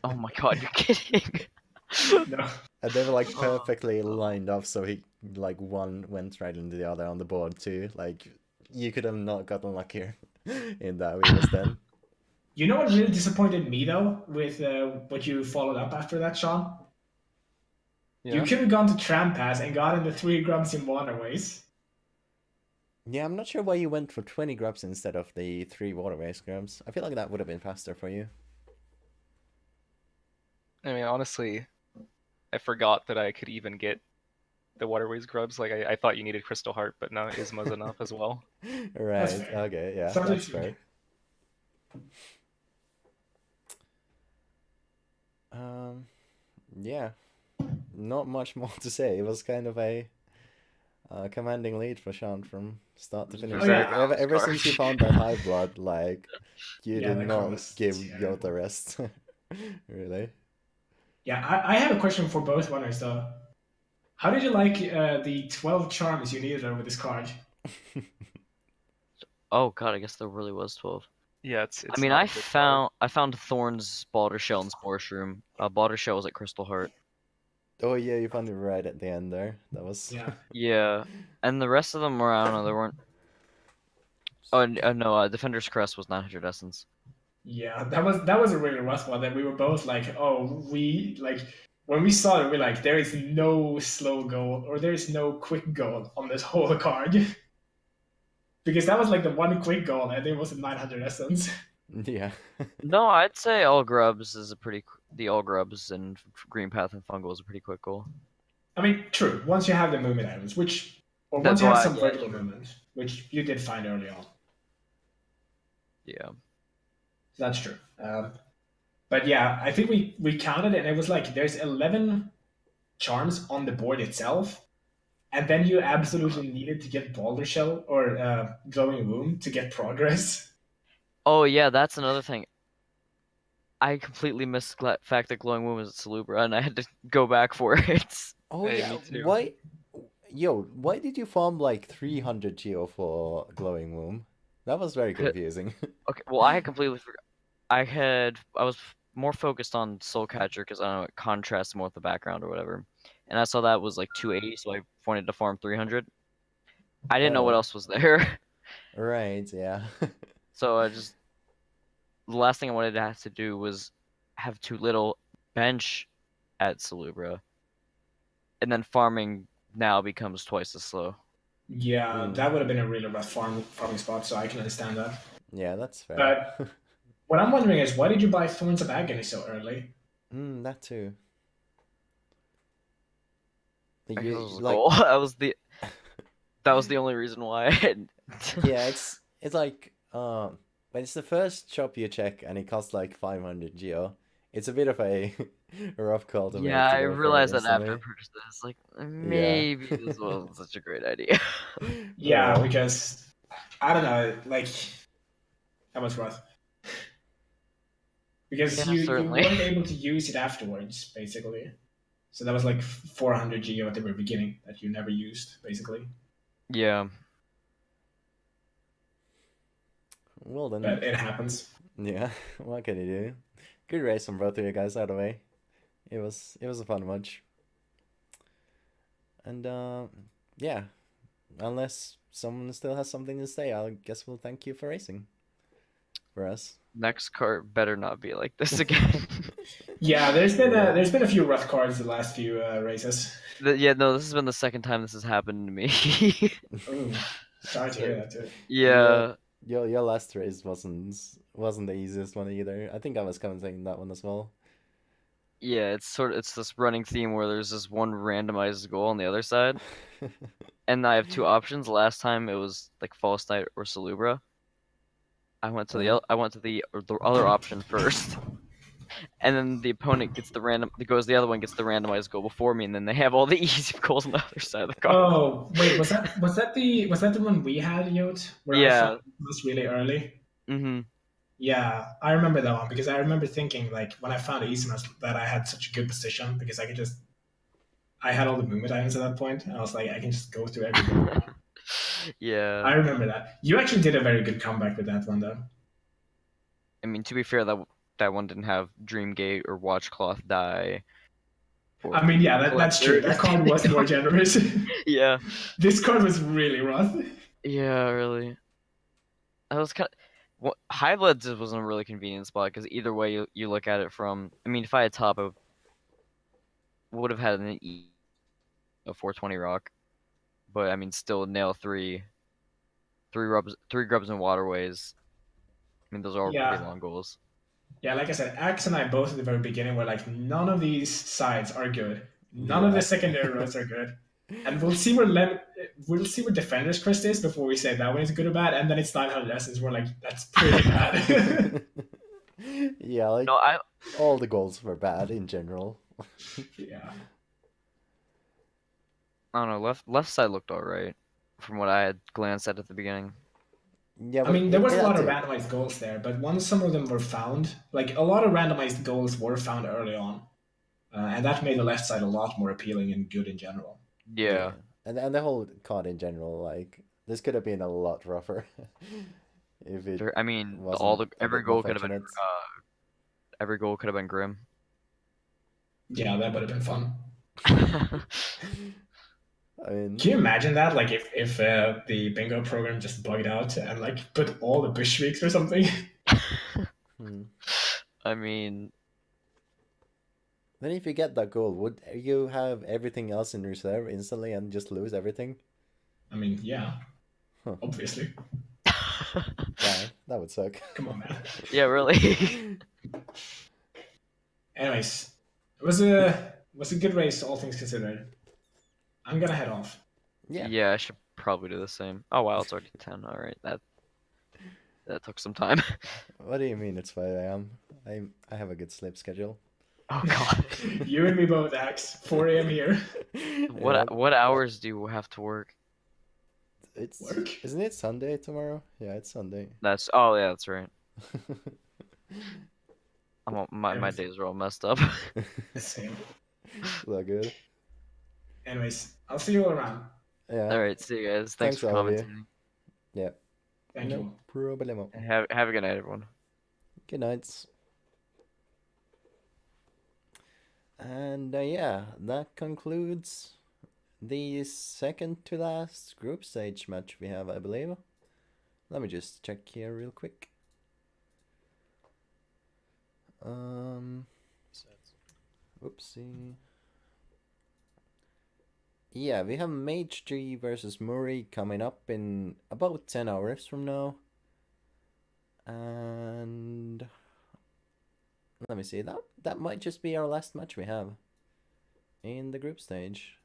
Oh my god, you're kidding. No. And they were like Oh, perfectly lined up, so he like one went right into the other on the board too. Like you could have not gotten luckier in that Weavers then. You know what really disappointed me though with what you followed up after that, Sean? You Yeah. could have gone to Tram Pass and gotten the 3 grubs in waterways. Yeah, I'm not sure why you went for 20 grubs instead of the 3 waterways grubs. I feel like that would have been faster for you. I mean, honestly, I forgot that I could even get the waterways grubs. Like I thought you needed Crystal Heart, but no, Isma's enough as well. Right, fair. okay, yeah, Sounds that's interesting. fair. Yeah, not much more to say. It was kind of a commanding lead for Sean from start to finish. Oh, yeah. Like, ever since you found that high blood, like, you Yeah, did the not combo's give terrible. Yote rest. Really? Yeah, I have a question for both runners though. How did you like the 12 charms you needed over this card? oh god, I guess there really was 12. Yeah, I it's mean, not a good card. I found Thorn's Balder Shell and Spore Shroom. Balder Shell was at Crystal Heart. Oh yeah, you found it right at the end there. That was... Yeah. Yeah, and the rest of them were, I don't know, there weren't. Oh no, Defender's Crest was 900 Essence. Yeah, that was a really rough one. That we were both like, oh, we like when we saw it, we're like, there is no slow goal or there is no quick goal on this whole card because that was like the one quick goal and it was a 900 essence. Yeah. No, I'd say All Grubs is a the All Grubs and Green Path and Fungal is a pretty quick goal. I mean, true. Once you have the movement items, or That's once you have why, some yeah, vertical true. movement, which you did find early on. Yeah. That's true. But yeah, I think we counted it and it was like there's 11 charms on the board itself, and then you absolutely needed to get Boulder Shell or Glowing Womb to get progress. Oh yeah, that's another thing. I completely missed the fact that Glowing Womb is at Salubra, and I had to go back for it. Oh Hey, yeah, me too. why did you farm like 300 geo for Glowing Womb? That was very confusing. Okay, well, I had completely forgot. I was more focused on Soul Catcher because I don't know, it contrasts more with the background or whatever. And I saw that was like 280, so I wanted to farm 300. I didn't know what Oh, else was there. right, yeah. So the last thing I wanted to have to do was have too little bench at Salubra. And then farming now becomes twice as slow. Yeah, Mm. that would have been a really rough farming spot, so I can understand that. Yeah, that's fair. But what I'm wondering is, why did you buy Thorns of Agony so early? That too. Because You it was a like goal. That was the only reason why. yeah, it's like when it's the first shop you check and it costs like 500 geo. It's a bit of a rough call to make Yeah, to I go for it realized that after I instantly. purchased this, like Yeah. maybe this wasn't such a great idea. Yeah, Oh. because I don't know, like that was rough. Because Yeah, you certainly. weren't able to use it afterwards, basically. So that was like 400 geo at the very beginning that you never used, basically. Yeah. Well then. But it happens. Yeah, what can you do? Good race from both of you guys, out of the way. It was a fun match. And yeah, unless someone still has something to say, I guess we'll thank you for racing for us. Next cart better not be like this again. Yeah, there's been Yeah. there's been a few rough cards the last few races. Yeah, no, this has been the second time this has happened to me. Ooh, sorry to hear that too. Yeah. Your last race wasn't the easiest one either. I think I was commenting that one as well. Yeah, it's this running theme where there's this one randomized goal on the other side, and I have two options. Last time it was like False Knight or Salubra. I went to the other option first, and then the opponent gets the other one gets the randomized goal before me, and then they have all the easy goals on the other side of the card. Oh wait, was that the one we had, Yote? Where I Yeah. found it was really early. Mm-hmm. Yeah, I remember that one because I remember thinking like when I found Easterners that I had such a good position because I had all the movement items at that point. And I was like, I can just go through everything. Yeah. I remember that. You actually did a very good comeback with that one though. I mean, to be fair, that one didn't have Dreamgate or Watchcloth die. for I mean, yeah, that's true. That card was more generous. Yeah. This card was really rough. Yeah, really. I was kind of Hive-Led just wasn't a really convenient spot because either way you look at it from. I mean, if I had top, I would have had an a 420 rock, but I mean, still nail three grubs and waterways. I mean, those are all pretty Yeah, long goals. yeah. Like I said, Axe and I both at the very beginning were like, none of these sides are good. None of the Yeah. secondary roads are good. And we'll see where Defender's Crest is before we say that one is good or bad. And then it's 900 Essence. We're like, that's pretty bad. Yeah, like No, all the goals were bad in general. Yeah. I don't know. Left side looked alright from what I had glanced at the beginning. Yeah, I but mean, there was a yeah, lot of too. randomized goals there, but once some of them were found, like a lot of randomized goals were found early on, and that made the left side a lot more appealing and good in general. Yeah. And the whole card in general, like this could have been a lot rougher if it I mean, wasn't a every bit more goal could have been fortunate. every goal could have been grim. Yeah, that would have been fun. I mean, Can you imagine that? Like if the bingo program just bugged out and like put all the Bushweeks or something. hmm. I mean, Then if you get that goal, would you have everything else in reserve instantly and just lose everything? I mean, yeah, Huh. obviously. Wow, that would suck. Come on, man. yeah, really. Anyways, it was a good race, all things considered. I'm gonna head off. Yeah. Yeah, I should probably do the same. Oh wow, it's already 10. All right, that took some time. What do you mean it's 5 a.m.? I have a good sleep schedule. Oh god. You and me both, Axe. 4 a.m. here. Yeah, What hours do you have to work? Work? Isn't it Sunday tomorrow? Yeah, it's Sunday. Oh yeah, that's right. My Anyways. days are all messed up. Same. All good. Anyways, I'll see you all around. Yeah. All right, see you guys. Thanks for all of you. commenting. Yeah. Thank No you. problemo. Have a good night, everyone. Good nights. And yeah, that concludes the second to last group stage match we have, I believe. Let me just check here real quick. Whoopsie. Yeah, we have Mage 3 versus Murray coming up in about 10 hours from now. And let me see, that might just be our last match we have in the group stage.